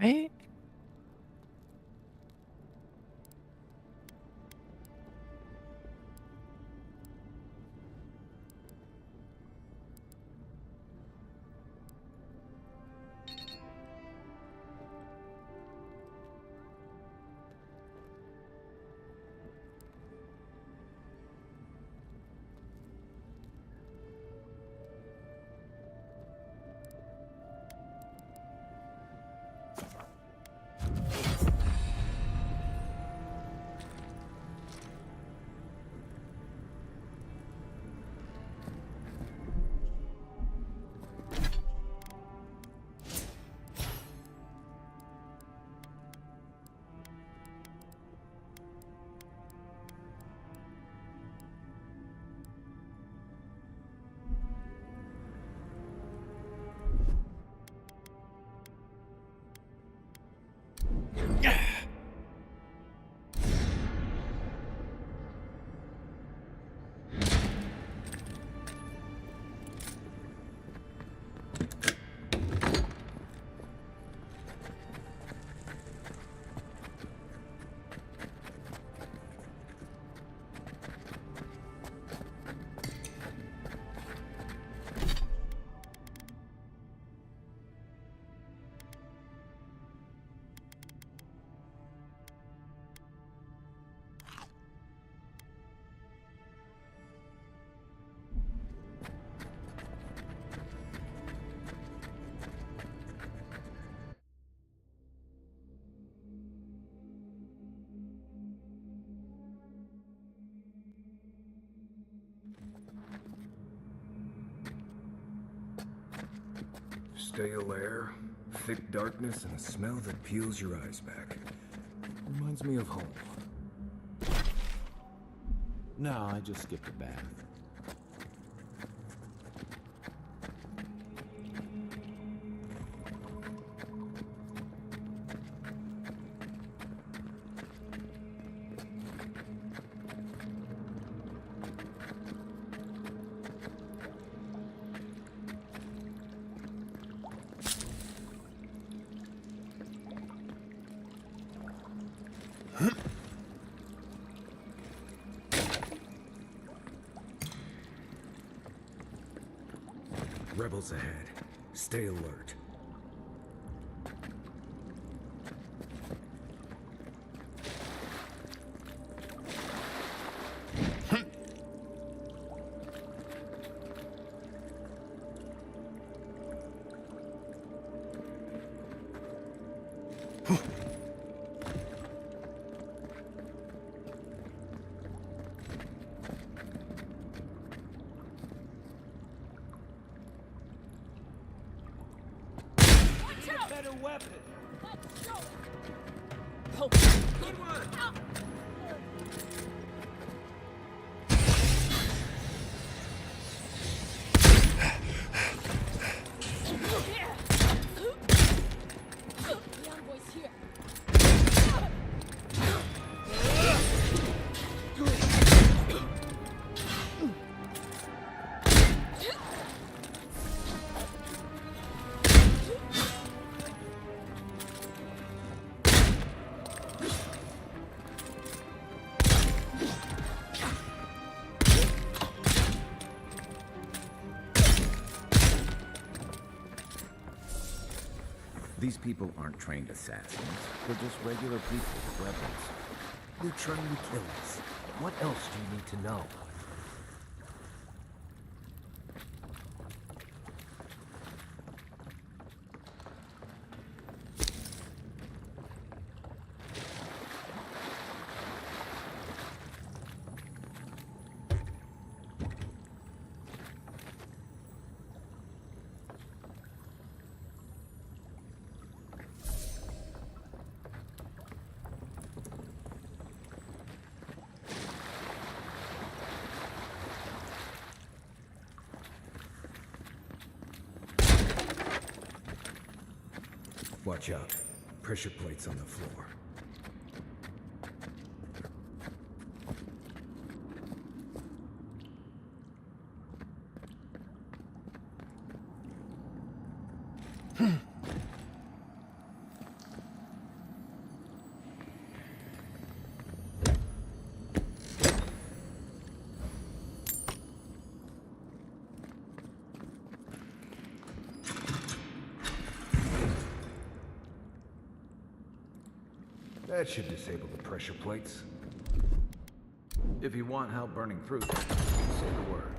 Right? Stale air, thick darkness, and a smell that peels your eyes back. Reminds me of home. No, I just skipped a bath. Rebels ahead. Stay alert. Better weapon. Let's show. Oh, good one. The envoy's here. These people aren't trained assassins. They're just regular people with weapons. They're trying to kill us. What else do you need to know? Watch out. Pressure plates on the floor. That should disable the pressure plates. If you want help burning through them, say the word.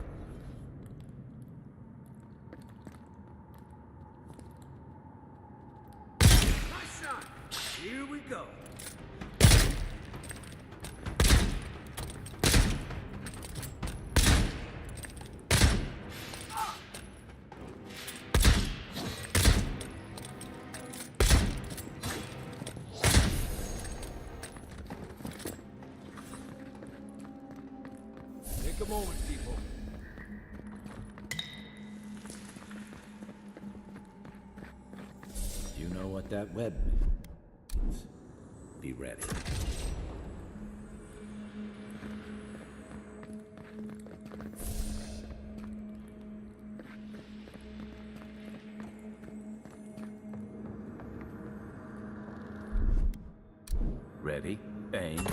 Nice shot! Here we go. Take a moment, people. You know what that web means. Be ready. Ready, aim.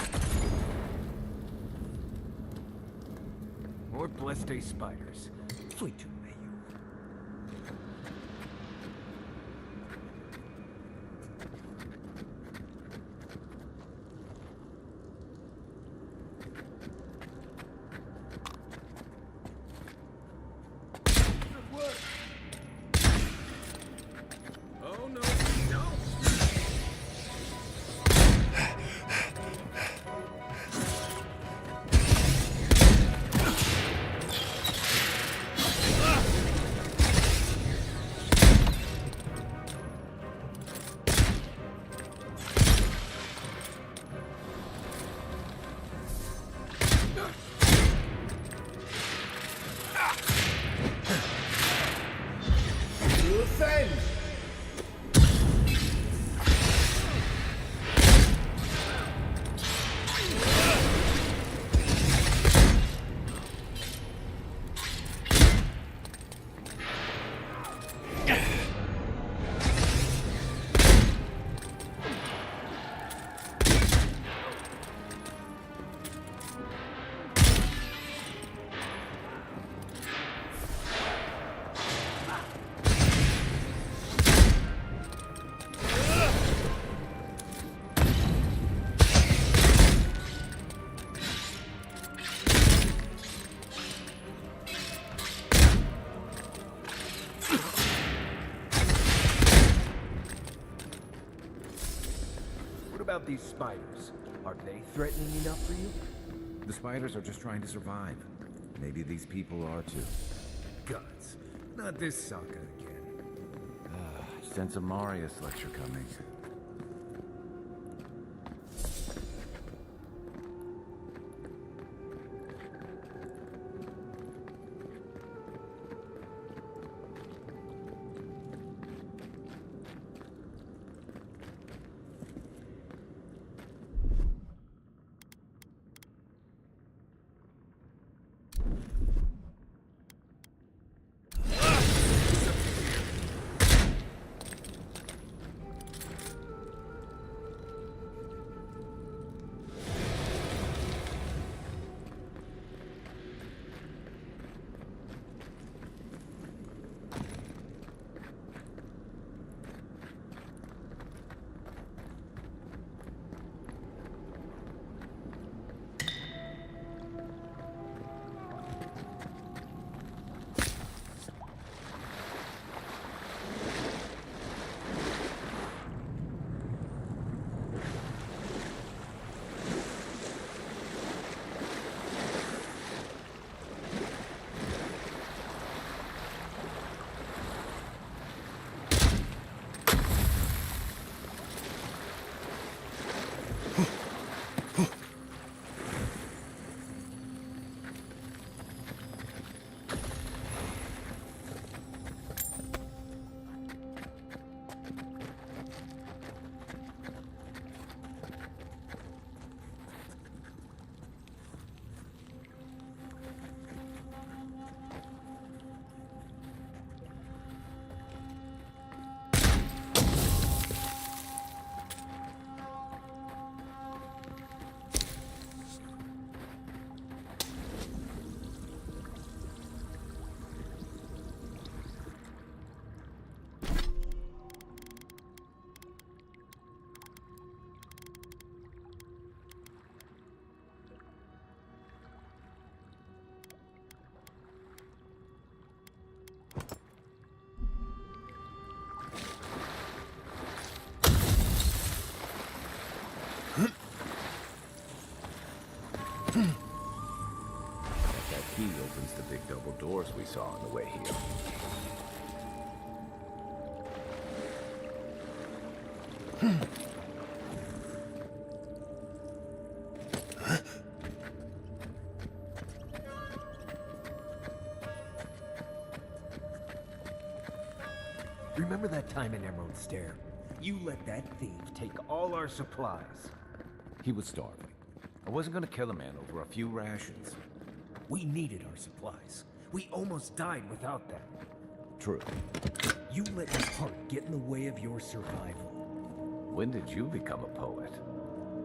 More Bleste spiders. Fui to meio. Good work. Oh no, no. What about these spiders? Are they threatening enough for you? The spiders are just trying to survive. Maybe these people are too. Guts. Not this saga again. Sense of Marius lecture coming. big double doors we saw on the way here. Remember that time in Emerald Stair? You let that thief take all our supplies. He was starving. I wasn't gonna kill a man over a few rations. We needed our supplies. We almost died without them. True. You let your heart get in the way of your survival. When did you become a poet?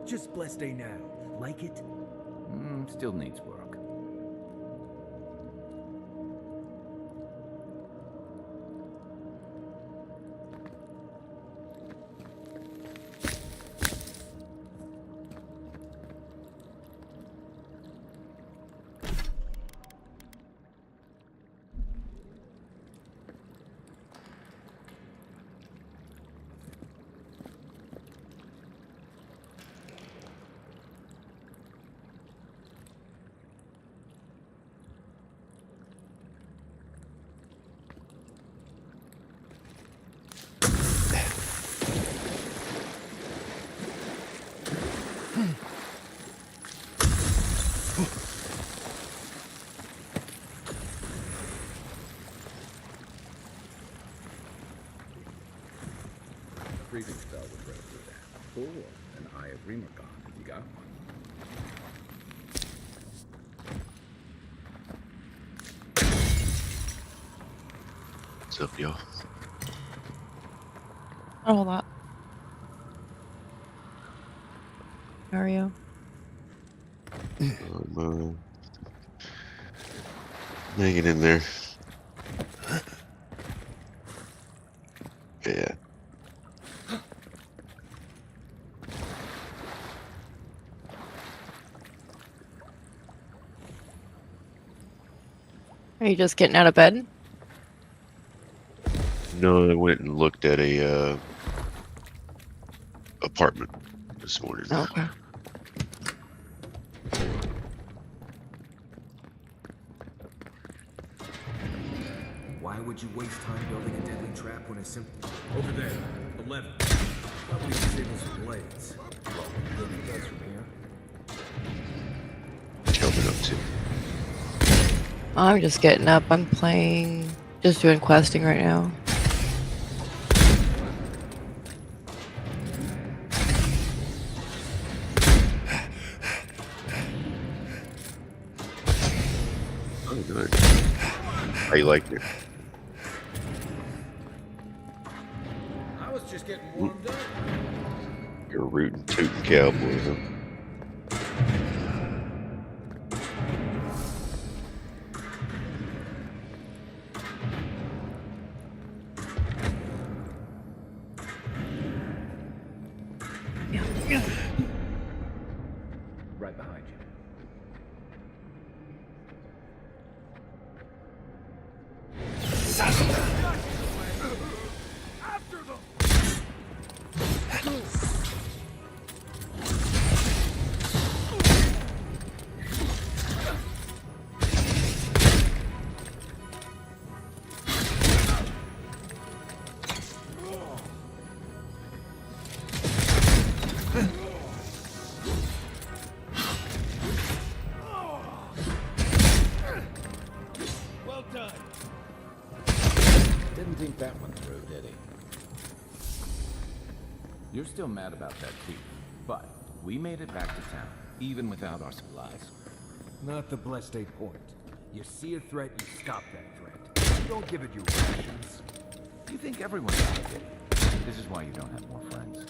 Just blessed day now. Like it? Still needs work. Breathing spell would go through that. Or an Eye of Remergon, if you got one. What's up, y'all? Not a whole lot. Mario. Hanging in there. Yeah. Are you just getting out of bed? No, I went and looked at a apartment this morning. Okay. Why would you waste time building a deadly trap when it's simple? Over there, 11. Probably disables the blades. Well, good it does from here. Coming up to. I'm just getting up. I'm playing, just doing questing right now. Oh, good. How you liking it? I was just getting warmed up. You're a rootin' tootin' cowboy, huh? Right behind you. After them! Well done. Didn't think that one through, did he? You're still mad about that thief, but we made it back to town, even without our supplies. Not the blessed day point. You see a threat, you stop that threat. You don't give it your rations. You think everyone's out of it. This is why you don't have more friends.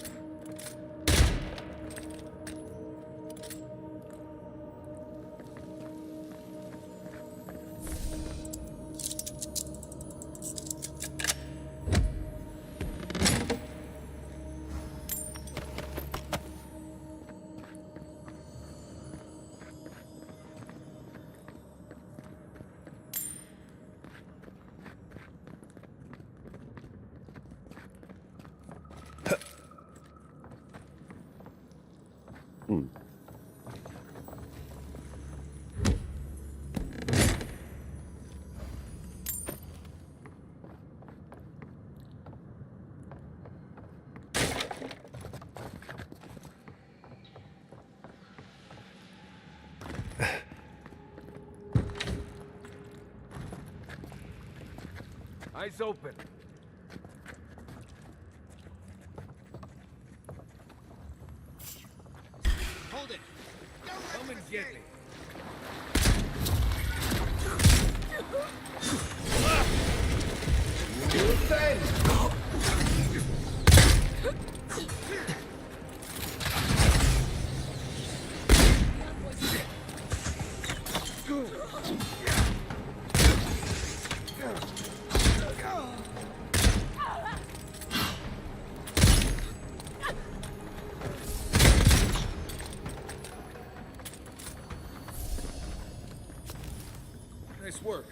Eyes open. Hold it! Come and get me. Nice work.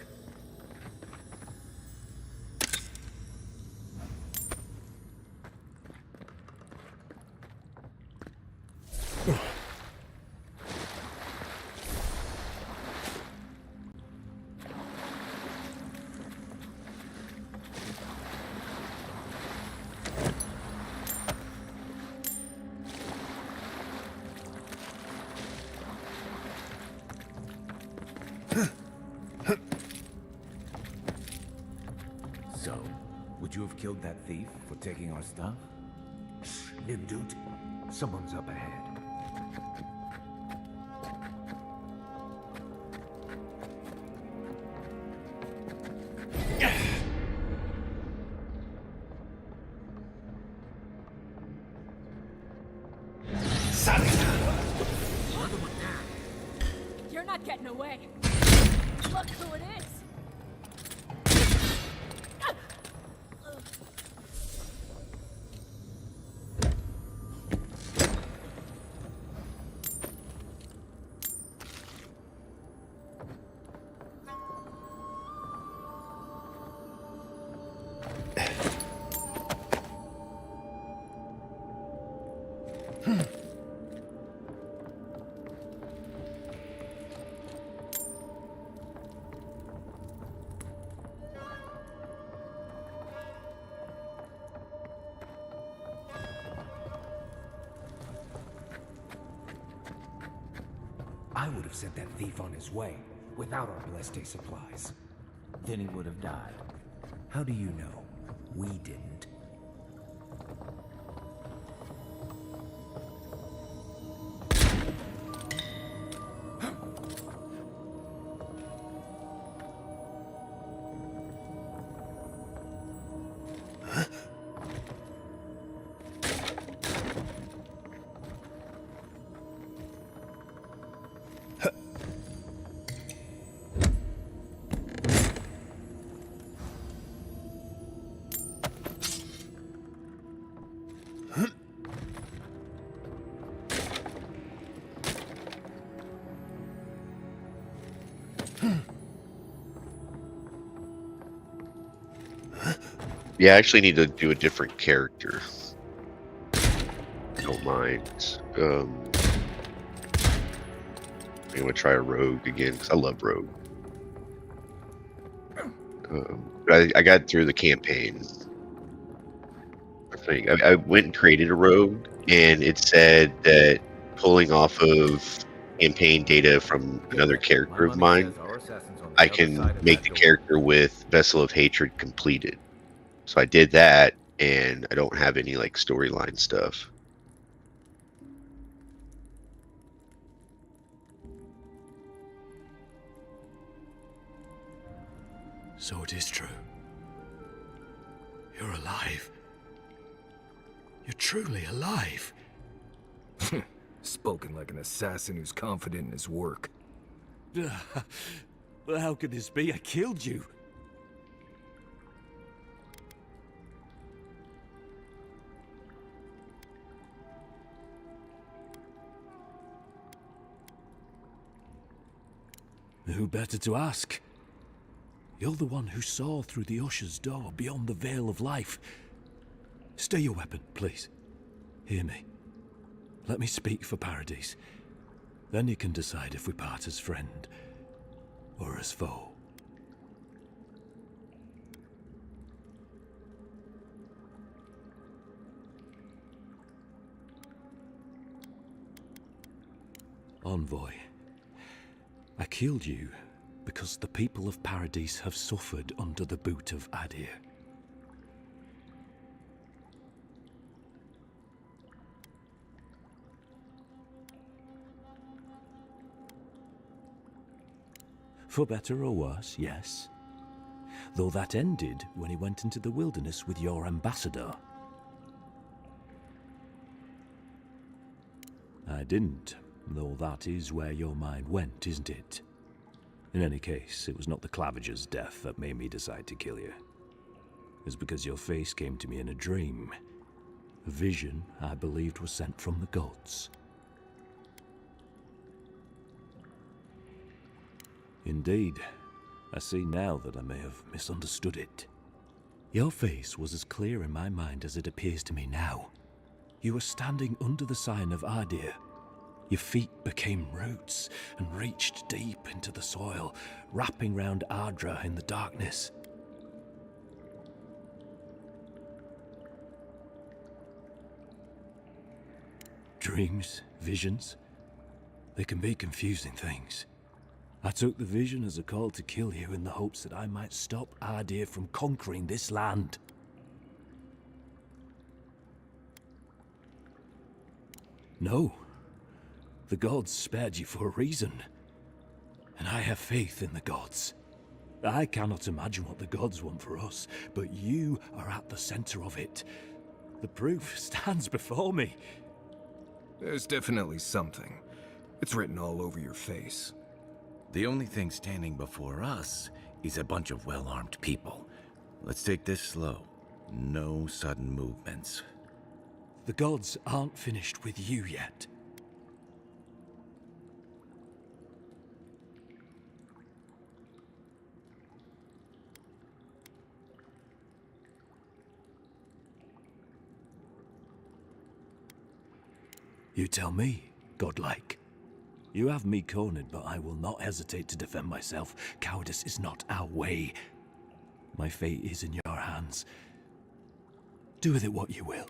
So, would you have killed that thief for taking our stuff? Nimdut, someone's up ahead. You're not getting away. Look who it is. I would have sent that thief on his way without our Bleste supplies. Then he would have died. How do you know? We didn't. Yeah, I actually need to do a different character. Don't mind. I'm gonna try a rogue again because I love rogue. But I got through the campaign. I went and created a rogue, and it said that pulling off of campaign data from another character of mine, I can make the character with Vessel of Hatred completed. So I did that, and I don't have any like storyline stuff. So it is true. You're alive. You're truly alive. Spoken like an assassin who's confident in his work. Well, how could this be? I killed you. Who better to ask? You're the one who saw through the usher's door beyond the veil of life. Stay your weapon, please. Hear me. Let me speak for Paradise. Then you can decide if we part as friend or as foe. Envoy, I killed you because the people of Paradise have suffered under the boot of Adir. For better or worse, yes. Though that ended when he went into the wilderness with your ambassador. I didn't, though that is where your mind went, isn't it? In any case, it was not the Clavager's death that made me decide to kill you. It was because your face came to me in a dream. A vision I believed was sent from the gods. Indeed, I see now that I may have misunderstood it. Your face was as clear in my mind as it appears to me now. You were standing under the sign of Adir. Your feet became roots and reached deep into the soil, wrapping round Ardra in the darkness. Dreams, visions, they can be confusing things. I took the vision as a call to kill you in the hopes that I might stop Adir from conquering this land. No. The gods spared you for a reason. And I have faith in the gods. I cannot imagine what the gods want for us, but you are at the center of it. The proof stands before me. There's definitely something. It's written all over your face. The only thing standing before us is a bunch of well-armed people. Let's take this slow. No sudden movements. The gods aren't finished with you yet. You tell me, godlike. You have me cornered, but I will not hesitate to defend myself. Cowardice is not our way. My fate is in your hands. Do with it what you will.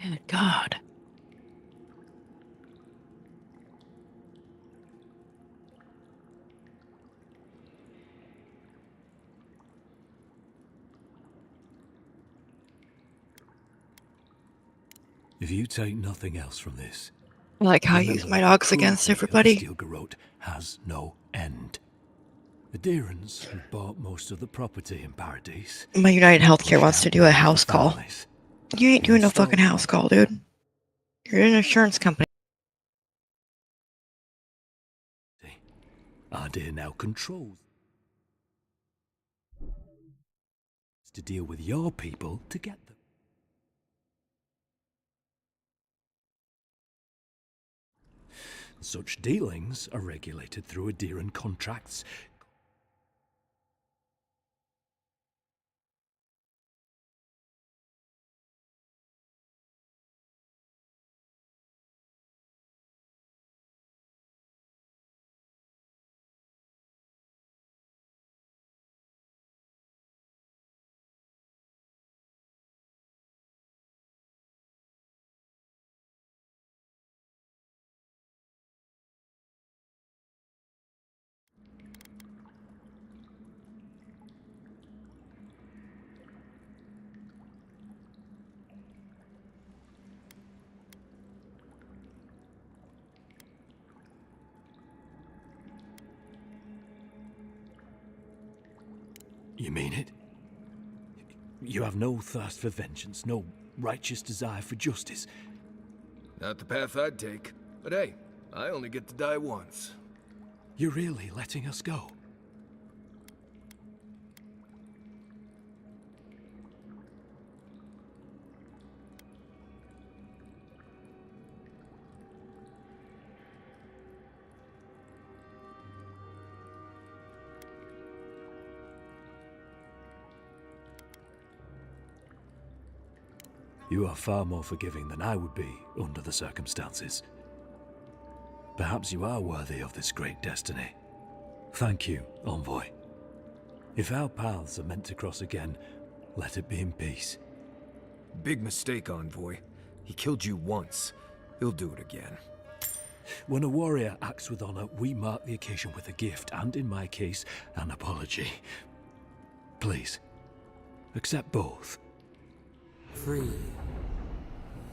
Good God. If you take nothing else from this, I like how I use my dogs against everybody. Stilgarrote has no end. The Deerans who bought most of the property in Paradise. My United Healthcare wants to do a house call. You ain't doing no fucking house call, dude. You're an insurance company. Adir now controls to deal with your people to get them. Such dealings are regulated through Adiran contracts. You mean it? You have no thirst for vengeance, no righteous desire for justice? Not the path I'd take. But hey, I only get to die once. You're really letting us go? You are far more forgiving than I would be under the circumstances. Perhaps you are worthy of this great destiny. Thank you, Envoy. If our paths are meant to cross again, let it be in peace. Big mistake, Envoy. He killed you once. He'll do it again. When a warrior acts with honor, we mark the occasion with a gift, and in my case, an apology. Please, accept both. Free.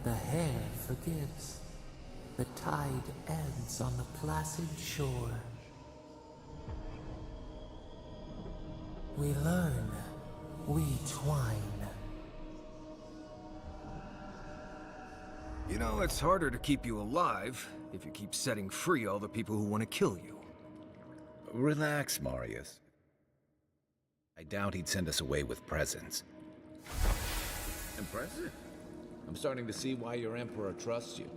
The hair forgives. The tide ends on the placid shore. We learn. We twine. You know, it's harder to keep you alive if you keep setting free all the people who want to kill you. Relax, Marius. I doubt he'd send us away with presents. Impressive. I'm starting to see why your Emperor trusts you.